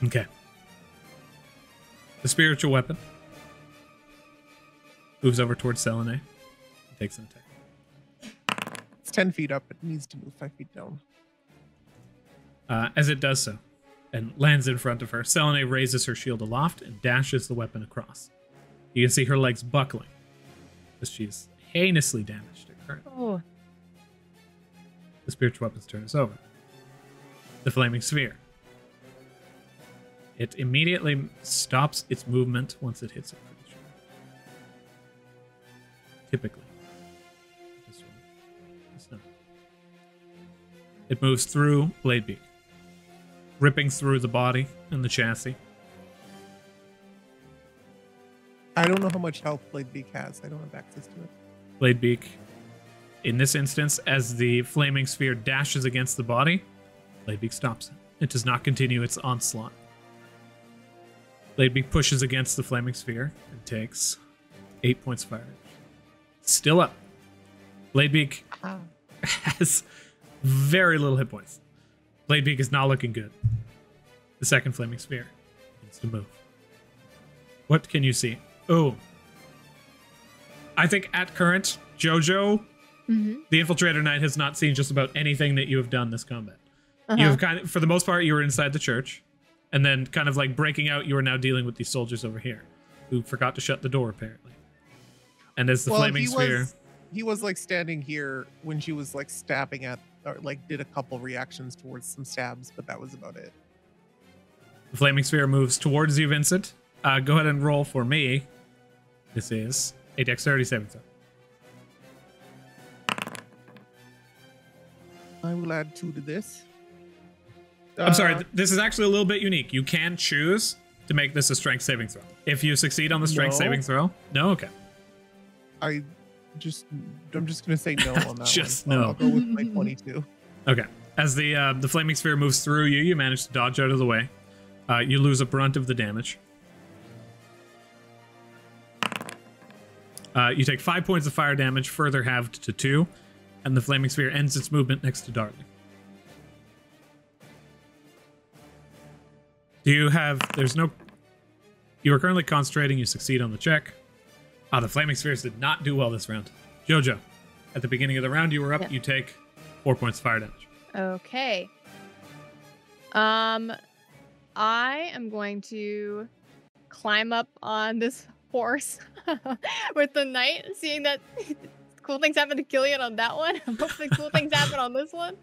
Okay. The spiritual weapon moves over towards Selene and takes an attack. It's 10 feet up. It needs to move 5 feet down. As it does so, and lands in front of her, Selene raises her shield aloft and dashes the weapon across. You can see her legs buckling as she's heinously damaged. Oh. The spiritual weapon's turn is over. The flaming sphere. It immediately stops its movement once it hits a creature. Typically. This one. It's not. It moves through Bladebeak, ripping through the body and the chassis. I don't know how much health Bladebeak has. I don't have access to it. Bladebeak, in this instance, as the flaming sphere dashes against the body, Bladebeak stops it. It does not continue its onslaught. Bladebeak pushes against the flaming sphere and takes 8 points of fire damage. Still up. Bladebeak has very little hit points. Bladebeak is not looking good. The second flaming sphere needs to move. What can you see? Oh. I think at current, Jojo, the Infiltrator Knight, has not seen just about anything that you have done this combat. You have kind of, for the most part, you were inside the church. And then kind of like breaking out, you are now dealing with these soldiers over here who forgot to shut the door, apparently. And as the flaming sphere... He was like standing here when she was like stabbing at, or like did a couple reactions towards some stabs, but that was about it. The flaming sphere moves towards you, Vincent. Go ahead and roll for me. This is a dexterity saving throw. I will add 2 to this. I'm sorry, this is actually a little bit unique. You can choose to make this a strength saving throw. If you succeed on the strength saving throw, no, okay. I'm just gonna say no on that just one. no. I'll go with my 22. Okay. As the flaming sphere moves through you, you manage to dodge out of the way. You lose a brunt of the damage. You take 5 points of fire damage, further halved to 2, and the flaming sphere ends its movement next to Darling. You are currently concentrating, you succeed on the check. The flaming spheres did not do well this round. Jojo, at the beginning of the round you were up, you take 4 points of fire damage. Okay. I am going to climb up on this horse with the knight, seeing that cool things happen to Killian on that one. Hopefully cool things happen on this one.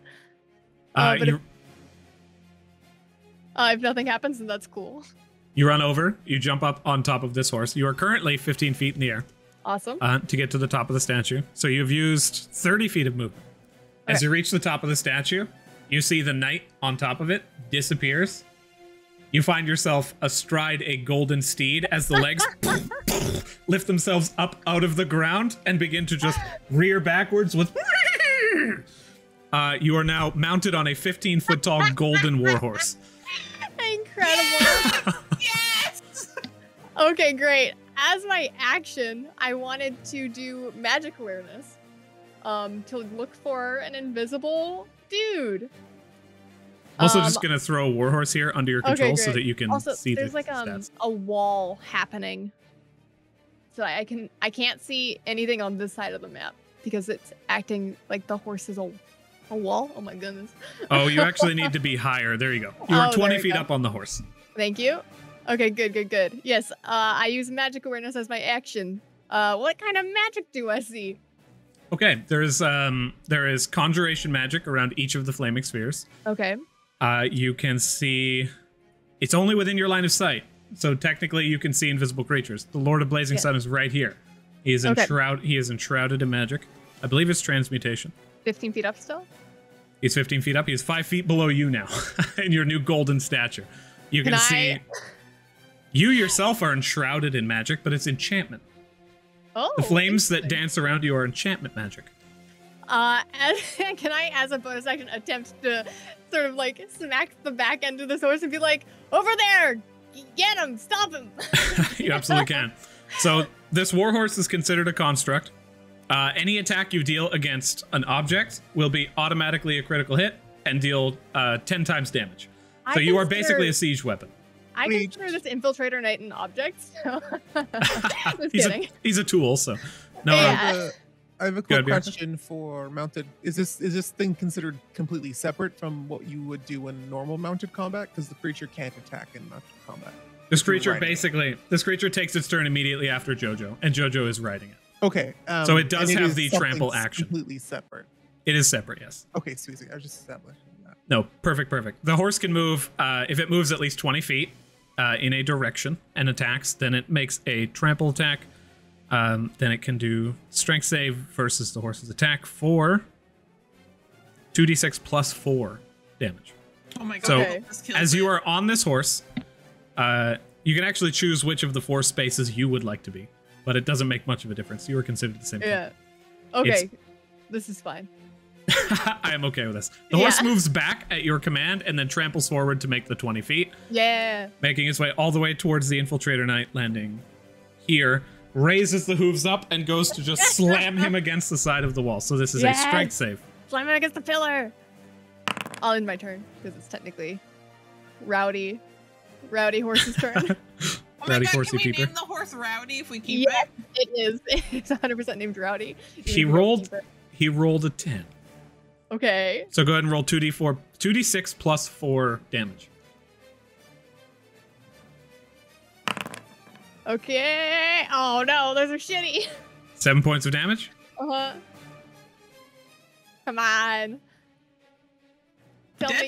But if nothing happens, then that's cool. You run over, you jump up on top of this horse. You are currently 15 feet in the air. Awesome. To get to the top of the statue. So you've used 30 feet of movement. As you reach the top of the statue, you see the knight on top of it disappears. You find yourself astride a golden steed as the legs lift themselves up out of the ground and begin to just rear backwards with... You are now mounted on a 15-foot tall golden warhorse. Incredible. Yes! Okay, great. As my action, I wanted to do magic awareness to look for an invisible dude. Also, just gonna throw a warhorse here under your control so that you can see there's the like stats. a wall happening, so I can't see anything on this side of the map because it's acting like the horse is a wall. Oh my goodness. Oh, you actually need to be higher. There you go. You are 20 feet up on the horse. Thank you. Okay, good. Yes, I use magic awareness as my action. What kind of magic do I see? Okay, there is conjuration magic around each of the flaming spheres. Okay. You can see, it's only within your line of sight, so technically you can see invisible creatures. The Lord of Blazing Sun is right here. He is enshrouded in magic. I believe it's transmutation. 15 feet up still? He's 15 feet up. He is 5 feet below you now in your new golden stature. You can see you yourself are enshrouded in magic, but it's enchantment. Oh, the flames that dance around you are enchantment magic. Can I, as a bonus action, attempt to sort of like smack the back end of this horse and be like, over there, get him, stop him. You absolutely can. So this warhorse is considered a construct. Any attack you deal against an object will be automatically a critical hit and deal 10 times damage. So you are basically a siege weapon. I consider this infiltrator knight an object. So. Just kidding. He's a tool, so no. Yeah. I have a quick question for mounted. Is this thing considered completely separate from what you would do in normal mounted combat? Because the creature can't attack in mounted combat. This creature takes its turn immediately after Jojo, and Jojo is riding it. Okay. So it does have the trample action. Completely separate. It is separate, yes. Okay, sweet. I was just establishing that. No, perfect. The horse can move, if it moves at least 20 feet in a direction and attacks, then it makes a trample attack. Then it can do strength save versus the horse's attack for 2d6 plus 4 damage. Oh my god. So as you are on this horse, you can actually choose which of the 4 spaces you would like to be, but it doesn't make much of a difference. You are considered the same thing. Yeah. Okay. This is fine. I am okay with this. The horse moves back at your command and then tramples forward to make the 20 feet. Yeah. Making its way all the way towards the infiltrator knight, landing here. Raises the hooves up and goes to just slam him against the side of the wall. So this is a strength save. Slam him against the pillar. I'll end my turn because it's technically Rowdy horse's turn. Oh my god, can we name the horse Rowdy if we keep it? It is. It's 100% named Rowdy. He rolled a 10. Okay. So go ahead and roll 2d6 plus 4 damage. Okay. Oh no, those are shitty. 7 points of damage. Uh-huh. Come on.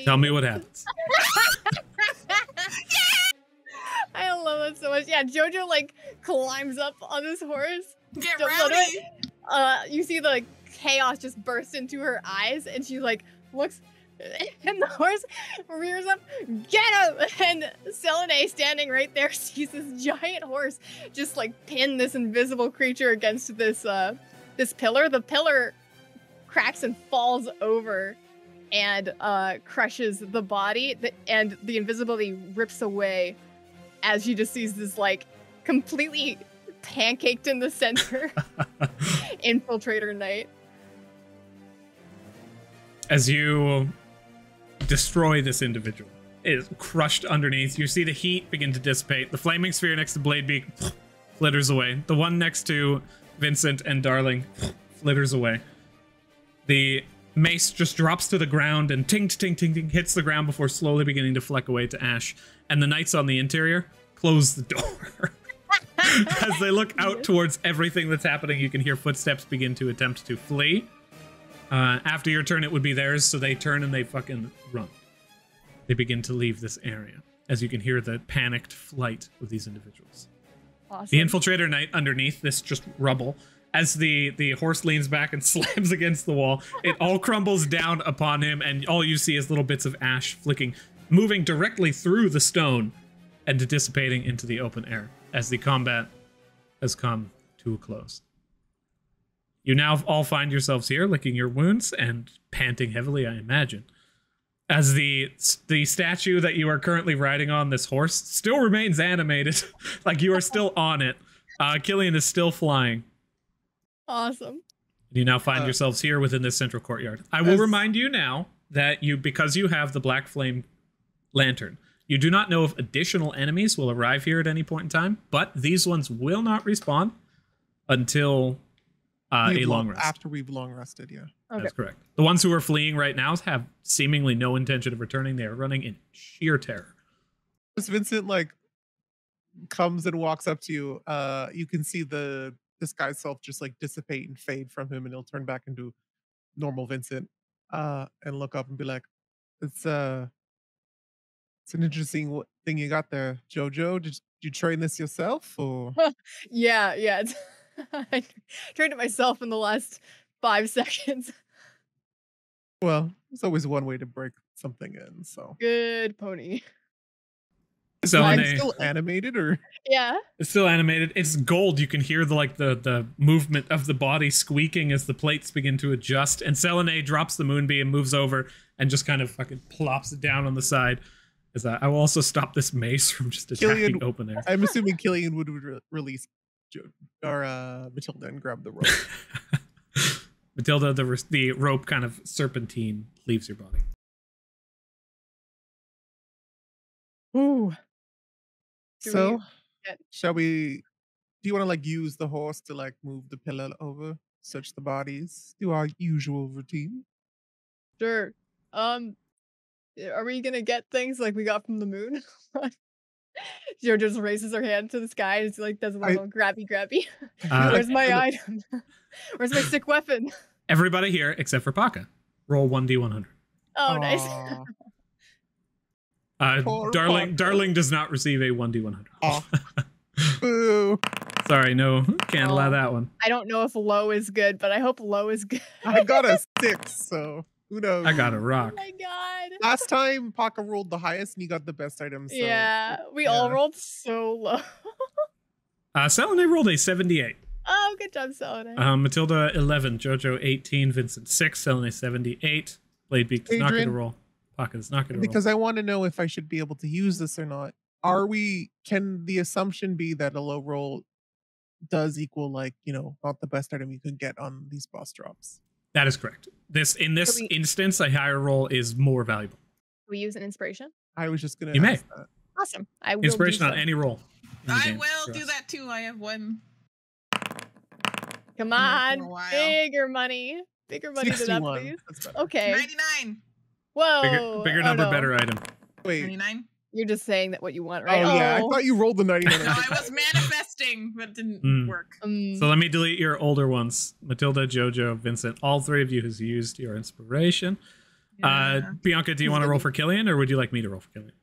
Tell me what happens. I love it so much. Yeah, Jojo like climbs up on this horse. Get Rowdy. You see the chaos just burst into her eyes, and she like looks, and the horse rears up. Get him! And Selene, standing right there, sees this giant horse just like pin this invisible creature against this this pillar. The pillar cracks and falls over and crushes the body, and the invisibility rips away as she just sees this like completely pancaked in the center infiltrator knight. As you destroy this individual, it is crushed underneath. You see the heat begin to dissipate. The flaming sphere next to Bladebeak flitters away. The one next to Vincent and Darling flitters away. The mace just drops to the ground and ting, ting, ting, ting, hits the ground before slowly beginning to fleck away to ash. And the knights on the interior close the door. As they look out towards everything that's happening, you can hear footsteps begin to attempt to flee. After your turn, it would be theirs, so they turn and they fucking run. They begin to leave this area, as you can hear the panicked flight of these individuals. Awesome. The infiltrator knight underneath this just rubble. As the horse leans back and slams against the wall, it all crumbles down upon him, and all you see is little bits of ash flicking, moving directly through the stone and dissipating into the open air as the combat has come to a close. You now all find yourselves here, licking your wounds and panting heavily, I imagine, as the statue that you are currently riding on, this horse, still remains animated, like you are still on it. Killian is still flying. Awesome. You now find yourselves here within this central courtyard. I will remind you now that because you have the Black Flame Lantern, you do not know if additional enemies will arrive here at any point in time, but these ones will not respawn until a long rest. After we've long rested, yeah. Okay. That's correct. The ones who are fleeing right now have seemingly no intention of returning. They are running in sheer terror. As Vincent like comes and walks up to you, you can see this guy's self just like dissipate and fade from him, and he'll turn back into normal Vincent and look up and be like, it's an interesting thing you got there, Jojo. Did you train this yourself, or? Yeah. I trained it myself in the last 5 seconds. Well, there's always one way to break something in, so. Good pony. Selenay, Still animated or? Yeah. it's still animated. It's gold. You can hear the movement of the body squeaking as the plates begin to adjust. And Selenay drops the moonbeam, moves over, and just kind of fucking plops it down on the side. As I will also stop this mace from just attacking open air. I'm assuming Killian would release Matilda and grab the rope. Matilda, the rope kind of serpentine leaves your body. Ooh. So, get- shall we? Do you want to like use the horse to like move the pillar over, search the bodies, do our usual routine? Sure. Are we gonna get things like we got from the moon? Joe just raises her hand to the sky and like does a little grabby. Where's my item? Where's my sick weapon? Everybody here except for Paka. Roll 1d100. Oh, nice. Darling does not receive a 1d100. Oh. Boo. Sorry, no, can't allow that one. I don't know if low is good, but I hope low is good. I got a 6, so who knows? I got a rock. Oh my god. Last time Paka rolled the highest and he got the best item. So, yeah, we all rolled so low. Selenay rolled a 78. Oh, good job, Selenay. Matilda 11, Jojo 18, Vincent 6, Selenay 78. Bladebeak is not going to roll. Paka is not going to roll. Because I want to know if I should be able to use this or not. Can the assumption be that a low roll does equal not the best item you could get on these boss drops? That is correct. In this instance, a higher roll is more valuable. We use an inspiration? I was just going to You may. that. Awesome. I will Inspiration on any roll. I will do that too. I have one. Come on. Bigger money. Bigger money than that, 61. please. That's better. Okay. 99. Whoa. Bigger number, better item. Wait. 99. You're just saying that what you want, right? Oh, yeah. I thought you rolled the 99. No, I was manifesting, but it didn't work. So let me delete your older ones. Matilda, Jojo, Vincent, all three of you has used your inspiration. Yeah. Bianca, do you want to roll for Killian, or would you like me to roll for Killian?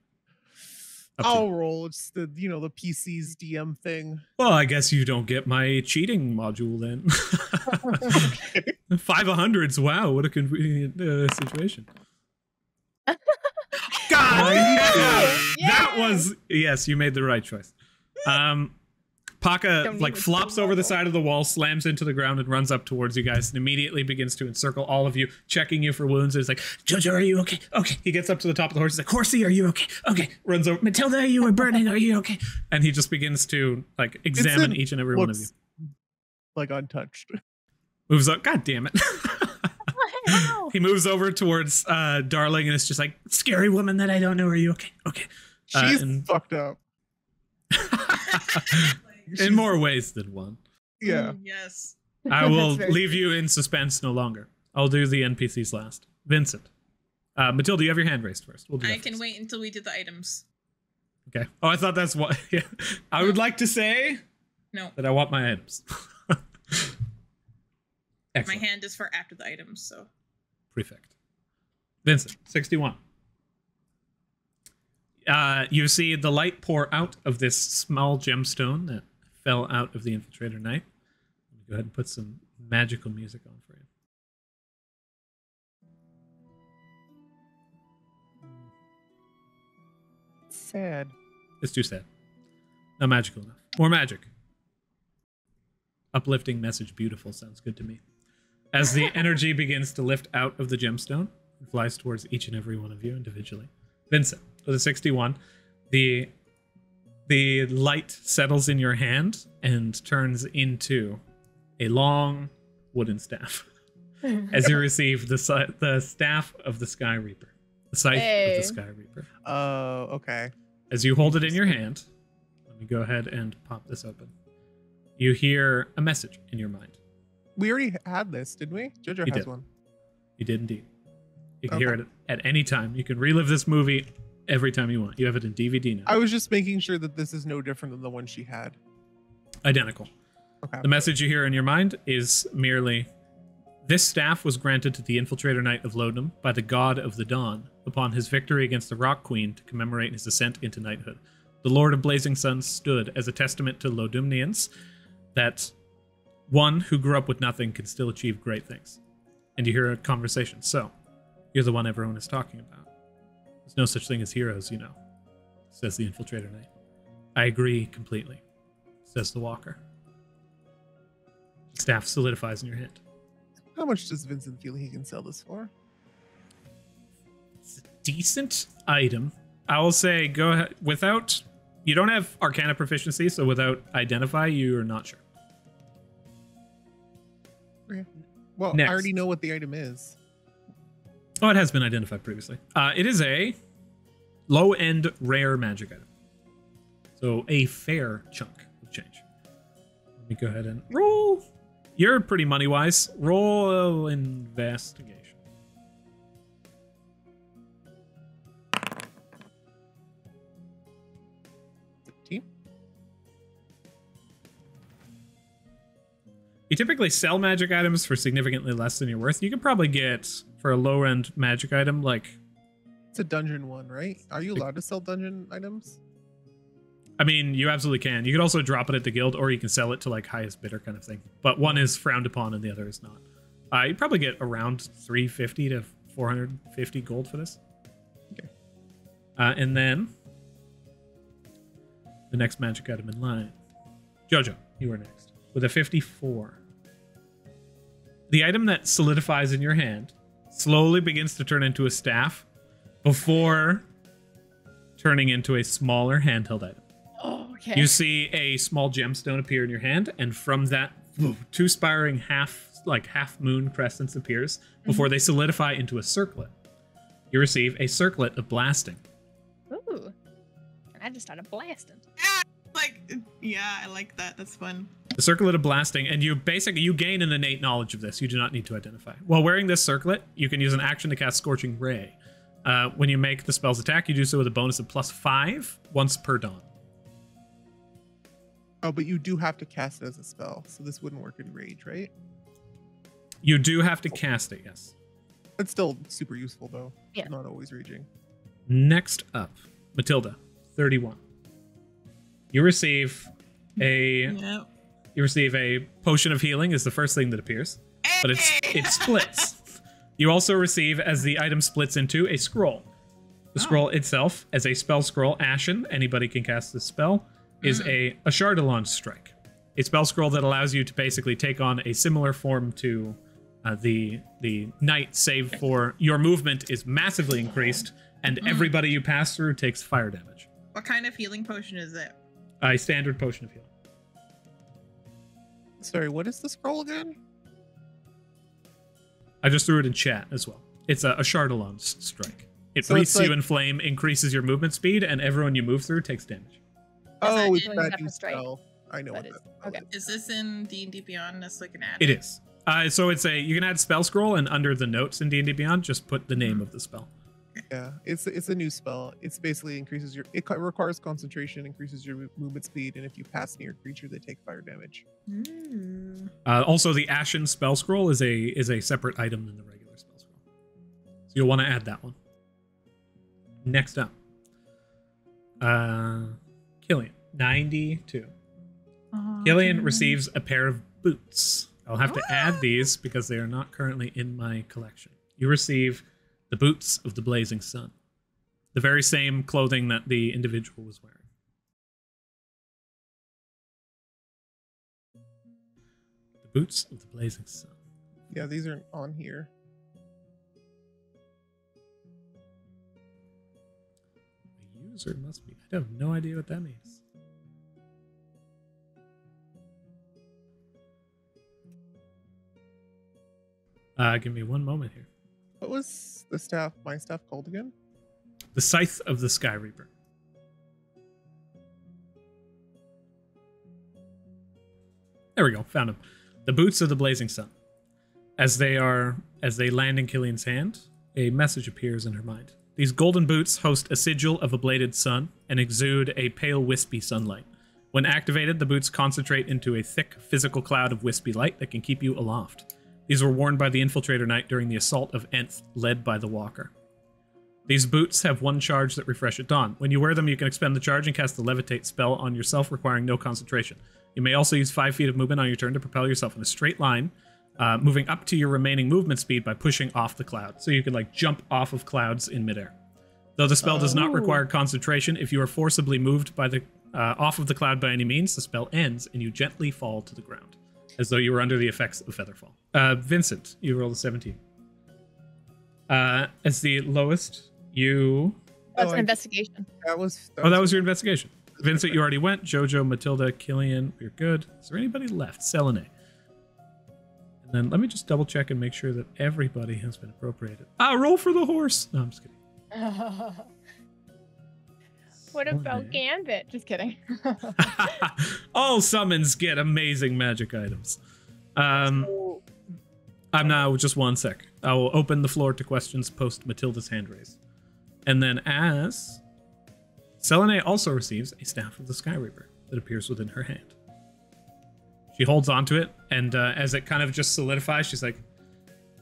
I'll roll. It's the PC's DM thing. Well, I guess you don't get my cheating module then. 5 of hundreds. Wow, what a convenient situation. God, that was yes. You made the right choice. Paka flops over the side of the wall, slams into the ground, and runs up towards you guys, and immediately begins to encircle all of you, checking you for wounds. It's like, Jojo, are you okay? Okay. He gets up to the top of the horse. He's like, Horsey, are you okay? Okay. Runs over. Matilda, you were burning. Are you okay? And he just begins to examine each and every one of you. Like untouched. Moves up. God damn it. He moves over towards Darling, and it's just like, scary woman that I don't know. Are you okay? Okay. She's fucked up. In more ways than one. Yeah. Yes. I will leave you in suspense no longer. I'll do the NPCs last. Vincent. Matilda, you have your hand raised first. We'll do I can wait until we do the items. Okay. Oh, I thought that's what... Yeah. I would like to say... No. That I want my items. My hand is for after the items, so... Prefect. Vincent, 61. You see the light pour out of this small gemstone that fell out of the Infiltrator Knight. Let me go ahead and put some magical music on for you. Sad. It's too sad. Not magical enough. More magic. Uplifting message, beautiful, sounds good to me. As the energy begins to lift out of the gemstone, it flies towards each and every one of you individually. Vincent, with a 61, the light settles in your hand and turns into a long wooden staff. As you receive the staff of the Sky Reaper. The scythe of the Sky Reaper. Oh, okay. As you hold it in your hand, let me go ahead and pop this open. You hear a message in your mind. We already had this, didn't we? Jojo has one. You did indeed. You can hear it at any time. You can relive this movie every time you want. You have it in DVD now. I was just making sure that this is no different than the one she had. Identical. Okay. The message you hear in your mind is merely, this staff was granted to the Infiltrator Knight of Lodum by the God of the Dawn upon his victory against the Rock Queen to commemorate his ascent into knighthood. The Lord of Blazing Suns stood as a testament to Lodumnians that one who grew up with nothing can still achieve great things. And you hear a conversation. So, you're the one everyone is talking about. There's no such thing as heroes, you know. says the Infiltrator Knight. I agree completely, says the Walker. Staff solidifies in your hand. How much does Vincent feel he can sell this for? It's a decent item. I will say, go ahead. Without, you don't have Arcana proficiency, so without Identify, you're not sure. Okay. Well, Next. I already know what the item is. Oh, it has been identified previously. It is a low-end rare magic item. So a fair chunk of change. Let me go ahead and roll. You're pretty money-wise. Roll investigation. You typically sell magic items for significantly less than you're worth. You could probably get, for a low-end magic item, like... It's a dungeon one, right? Are you allowed to sell dungeon items? I mean, you absolutely can. You could also drop it at the guild, or you can sell it to, like, highest bidder kind of thing. But one is frowned upon and the other is not. You'd probably get around 350 to 450 gold for this. Okay. And then... the next magic item in line. Jojo, you are next. With a 54. The item that solidifies in your hand slowly begins to turn into a staff before turning into a smaller handheld item. Oh, okay. You see a small gemstone appear in your hand, and from that, two spiraling half moon crescents appears before they solidify into a circlet. You receive a circlet of blasting. Ooh. And I just started blasting. Yeah, I like that. That's fun. The circlet of blasting, and you gain an innate knowledge of this. You do not need to identify. While wearing this circlet, you can use an action to cast Scorching Ray. When you make the spell's attack, you do so with a bonus of +5 once per dawn. Oh, but you do have to cast it as a spell, so this wouldn't work in Rage, right? You do have to cast it, yes. It's still super useful, though. Yeah. Not always raging. Next up, Matilda, 31. You receive a potion of healing is the first thing that appears, but it splits. You also receive, as the item splits into, a scroll. The scroll itself, as a spell scroll, Ashen, anybody can cast this spell, is a Chardalon Strike. A spell scroll that allows you to basically take on a similar form to the knight, save for your movement is massively increased, and everybody you pass through takes fire damage. What kind of healing potion is it? A standard potion of healing. Sorry, what is the scroll again? I just threw it in chat as well. It's a Chardalon Strike. It So wreaths it's you in flame, increases your movement speed, and everyone you move through takes damage. Oh, Is it's that that in- new spell. I know That what is- that okay. Is this in D&D Beyond as like an add? It is. So it's you can add spell scroll, and under the notes in D&D Beyond, just put the name of the spell. Yeah, it's a new spell. It's basically increases your. It requires concentration, increases your movement speed, and if you pass near a creature, they take fire damage. Also, the Ashen spell scroll is a separate item than the regular spell scroll, so you'll want to add that one. Next up, Killian, 92. Killian receives a pair of boots. I'll have to add these because they are not currently in my collection. You receive the boots of the Blazing Sun, the very same clothing that the individual was wearing. The boots of the Blazing Sun. Yeah, these aren't on here. The user must be. I have no idea what that means. Give me one moment here. What was my staff called again? The Scythe of the Sky Reaper. There we go, found him. The Boots of the Blazing Sun. As they land in Killian's hand, a message appears in her mind. These golden boots host a sigil of a bladed sun and exude a pale, wispy sunlight. When activated, the boots concentrate into a thick, physical cloud of wispy light that can keep you aloft. These were worn by the Infiltrator Knight during the assault of Nth, led by the Walker. These boots have one charge that refresh at dawn. When you wear them, you can expend the charge and cast the Levitate spell on yourself, requiring no concentration. You may also use 5 feet of movement on your turn to propel yourself in a straight line, moving up to your remaining movement speed by pushing off the cloud. So you can, like, jump off of clouds in midair. Though the spell does not Oh. require concentration, if you are forcibly moved by the off of the cloud by any means, the spell ends and you gently fall to the ground, as though you were under the effects of Featherfall. Vincent, you rolled a 17. As the lowest, you... That's Oh, an I- investigation. That was your investigation. Vincent, you already went. Jojo, Matilda, Killian, you're good. Is there anybody left? Selenay. And then let me just double check and make sure that everybody has been appropriated. Roll for the horse. No, I'm just kidding. What about Selenay. Gambit? Just kidding. All summons get amazing magic items. I'm now just 1 sec. I will open the floor to questions post Matilda's hand raise. And then as Selenay also receives a staff of the Sky Reaper that appears within her hand. She holds onto it, and as it kind of just solidifies, she's like,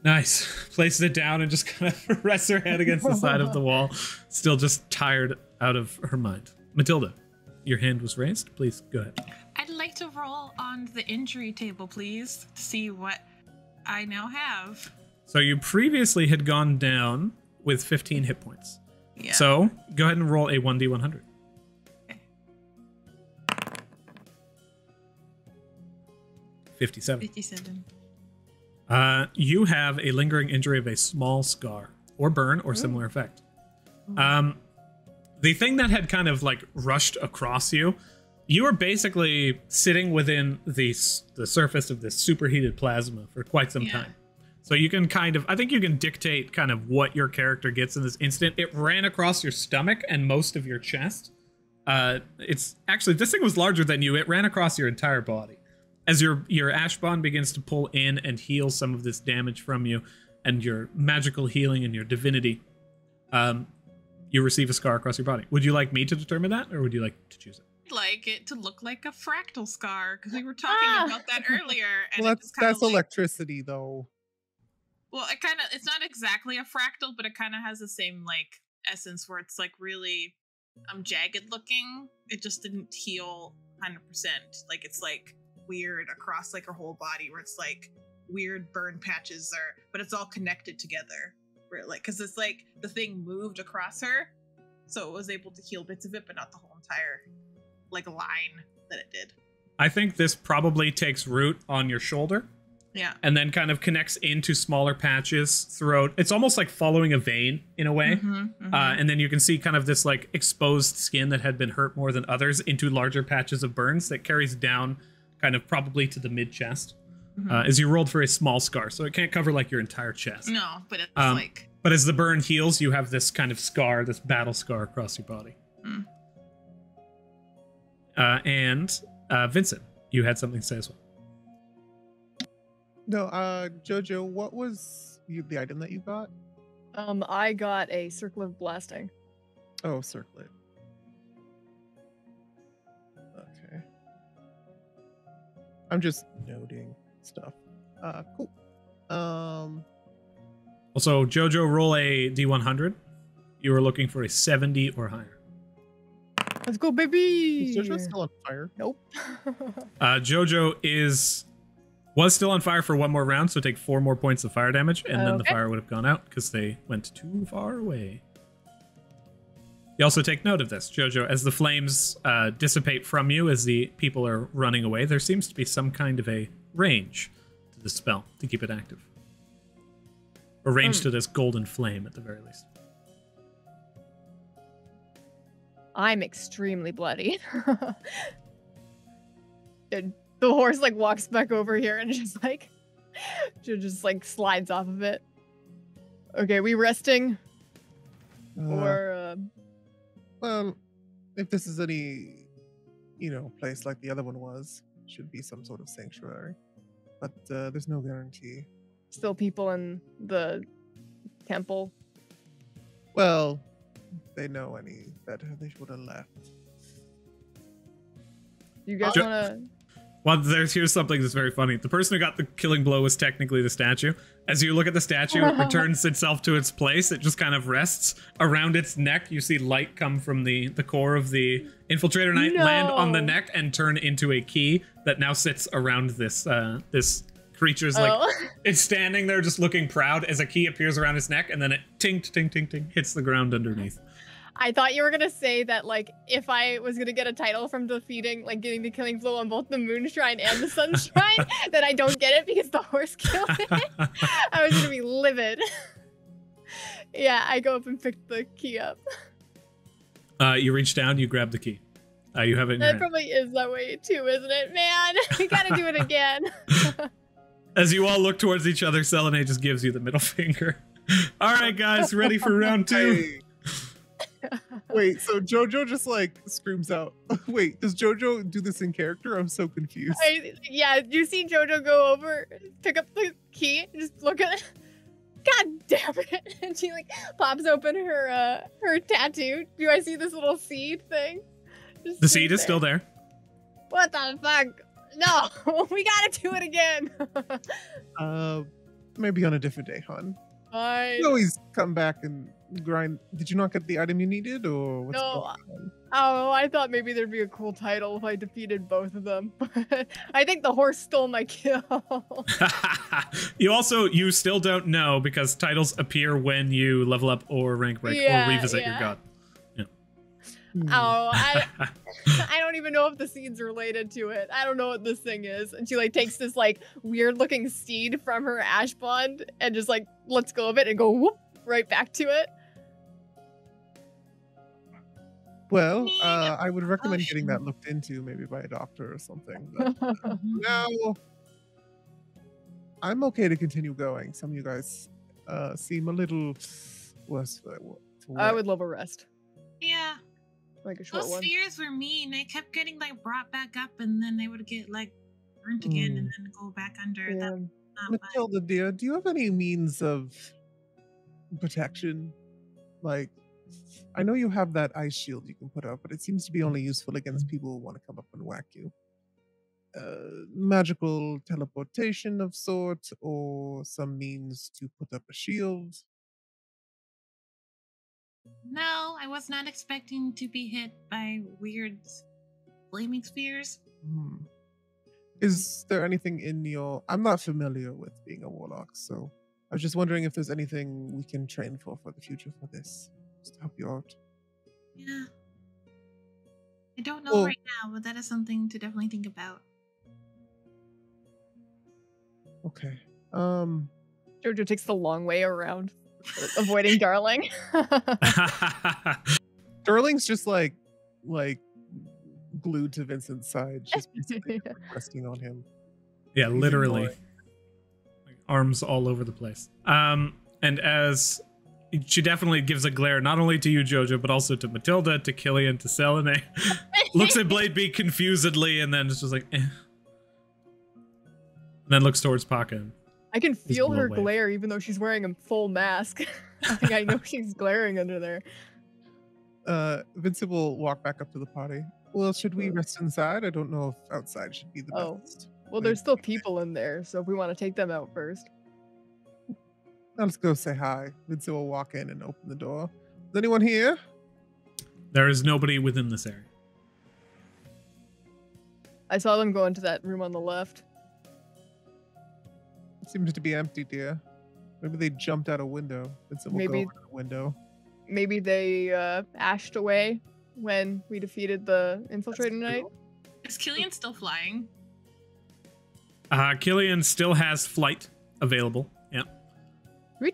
nice. Places it down and just kind of rests her head against the side of the wall, still just tired out of her mind. Matilda, your hand was raised. Please go ahead. I'd like to roll on the injury table, please, to see what I now have. So you previously had gone down with 15 hit points. Yeah. So go ahead and roll a 1d100. Okay. 57. 57. You have a lingering injury of a small scar or burn or similar effect. The thing that had kind of like rushed across you, you were basically sitting within the surface of this superheated plasma for quite some time. So you can kind of, I think you can dictate kind of what your character gets in this instant. It ran across your stomach and most of your chest. It's actually, this thing was larger than you. It ran across your entire body. As your ash bond begins to pull in and heal some of this damage from you, and your magical healing and your divinity, you receive a scar across your body. Would you like me to determine that, or would you like to choose it? I'd like it to look like a fractal scar, because we were talking about that earlier. And Well, it was kinda that's like, electricity, though. well, it's not exactly a fractal, but it kind of has the same like essence where it's like really jagged looking. It just didn't heal 100%. Like it's like weird across like her whole body, where it's like weird burn patches but it's all connected together. Where like, because it's like the thing moved across her, so it was able to heal bits of it, but not the whole entire like line that it did. I think this probably takes root on your shoulder. Yeah. And then kind of connects into smaller patches throughout. It's almost like following a vein in a way. And then you can see kind of this like exposed skin that had been hurt more than others into larger patches of burns that carries down kind of probably to the mid chest. As you rolled for a small scar. So it can't cover like your entire chest. No, but it's like... But as the burn heals, you have this kind of scar, this battle scar across your body. And Vincent, you had something to say as well. No, Jojo, what was the item that you got? I got a circle of blasting. Oh, circlet. Okay. I'm just noting stuff. Cool. Also, Jojo, roll a D100. You were looking for a 70 or higher. Let's go, baby! Is Jojo still on fire? Nope. Jojo was still on fire for one more round, so take 4 more points of fire damage, and then the Okay. fire would have gone out because they went too far away. You also take note of this, Jojo, as the flames dissipate from you as the people are running away. There seems to be some kind of a range to the spell to keep it active. Or range to this golden flame at the very least. I'm extremely bloody. And the horse like walks back over here and just like slides off of it. Okay, we resting or Well, if this is any, place like the other one was, should be some sort of sanctuary. But there's no guarantee. still people in the temple? Well, they know any better. They would have left. You guys Jo- want to? Well, here's something that's very funny. The person who got the killing blow was technically the statue. As you look at the statue, it returns itself to its place. It just kind of rests around its neck. You see light come from the core of the Infiltrator Knight, land on the No. neck, and turn into a key that now sits around this this creature's like it's standing there just looking proud as a key appears around its neck, and then it ting ting ting ting hits the ground underneath. I thought you were gonna say that, like, if I was gonna get a title from defeating, like, getting the killing blow on both the Moon Shrine and the Sun Shrine, that I don't get it because the horse killed it. I was gonna be livid. Yeah, I go up and pick the key up. You reach down, you grab the key. You have it in your That hand. probably is that way too, isn't it, man? We gotta do it again. As you all look towards each other, Selene just gives you the middle finger. All right, guys, ready for round 2? Hey. Wait, so Jojo just like screams out. Wait, does Jojo do this in character? I'm so confused. Yeah, you see Jojo go over, pick up the key, just look at it. God damn it! And she like pops open her her tattoo. Do I see this little seed thing? The seed is still there. What the fuck? No, we gotta do it again. Maybe on a different day, hon. Fine. You always come back and grind. Did you not get the item you needed, or what's No. going on? Oh, I thought maybe there'd be a cool title if I defeated both of them. But I think the horse stole my kill. You still don't know because titles appear when you level up or rank break or revisit your god. Oh, I don't even know if the seed's related to it. I don't know what this thing is. And she like takes this like weird looking seed from her ash bond and just like lets go of it and go whoop right back to it. Well, I would recommend getting that looked into, maybe by a doctor or something. But now, I'm okay to continue going. Some of you guys seem a little worse for I would love a rest. Yeah. Like a short Those one. spheres were mean. I kept getting like brought back up and then they would get like burnt again and then go back under. Yeah. That was not Matilda, dear, do you have any means of protection? Like, I know you have that ice shield you can put up, but it seems to be only useful against people who want to come up and whack you. Magical teleportation of sort, or some means to put up a shield. No, I was not expecting to be hit by weird flaming spheres. Is there anything in your... I'm not familiar with being a warlock, so I was just wondering if there's anything we can train for the future for this. Just to help you out. Yeah. I don't know right now, but that is something to definitely think about. Okay. Jojo takes the long way around, avoiding Darling. Darling's just like glued to Vincent's side, just basically resting on him. Yeah, literally. Like, arms all over the place. And as she definitely gives a glare, not only to you, Jojo, but also to Matilda, to Killian, to Selene. Looks at Bladebeak confusedly, and then it's just like, eh. And then looks towards Paka. I can feel her wave. glare even though she's wearing a full mask. Like, I know she's glaring under there. Vincent will walk back up to the party. Well, should we rest inside? I don't know if outside should be the best. Well, there's still people in there, so if we want to take them out first. Let's go say hi. Vincent will walk in and open the door. Is anyone here? There is nobody within this area. I saw them go into that room on the left. It seems to be empty, dear. Maybe they jumped out a window. Vincent will go over to the window. Maybe they ashed away when we defeated the infiltrator knight. Is Killian still flying? Killian still has flight available. Yeah.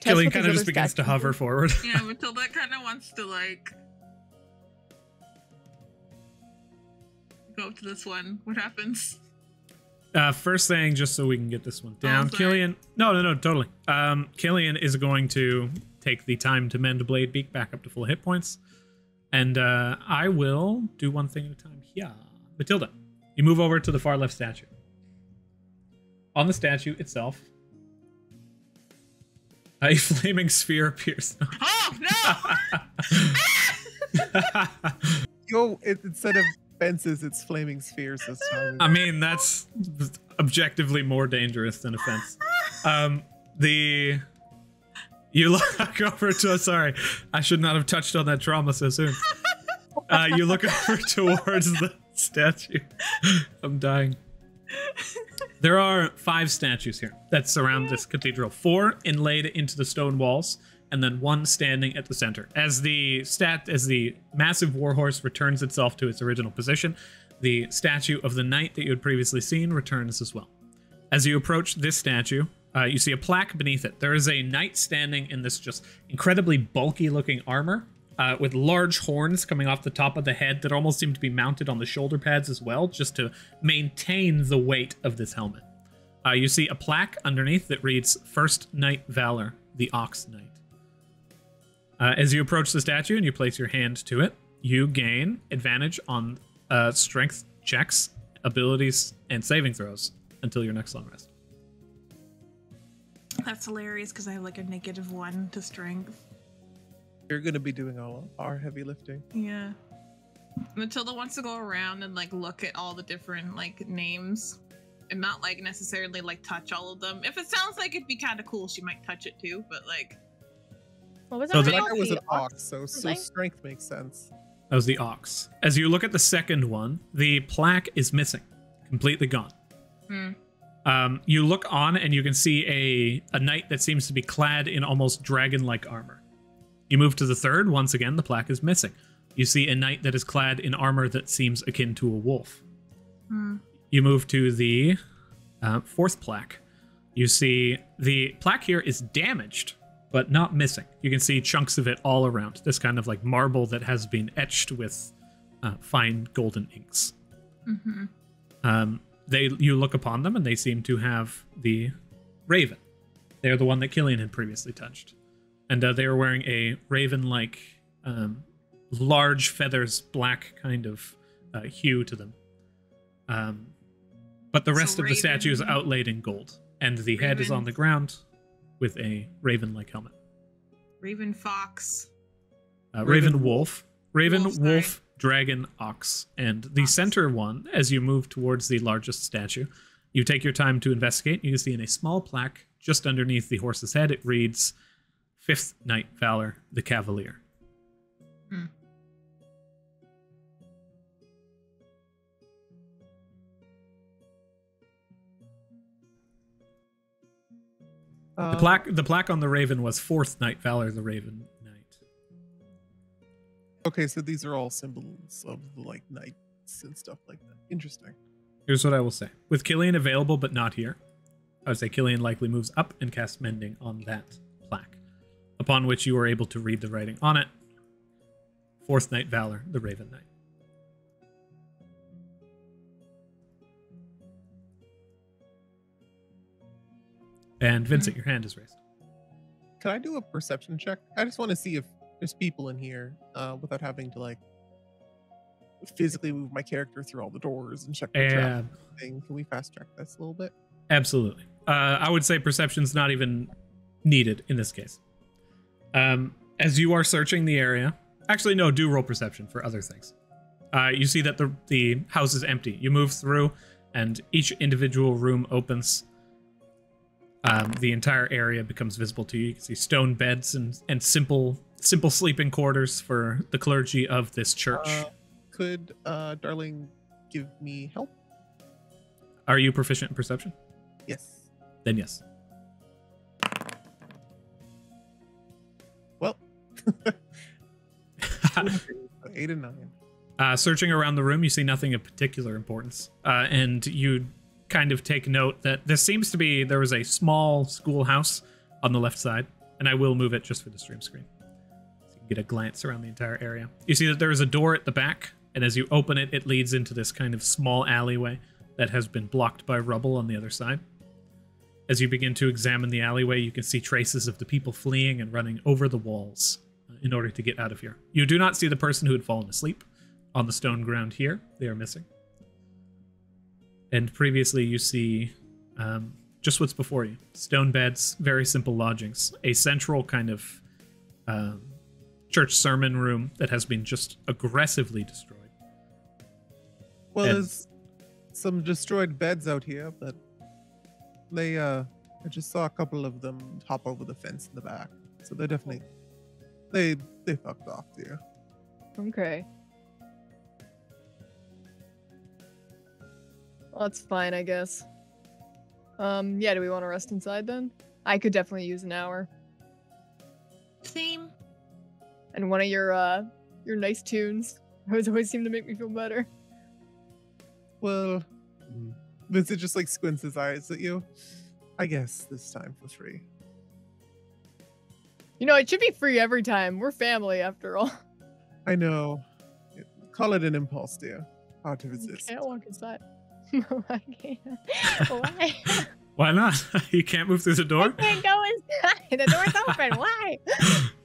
Killian kind of just begins to hover forward. Yeah, Matilda kind of wants to like go up to this one. What happens? First thing, just so we can get this one down, sorry. Killian. No, totally. Killian is going to take the time to mend Bladebeak back up to full hit points, and I will do one thing at a time. Yeah, Matilda, you move over to the far left statue. On the statue itself, a flaming sphere appears. Oh no! Yo, instead of fences, it's flaming spheres this time. I mean, that's objectively more dangerous than a fence. You look over to... Sorry, I should not have touched on that trauma so soon. You look over towards the statue. I'm dying. There are 5 statues here that surround this cathedral. 4 inlaid into the stone walls, and then one standing at the center. As the massive warhorse returns itself to its original position, the statue of the knight that you had previously seen returns as well. As you approach this statue, you see a plaque beneath it. There is a knight standing in this just incredibly bulky looking armor, with large horns coming off the top of the head that almost seem to be mounted on the shoulder pads as well, just to maintain the weight of this helmet. You see a plaque underneath that reads, First Knight Valor, the Ox Knight. As you approach the statue and you place your hand to it, you gain advantage on strength checks, abilities, and saving throws until your next long rest. That's hilarious because I have like a -1 to strength. You're gonna be doing all our heavy lifting. Yeah. Matilda wants to go around and like look at all the different like names and not like necessarily like touch all of them. If it sounds like it'd be kind of cool, she might touch it too, but like. What was So that? the- Debacker was an ox ox, so something? strength makes sense. That was the ox. As you look at the second one, the plaque is missing, completely gone. You look on and you can see a knight that seems to be clad in almost dragon-like armor. You move to the third, once again, the plaque is missing. You see a knight that is clad in armor that seems akin to a wolf. You move to the fourth plaque. You see the plaque here is damaged, but not missing. You can see chunks of it all around. This kind of like marble that has been etched with fine golden inks. You look upon them and they seem to have the raven. They're the one that Killian had previously touched. And they are wearing a raven-like, large feathers, black kind of hue to them. But the rest of the statue is outlaid in gold. And the head is on the ground with a raven-like helmet. Raven fox. Raven wolf. Raven Wolf, wolf, dragon, ox. And the center one, as you move towards the largest statue, you take your time to investigate. You can see in a small plaque just underneath the horse's head, it reads, Fifth Knight Valor, the Cavalier. The plaque on the raven was Fourth Knight Valor, the Raven Knight. Okay, so these are all symbols of the like knights and stuff like that. Interesting. Here's what I will say. With Killian available but not here, I would say Killian likely moves up and casts Mending on that plaque, upon which you are able to read the writing on it. Fourth Knight Valor, the Raven Knight. And Vincent, your hand is raised. Can I do a perception check? I just want to see if there's people in here without having to like physically move my character through all the doors and check the trap thing. Can we fast track this a little bit? Absolutely. I would say perception's not even needed in this case. As you are searching the area, actually no, do roll perception for other things. You see that the house is empty. You move through and each individual room opens. The entire area becomes visible to you. You can see stone beds and simple sleeping quarters for the clergy of this church. Could Darling give me help? Are you proficient in perception? Yes. Then yes. Well, 8 and 9. Searching around the room, you see nothing of particular importance. And you kind of take note that there was a small schoolhouse on the left side, and I will move it just for the stream screen, so you can get a glance around the entire area. You see that there is a door at the back, and as you open it, it leads into this kind of small alleyway that has been blocked by rubble on the other side. As you begin to examine the alleyway, you can see traces of the people fleeing and running over the walls in order to get out of here. You do not see the person who had fallen asleep on the stone ground here. They are missing. And previously you see just what's before you. Stone beds, very simple lodgings. A central kind of church sermon room that has been just aggressively destroyed. Well, there's some destroyed beds out here, but they I just saw a couple of them hop over the fence in the back. So they're definitely they fucked off here. Okay. Well, that's fine, I guess. Yeah, do we want to rest inside then? I could definitely use an hour. Same. And one of your nice tunes always seem to make me feel better. Well, Vincent just like squints his eyes at you. I guess this time for free. You know, it should be free every time. We're family after all. I know. Call it an impulse, dear. Hard to resist. Can't walk inside. I can't. Why? Why not? You can't move through the door? I can't go inside. The door's open. Why?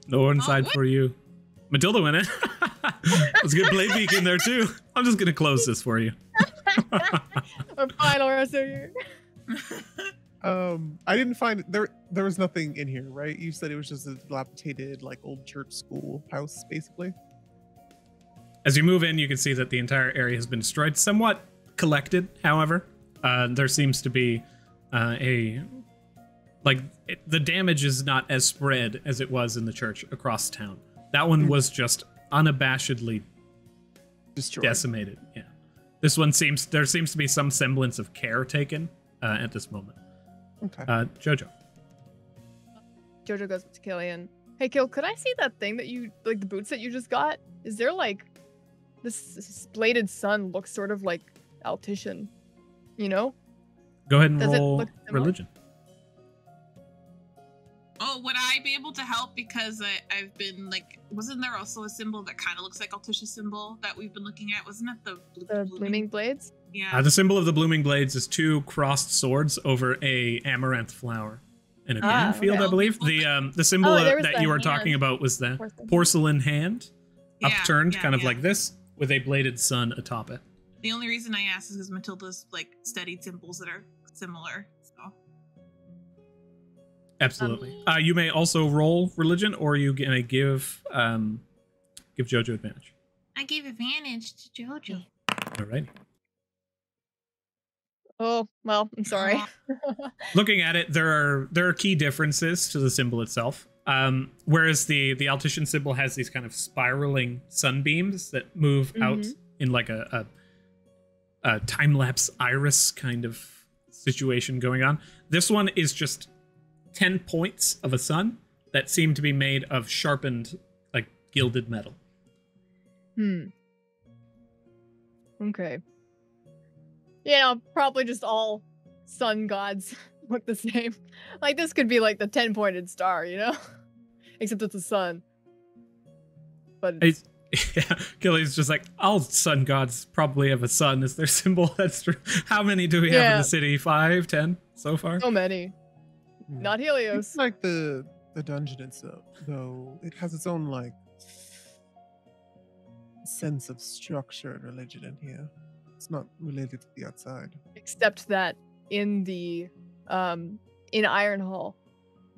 No inside for you. Matilda went in. There's a good blade beak in there too. I'm just gonna close this for you. We're fine, rest of you. I didn't find there was nothing in here, right? You said it was just a dilapidated, like, old church school house, basically. As you move in, you can see that the entire area has been destroyed, somewhat collected, however. There seems to be the damage is not as spread as it was in the church across town. That one was just unabashedly Destroyed. decimated. Yeah. This one there seems to be some semblance of care taken at this moment. Okay. Jojo. Jojo goes to Killian. Hey, Kill, could I see that thing that you, like, the boots that you just got? Is there, like, this bladed sun looks sort of like Altician, you know? Go ahead and Does it roll look similar? religion. Oh, would I be able to help? Because I've been, like, wasn't there also a symbol that kind of looks like Altisha's symbol that we've been looking at? Wasn't it The blooming blades? Yeah. The symbol of the blooming blades is 2 crossed swords over a amaranth flower in a green field, okay. I believe. The symbol there was that the you were hand. talking about was the Porcelain. porcelain hand, Yeah, upturned, yeah, kind of yeah. like this, with a bladed sun atop it. The only reason I asked is because Matilda's, like, studied symbols that are similar. So. Absolutely. You may also roll religion, or you may give Jojo advantage. I gave advantage to Jojo. All right. Oh, well, I'm sorry. Looking at it, there are key differences to the symbol itself. Whereas the Altician symbol has these kind of spiraling sunbeams that move out in like a time-lapse iris kind of situation going on. This one is just 10 points of a sun that seem to be made of sharpened, like, gilded metal. Okay. You know, probably just all sun gods look the same. Like, this could be like the 10-pointed star, you know? Except it's a sun. But it's... Yeah, Gilly's just like, all sun gods probably have a sun as their symbol. That's true. How many do we have in the city? 5, 10 so far? so many. Not Helios. It's like the dungeon itself, though. It has its own, like, sense of structure and religion in here. It's not related to the outside. Except that in the in Ironhall,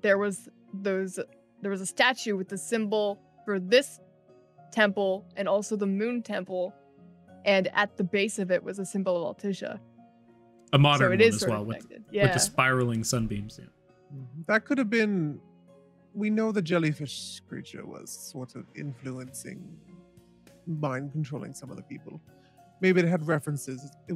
there was a statue with the symbol for this temple and also the moon temple, and at the base of it was a symbol of Altisha. A modern So it one is as sort well, of with connected. the spiraling sunbeams. Yeah. That could have been. We know the jellyfish creature was sort of influencing, mind controlling some of the people. Maybe it had references. It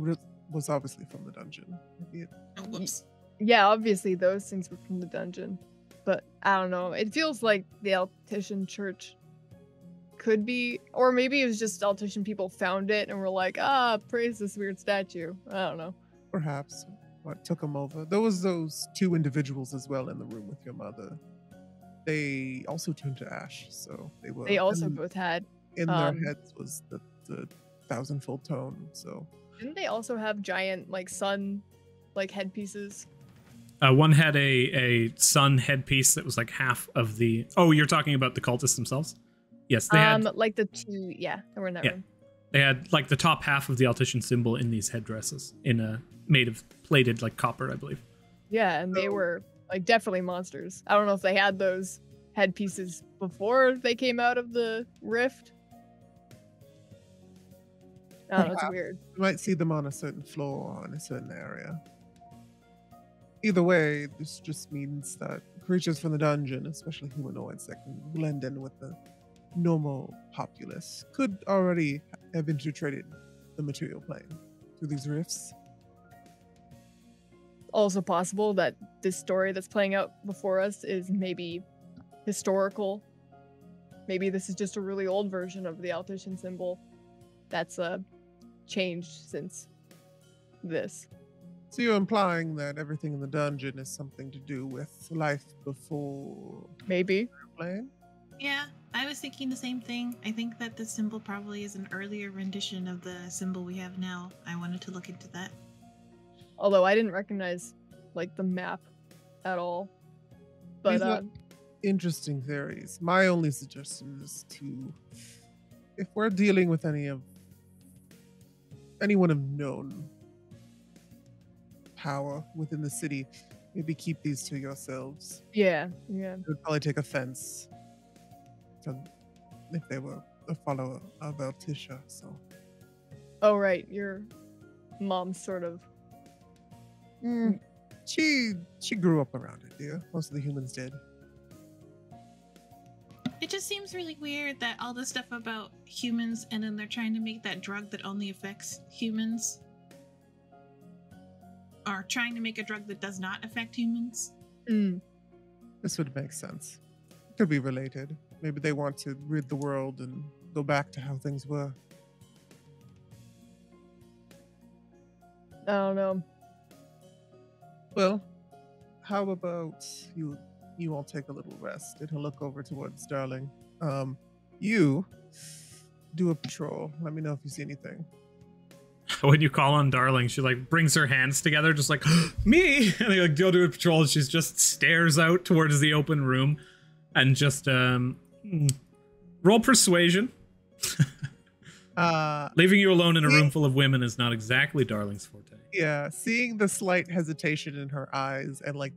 was obviously from the dungeon. Maybe it, Oh, whoops. Yeah, obviously those things were from the dungeon. But I don't know. It feels like the Altician church could be, or maybe it was just Altician people found it and were like, praise this weird statue. I don't know. perhaps what took them over. There was those 2 individuals as well in the room with your mother. They also turned to ash, so they were. They also and both had. in their heads was the 1,000-fold tone. So Didn't they also have giant like sun like headpieces? One had a sun headpiece that was like half of the. Oh, you're talking about the cultists themselves? Yes, they had. Like the 2, yeah, they were in that room. They had like the top half of the Altician symbol in these headdresses, made of plated like copper, I believe. Yeah, and they were like definitely monsters. I don't know if they had those headpieces before they came out of the rift. I don't know, it's weird. you might see them on a certain floor in a certain area. Either way, this just means that creatures from the dungeon, especially humanoids that can blend in with the normal populace, could already have infiltrated the material plane through these rifts. Also possible that this story that's playing out before us is maybe historical maybe this is just a really old version of the Altician symbol that's changed since this. So you're implying that everything in the dungeon is something to do with life before Maybe. playing? Yeah, I was thinking the same thing. I think that the symbol probably is an earlier rendition of the symbol we have now. I wanted to look into that. Although I didn't recognize like the map at all. But These are interesting theories. My only suggestion is to, if we're dealing with anyone of known power within the city, maybe keep these to yourselves. yeah. It would probably take offense if they were a follower of Altisha. So Oh right, your mom's sort of she grew up around it, dear. Most of the humans did. It just seems really weird that all this stuff about humans and then they're trying to make that drug that only affects humans. Or trying to make a drug that does not affect humans. This would make sense. Could be related. Maybe they want to rid the world and go back to how things were. I don't know. Well, how about you all take a little rest and look over towards Darling. You do a patrol. Let me know if you see anything. When you call on Darling, she like brings her hands together, just like me, and they like go do a patrol. And she just stares out towards the open room, and just roll persuasion. Leaving you alone in a room full of women is not exactly Darling's forte. Yeah, seeing the slight hesitation in her eyes and like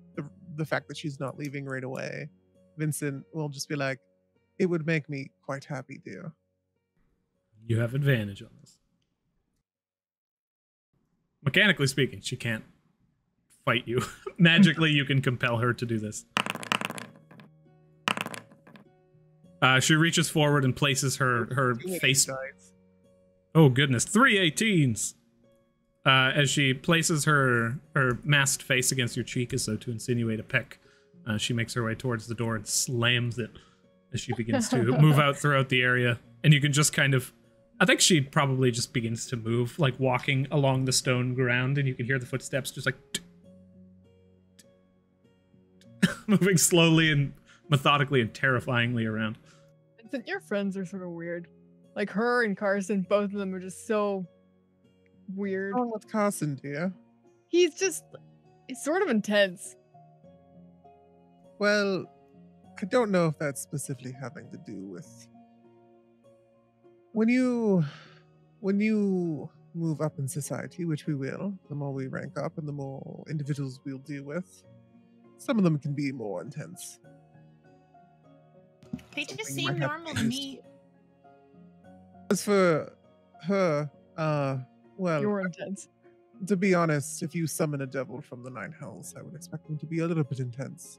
the fact that she's not leaving right away, Vincent will just be like, "It would make me quite happy, dear." You have advantage on this. Mechanically speaking, she can't fight you. Magically, you can compel her to do this. She reaches forward and places her face. Oh goodness, 3 18s. As she places her masked face against your cheek as though to insinuate a peck, she makes her way towards the door and slams it as she begins to move out throughout the area. And you can just kind of, I think she probably just begins to move, like walking along the stone ground, and you can hear the footsteps just like moving slowly and methodically and terrifyingly around. Vincent, your friends are sort of weird. Like her and Carson, both of them are just so weird. Oh, with Carson, dear? He's sort of intense. Well, I don't know if that's specifically having to do with when you move up in society, which we will. The more we rank up and the more individuals we'll deal with, some of them can be more intense. They just seem normal to me. As for her, well, You're intense. To be honest, if you summon a devil from the Nine Hells, I would expect them to be a little bit intense.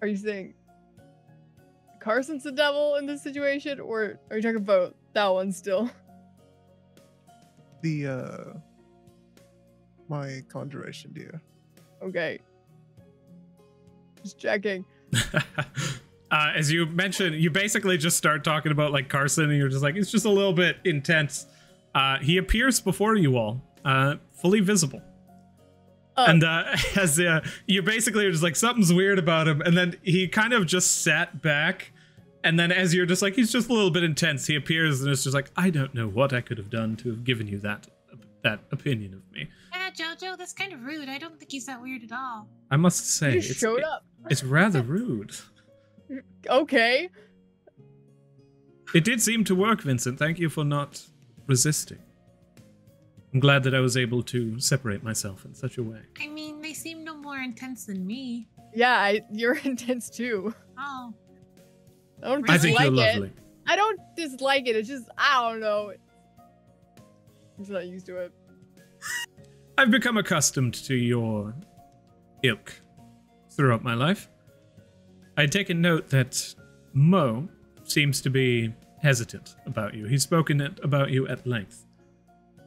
Are you saying Carson's the devil in this situation, or are you talking about that one still? My conjuration, dear. Okay. Just checking. As you mentioned, you basically just start talking about like Carson, and you're just like, it's just a little bit intense. He appears before you all, fully visible. And as you basically are just like, something's weird about him, and then he kind of just sat back, and then as you're just like, he's just a little bit intense, he appears and it's just like, I don't know what I could have done to have given you that opinion of me. Yeah, Jojo, that's kind of rude. I don't think he's that weird at all. I must say, You showed up. It's rather rude. Okay. It did seem to work, Vincent. Thank you for not resisting. I'm glad that I was able to separate myself in such a way. I mean, they seem no more intense than me. Yeah, you're intense too. Oh. I don't I dislike think you're it. lovely. I don't dislike it. It's just, I don't know. I'm just not used to it. I've become accustomed to your ilk throughout my life. I'd taken note that Mo seems to be hesitant about you. He's spoken about you at length.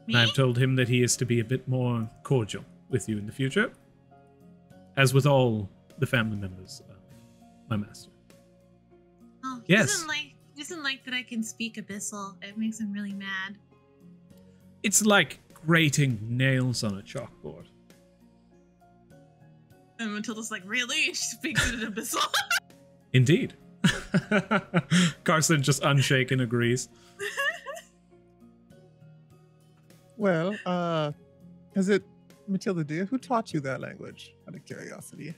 Me? And I've told him that he is to be a bit more cordial with you in the future, as with all the family members my master. Oh, Yes. He doesn't like that I can speak Abyssal. It makes him really mad. It's like grating nails on a chalkboard. And Matilda's like, really? And she speaks in Abyssal. Indeed. Carson just unshaken agrees. Well, has it, Matilda dear, who taught you that language? Out of curiosity.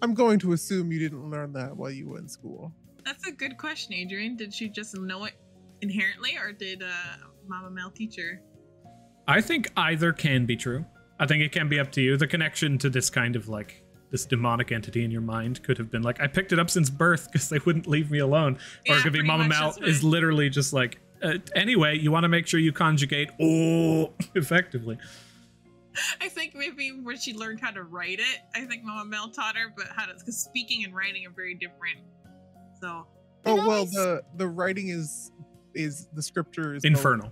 I'm going to assume you didn't learn that while you were in school. That's a good question, Adrian. Did she just know it inherently, or did Mama Mel teach her? I think either can be true. I think it can be up to you. The connection to this kind of like this demonic entity in your mind could have been like, I picked it up since birth because they wouldn't leave me alone. Yeah, or it could be Mama Mel is literally just like, anyway, you want to make sure you conjugate effectively. I think maybe when she learned how to write it, I think Mama Mel taught her, but how to, because speaking and writing are very different. So. Oh well, the writing is the scripture is Infernal.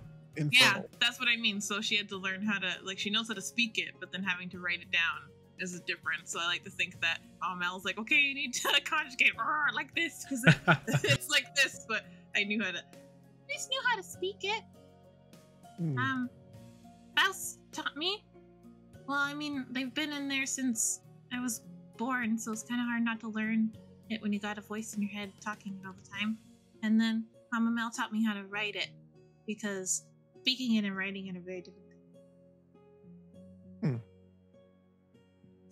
Yeah, that's what I mean. So she had to learn how to, like, she knows how to speak it, but then having to write it down is different. So I like to think that Mama Mel's like, okay, you need to conjugate like this because it's like this. But I knew how to. I just knew how to speak it. Faust taught me. Well, I mean, they've been in there since I was born, so it's kind of hard not to learn it when you got a voice in your head talking it all the time. And then Mama Mel taught me how to write it, because speaking it and writing it are very different things.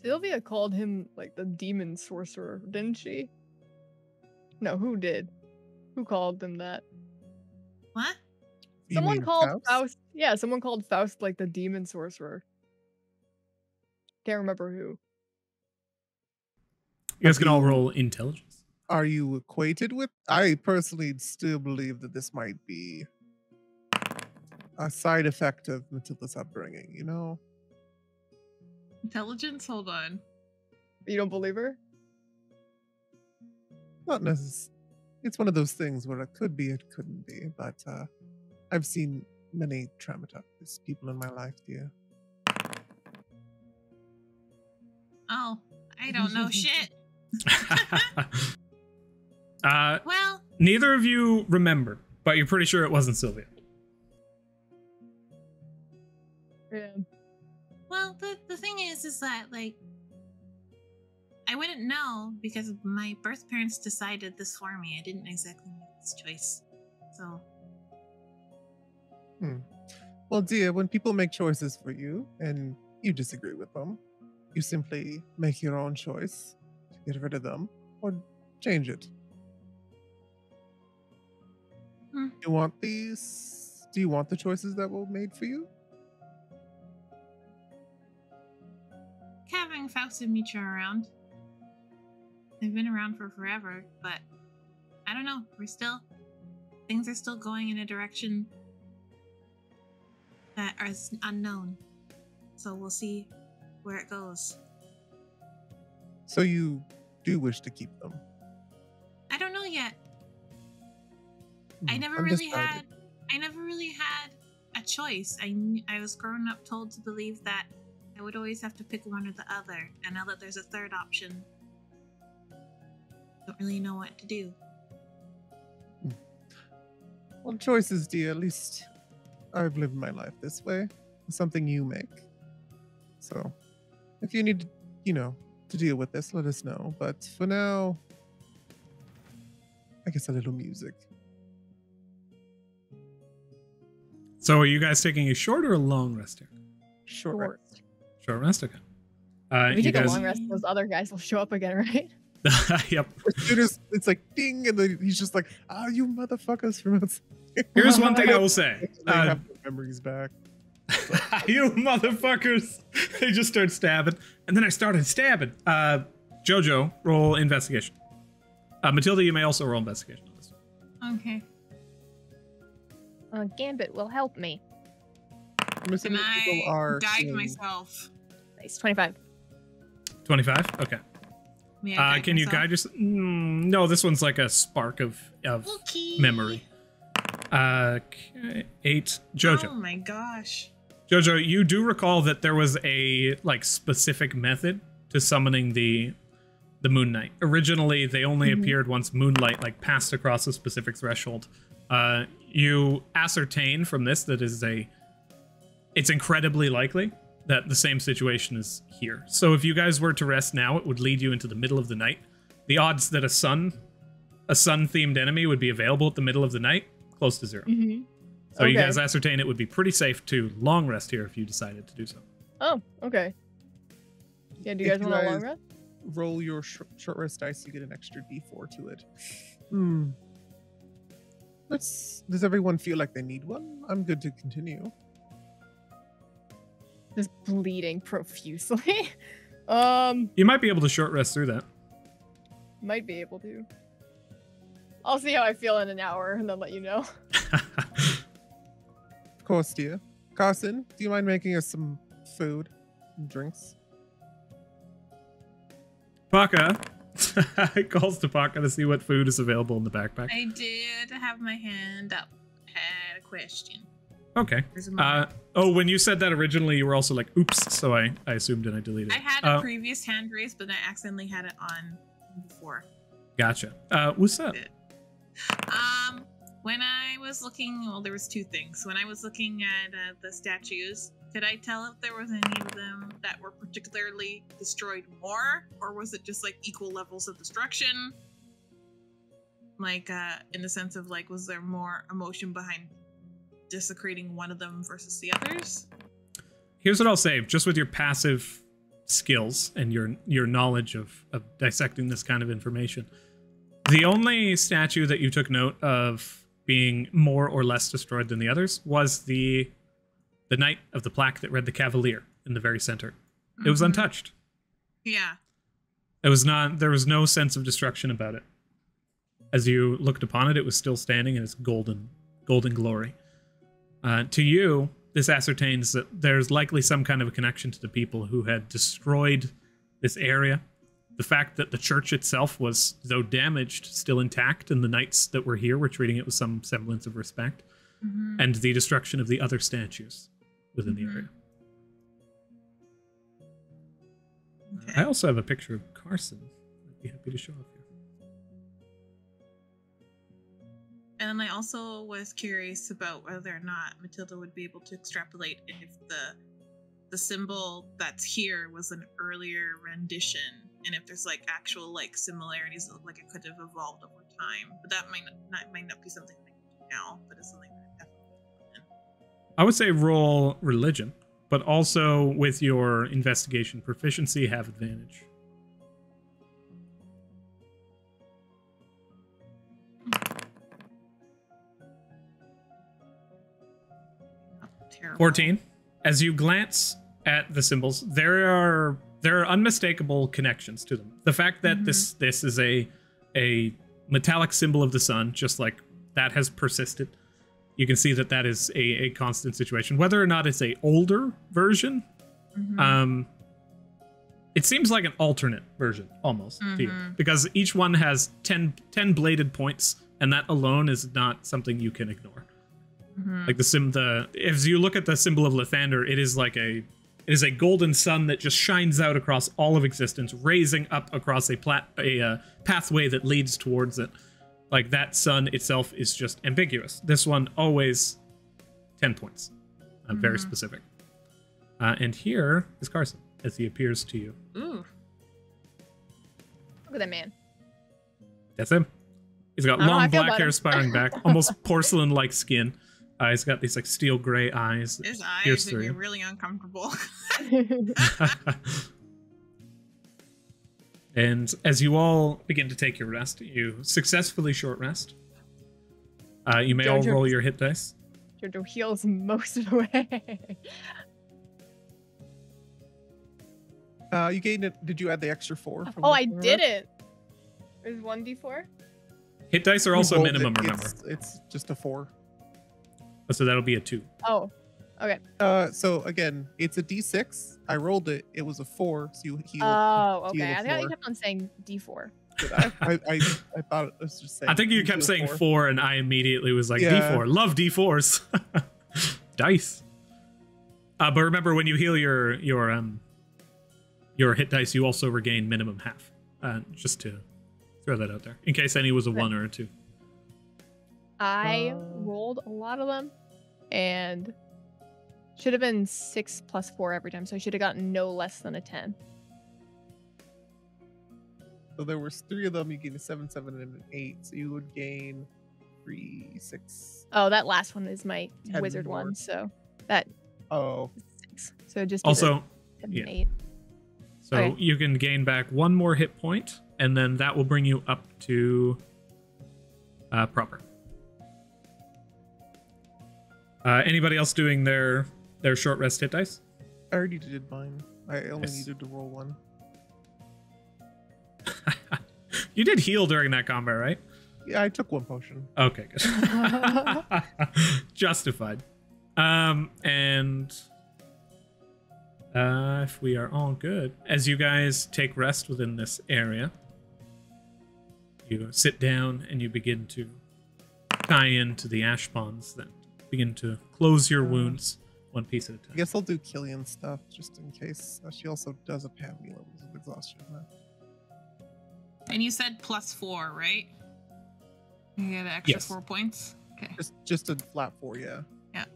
Sylvia called him like the demon sorcerer, didn't she? No, who did? Who called them that? What? Someone called Faust. Yeah, someone called Faust like the demon sorcerer. Can't remember who. You guys can all roll intelligence. Are you acquainted with? I personally still believe that this might be a side effect of Matilda's upbringing, you know? Intelligence? Hold on. You don't believe her? Not necessarily. It's one of those things where it could be, it couldn't be. But I've seen many traumatized people in my life, dear. Oh, I don't know shit. Well, neither of you remember, but you're pretty sure it wasn't Sylvia. Yeah. Well, the thing is that, like, I wouldn't know because my birth parents decided this for me. I didn't exactly make this choice. So. Well, dear, when people make choices for you and you disagree with them, you simply make your own choice to get rid of them or change it. Do you want these? Do you want the choices that were made for you? Having Faust and Mitra around. They've been around for forever, but I don't know. Things are still going in a direction that is unknown. So we'll see where it goes. So you do wish to keep them? I don't know yet. I never really had a choice. I was growing up told to believe that I would always have to pick one or the other, and now that there's a third option, don't really know what to do. Well, choices, dear. At least I've lived my life this way. It's something you make. So, if you need, to deal with this, let us know. But for now, I guess a little music. So, are you guys taking a short or a long rest here? Short. Short rest, okay. If you take a long rest, those other guys will show up again, right? Yep. It's like ding, and then he's just like, you motherfuckers from outside. Here's one thing I will say. I have memories back. You motherfuckers. They just start stabbing. And then I started stabbing. Jojo, roll investigation. Matilda, you may also roll investigation on this. Okay. Gambit will help me. Can I guide myself? Nice. 25. 25? Okay. Can you guide yourself? No, this one's like a spark of memory. 8. Jojo. Oh my gosh. Jojo, you do recall that there was a specific method to summoning the Moon Knight. Originally, they only appeared once moonlight like passed across a specific threshold. You ascertain from this that it's incredibly likely that the same situation is here. So if you guys were to rest now, it would lead you into the middle of the night. The odds that a sun-themed enemy would be available at the middle of the night, close to 0. So you guys ascertain it would be pretty safe to long rest here if you decided to do so. Oh, okay. Yeah, do you guys want a long rest? Roll your short rest dice, you get an extra d4 to it. Does everyone feel like they need one? I'm good to continue. Just bleeding profusely. You might be able to short rest through that. Might be able to. I'll see how I feel in an hour and then let you know. Of course, dear. Carson, do you mind making us some food and drinks? Paka calls to Paka to see what food is available in the backpack. I did have my hand up. Had a question. Okay. When you said that originally, you were also like, oops, so I assumed and I deleted it. I had a previous hand raised, but I accidentally had it on before. Gotcha. What's up? When I was looking, well, there was two things. When I was looking at the statues, could I tell if there was any of them that were particularly destroyed more, or was it just like equal levels of destruction? Like, in the sense of like, was there more emotion behind desecrating one of them versus the others? Here's what I'll say, just with your passive skills and your knowledge of dissecting this kind of information. The only statue that you took note of being more or less destroyed than the others was the knight of the plaque that read the Cavalier in the very center. It was untouched. Yeah. There was no sense of destruction about it. As you looked upon it, it was still standing in its golden glory. To you, this ascertains that there's likely some kind of a connection to the people who had destroyed this area. The fact that the church itself was, though damaged, still intact, and the knights that were here were treating it with some semblance of respect, and the destruction of the other statues within the area. Okay. I also have a picture of Carson. I'd be happy to show off here. And I also was curious about whether or not Matilda would be able to extrapolate if the symbol that's here was an earlier rendition, and if there's like actual like similarities that look like it could have evolved over time. But that might not be something I can do now, but it's something that definitely. I would say roll religion, but also with your investigation proficiency have advantage. Terrible. 14. As you glance at the symbols, there are unmistakable connections to them. The fact that this is a metallic symbol of the sun, just like that has persisted. You can see that is a constant situation. Whether or not it's a older version, it seems like an alternate version almost to you, because each one has 10 bladed points, and that alone is not something you can ignore. Like if you look at the symbol of Lathander, it is a golden sun that just shines out across all of existence, raising up across a pathway that leads towards it. Like that sun itself is just ambiguous. This one always 10 points, very specific. And here is Carson as he appears to you. Ooh. Look at that man. That's him. He's got long black hair spiraling back, almost porcelain-like skin. He's got these like steel gray eyes. His eyes make me really uncomfortable. And as you all begin to take your rest, you successfully short rest. You may all roll your hit dice. Jojo heals most of the way. You gained it. Did you add the extra 4? From I did it. There's 1d4. Hit dice are also minimum, remember. It's just a 4. So that'll be a 2. Oh, okay. So again, it's a d6. I rolled it. It was a 4. So you heal. Oh, okay. I thought you kept on saying d4. I thought it was just saying. I think you kept saying 4, and I immediately was like, D4. Love D4s. Dice. But remember, when you heal your your hit dice, you also regain minimum half. Just to throw that out there, in case any was a 1 or a 2. I rolled a lot of them, and should have been 6 + 4 every time, so I should have gotten no less than a 10. So there was 3 of them. You gained a 7, 7, and an 8. So you would gain 3, 6. Oh, that last one is my 10 wizard more. one, so that Oh, 6. So just Also, 7 yeah. and 8. so Okay. you can gain back 1 more hit point, and then that will bring you up to proper. Anybody else doing their short rest hit dice? I already did mine. I only Yes. needed to roll 1. You did heal during that combat, right? Yeah, I took 1 potion. Okay, good. Justified. And if we are all good, as you guys take rest within this area, you sit down and you begin to tie into the ash ponds that begin to close your wounds one piece at a I time. guess I'll do Killian stuff just in case. She also does a PAMI levels of exhaustion. And you said +4, right? You get an extra Yes. 4 points? Okay. Just a flat 4, yeah. Yeah.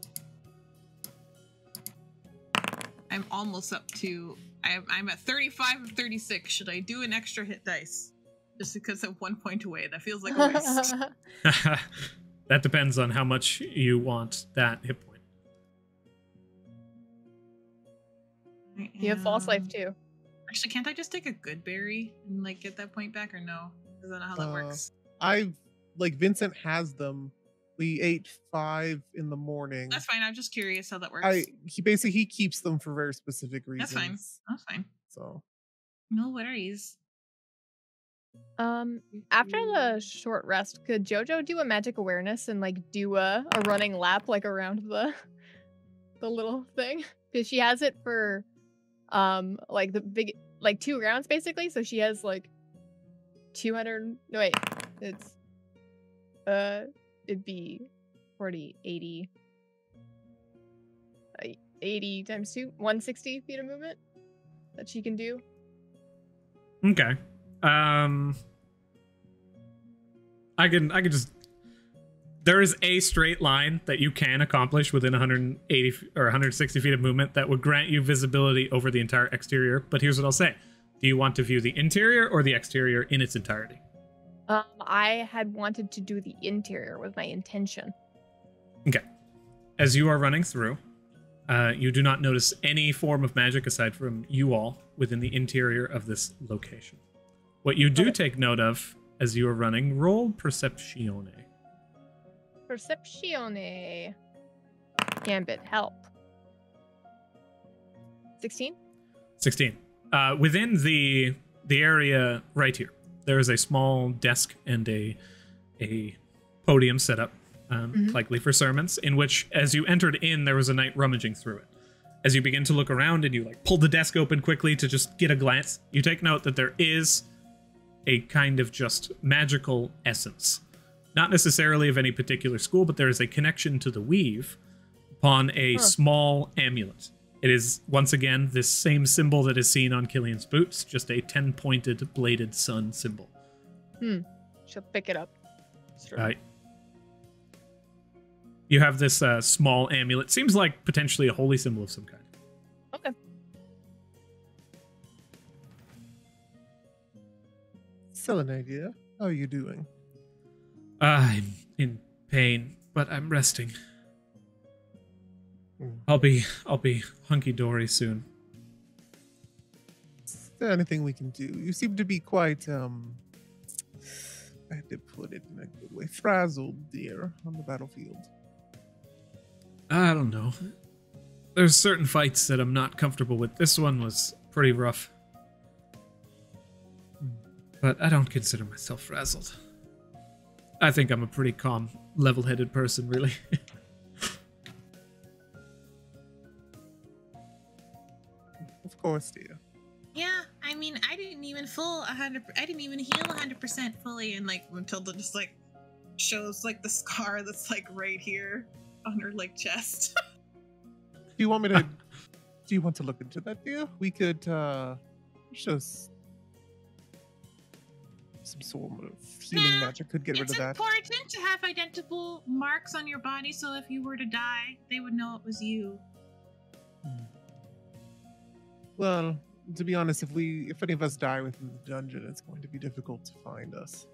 I'm almost up to... I'm at 35 of 36. Should I do an extra hit dice? Just because I'm 1 point away. That feels like a waste. That depends on how much you want that hit point. You have false life too. Actually, can't I just take a good berry and like get that point back, or no? I don't know how that works. Vincent has them. We ate 5 in the morning. That's fine. I'm just curious how that works. He keeps them for very specific reasons. That's fine. That's fine. So No worries. After the short rest, could Jojo do a magic awareness and like do a running lap like around the little thing? Because she has it for like the big, like 2 rounds basically, so she has like 200. No wait, it's it'd be 40, 80 80 times 2, 160 feet of movement that she can do. Okay. I can just, there is a straight line that you can accomplish within 180 or 160 feet of movement that would grant you visibility over the entire exterior. But here's what I'll say. Do you want to view the interior or the exterior in its entirety? I had wanted to do the interior with my intention. Okay. As you are running through, you do not notice any form of magic aside from you all within the interior of this location. What you do take note of as you are running, roll Perceptione. Perceptione. Gambit, help. 16? 16. Within the area right here, there is a small desk and a podium set up, likely for sermons, in which, as you entered in, there was a knight rummaging through it. As you begin to look around and you like pull the desk open quickly to just get a glance, you take note that there is a kind of just magical essence. Not necessarily of any particular school, but there is a connection to the weave upon a small amulet. It is, once again, this same symbol that is seen on Killian's boots, just a 10-pointed bladed sun symbol. She'll pick it up. You have this small amulet. Seems like potentially a holy symbol of some kind. Okay. Selene, how are you doing? I'm in pain, but I'm resting. I'll be hunky-dory soon. Is there anything we can do? You seem to be quite, I had to put it in a good way, frazzled, dear, on the battlefield. I don't know. There's certain fights that I'm not comfortable with. This one was pretty rough. But I don't consider myself frazzled. I think I'm a pretty calm, level-headed person, really. Of course, dear. Yeah, I mean, I didn't even heal 100% fully, and like Matilda just like shows like the scar that's like right here on her like chest. Do you want me to? Do you want to look into that, dear? We could just some sort of healing magic could get rid of that. It's important to have identical marks on your body, so if you were to die, they would know it was you. Well, to be honest, if any of us die within the dungeon, it's going to be difficult to find us.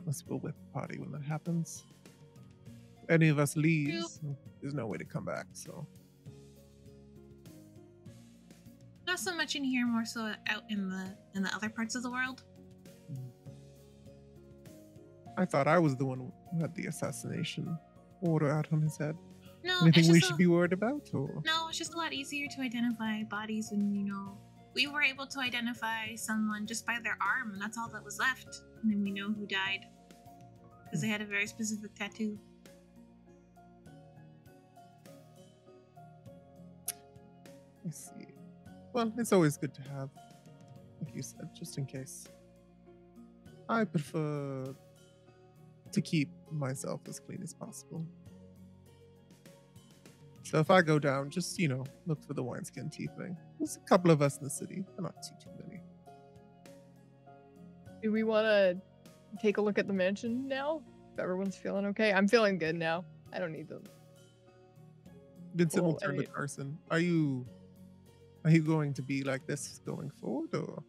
Unless we'll whip the party when that happens. If any of us leaves, there's no way to come back, so. Not so much in here, more so out in the other parts of the world. I thought I was the one who had the assassination order out on his head. No, anything we should be worried about? Or? No, it's just a lot easier to identify bodies when, we were able to identify someone just by their arm, and that's all that was left. And then we know who died. Because they had a very specific tattoo. I see. Well, it's always good to have, like you said, just in case. I prefer to keep myself as clean as possible. So if I go down, just, look for the wineskin tiefling. There's a couple of us in the city, but not too many. Do we want to take a look at the mansion now? If everyone's feeling okay? I'm feeling good now. I don't need them. Vincent will turn to Carson. Are you going to be like this going forward, or?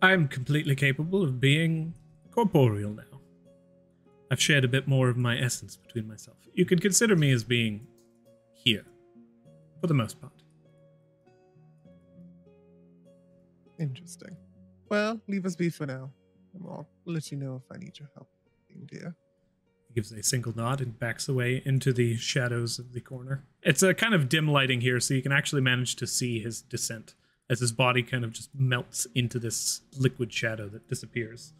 I'm completely capable of being corporeal now. I've shared a bit more of my essence between myself. You could consider me as being here, for the most part. Interesting. Well, leave us be for now. And I'll let you know if I need your help, dear. He gives a single nod and backs away into the shadows of the corner. It's a kind of dim lighting here, so you can actually manage to see his descent as his body kind of just melts into this liquid shadow that disappears.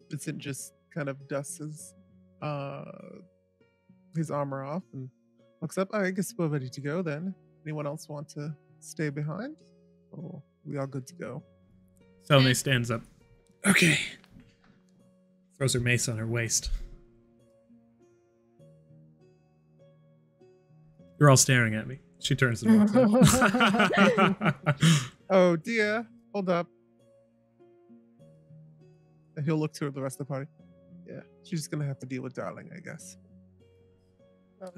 Vincent just kind of dusts his armor off and looks up. I guess we're ready to go then. Anyone else want to stay behind? Or we are good to go? Selene stands up. Okay. Throws her mace on her waist. You're all staring at me. She turns and walks out. Oh dear. Hold up. And he'll look to the rest of the party. Yeah, she's just gonna have to deal with Darling, I guess.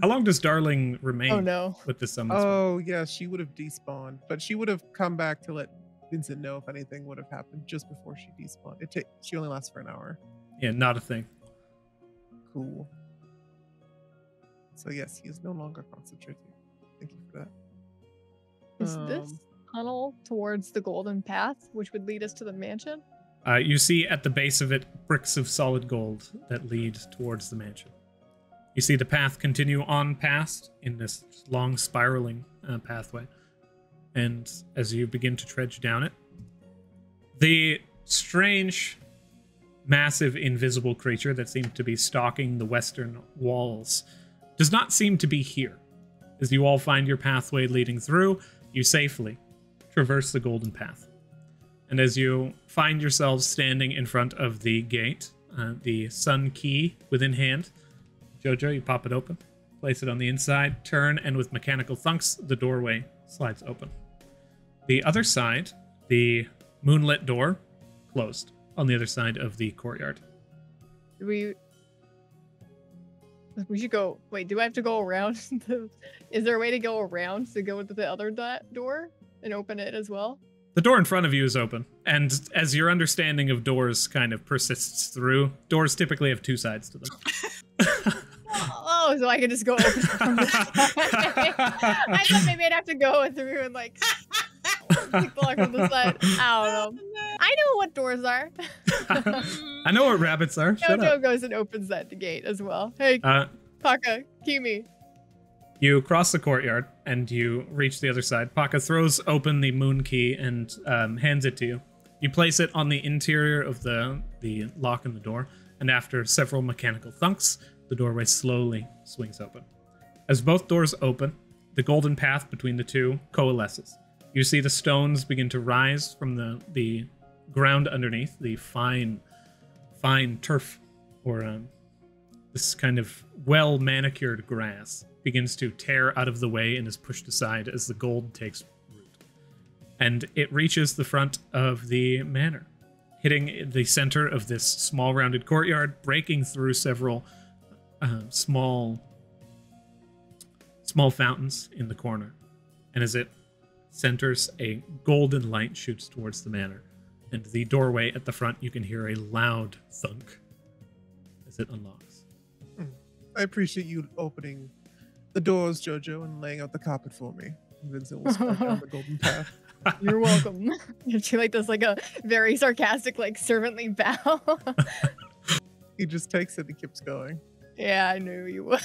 How long does Darling remain with the summons? Oh, yeah, she would have despawned, but she would have come back to let Vincent know if anything would have happened just before she despawned. She only lasts for an hour. Yeah, not a thing. Cool. So yes, he is no longer concentrating. Thank you for that. Is this tunnel towards the golden path, which would lead us to the mansion? You see at the base of it bricks of solid gold that lead towards the mansion. You see the path continue on past in this long spiraling pathway. And as you begin to trudge down it, the strange, massive, invisible creature that seemed to be stalking the western walls does not seem to be here. As you all find your pathway leading through, you safely traverse the golden path. And as you find yourselves standing in front of the gate, the sun key within hand, Jojo, you pop it open, place it on the inside, turn, and with mechanical thunks, the doorway slides open. The other side, the moonlit door, closed on the other side of the courtyard. We should go. Wait, do I have to go around? Is there a way to go around to go to the other door and open it as well? The door in front of you is open, and as your understanding of doors kind of persists through, doors typically have two sides to them. Oh, so I can just go open it from this side. I thought maybe I'd have to go through and like pick the lock from the side. I don't know. I know what doors are. I know what rabbits are. Jojo goes and opens that gate as well. Hey, Paka, Kimi. You cross the courtyard and you reach the other side. Paka throws open the moon key and hands it to you. You place it on the interior of the lock in the door, and after several mechanical thunks, the doorway slowly swings open. As both doors open, the golden path between the two coalesces. You see the stones begin to rise from the ground underneath, the fine turf, or this kind of well-manicured grass begins to tear out of the way and is pushed aside as the gold takes root. and it reaches the front of the manor, hitting the center of this small rounded courtyard, breaking through several small fountains in the corner. And as it centers, a golden light shoots towards the manor. And the doorway at the front, you can hear a loud thunk as it unlocks. I appreciate you opening the doors, Jojo, and laying out the carpet for me. Vincent will start down the golden path. You're welcome. She like does like a very sarcastic, like servantly bow. He just takes it and keeps going. Yeah, I knew you would.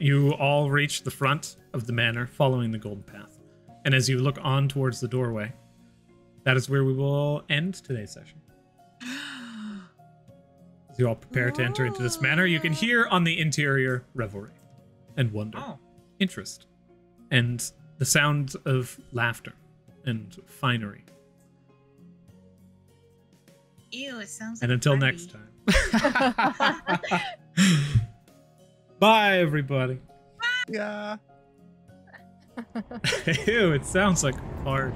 You all reach the front of the manor, following the golden path. And as you look on towards the doorway, that is where we will end today's session. As you all prepare to enter into this manor, you can hear on the interior revelry and wonder, interest, and the sound of laughter and finery. Ew, it sounds And like until party. next time. Bye, everybody. Yeah. Ew, it sounds like a party.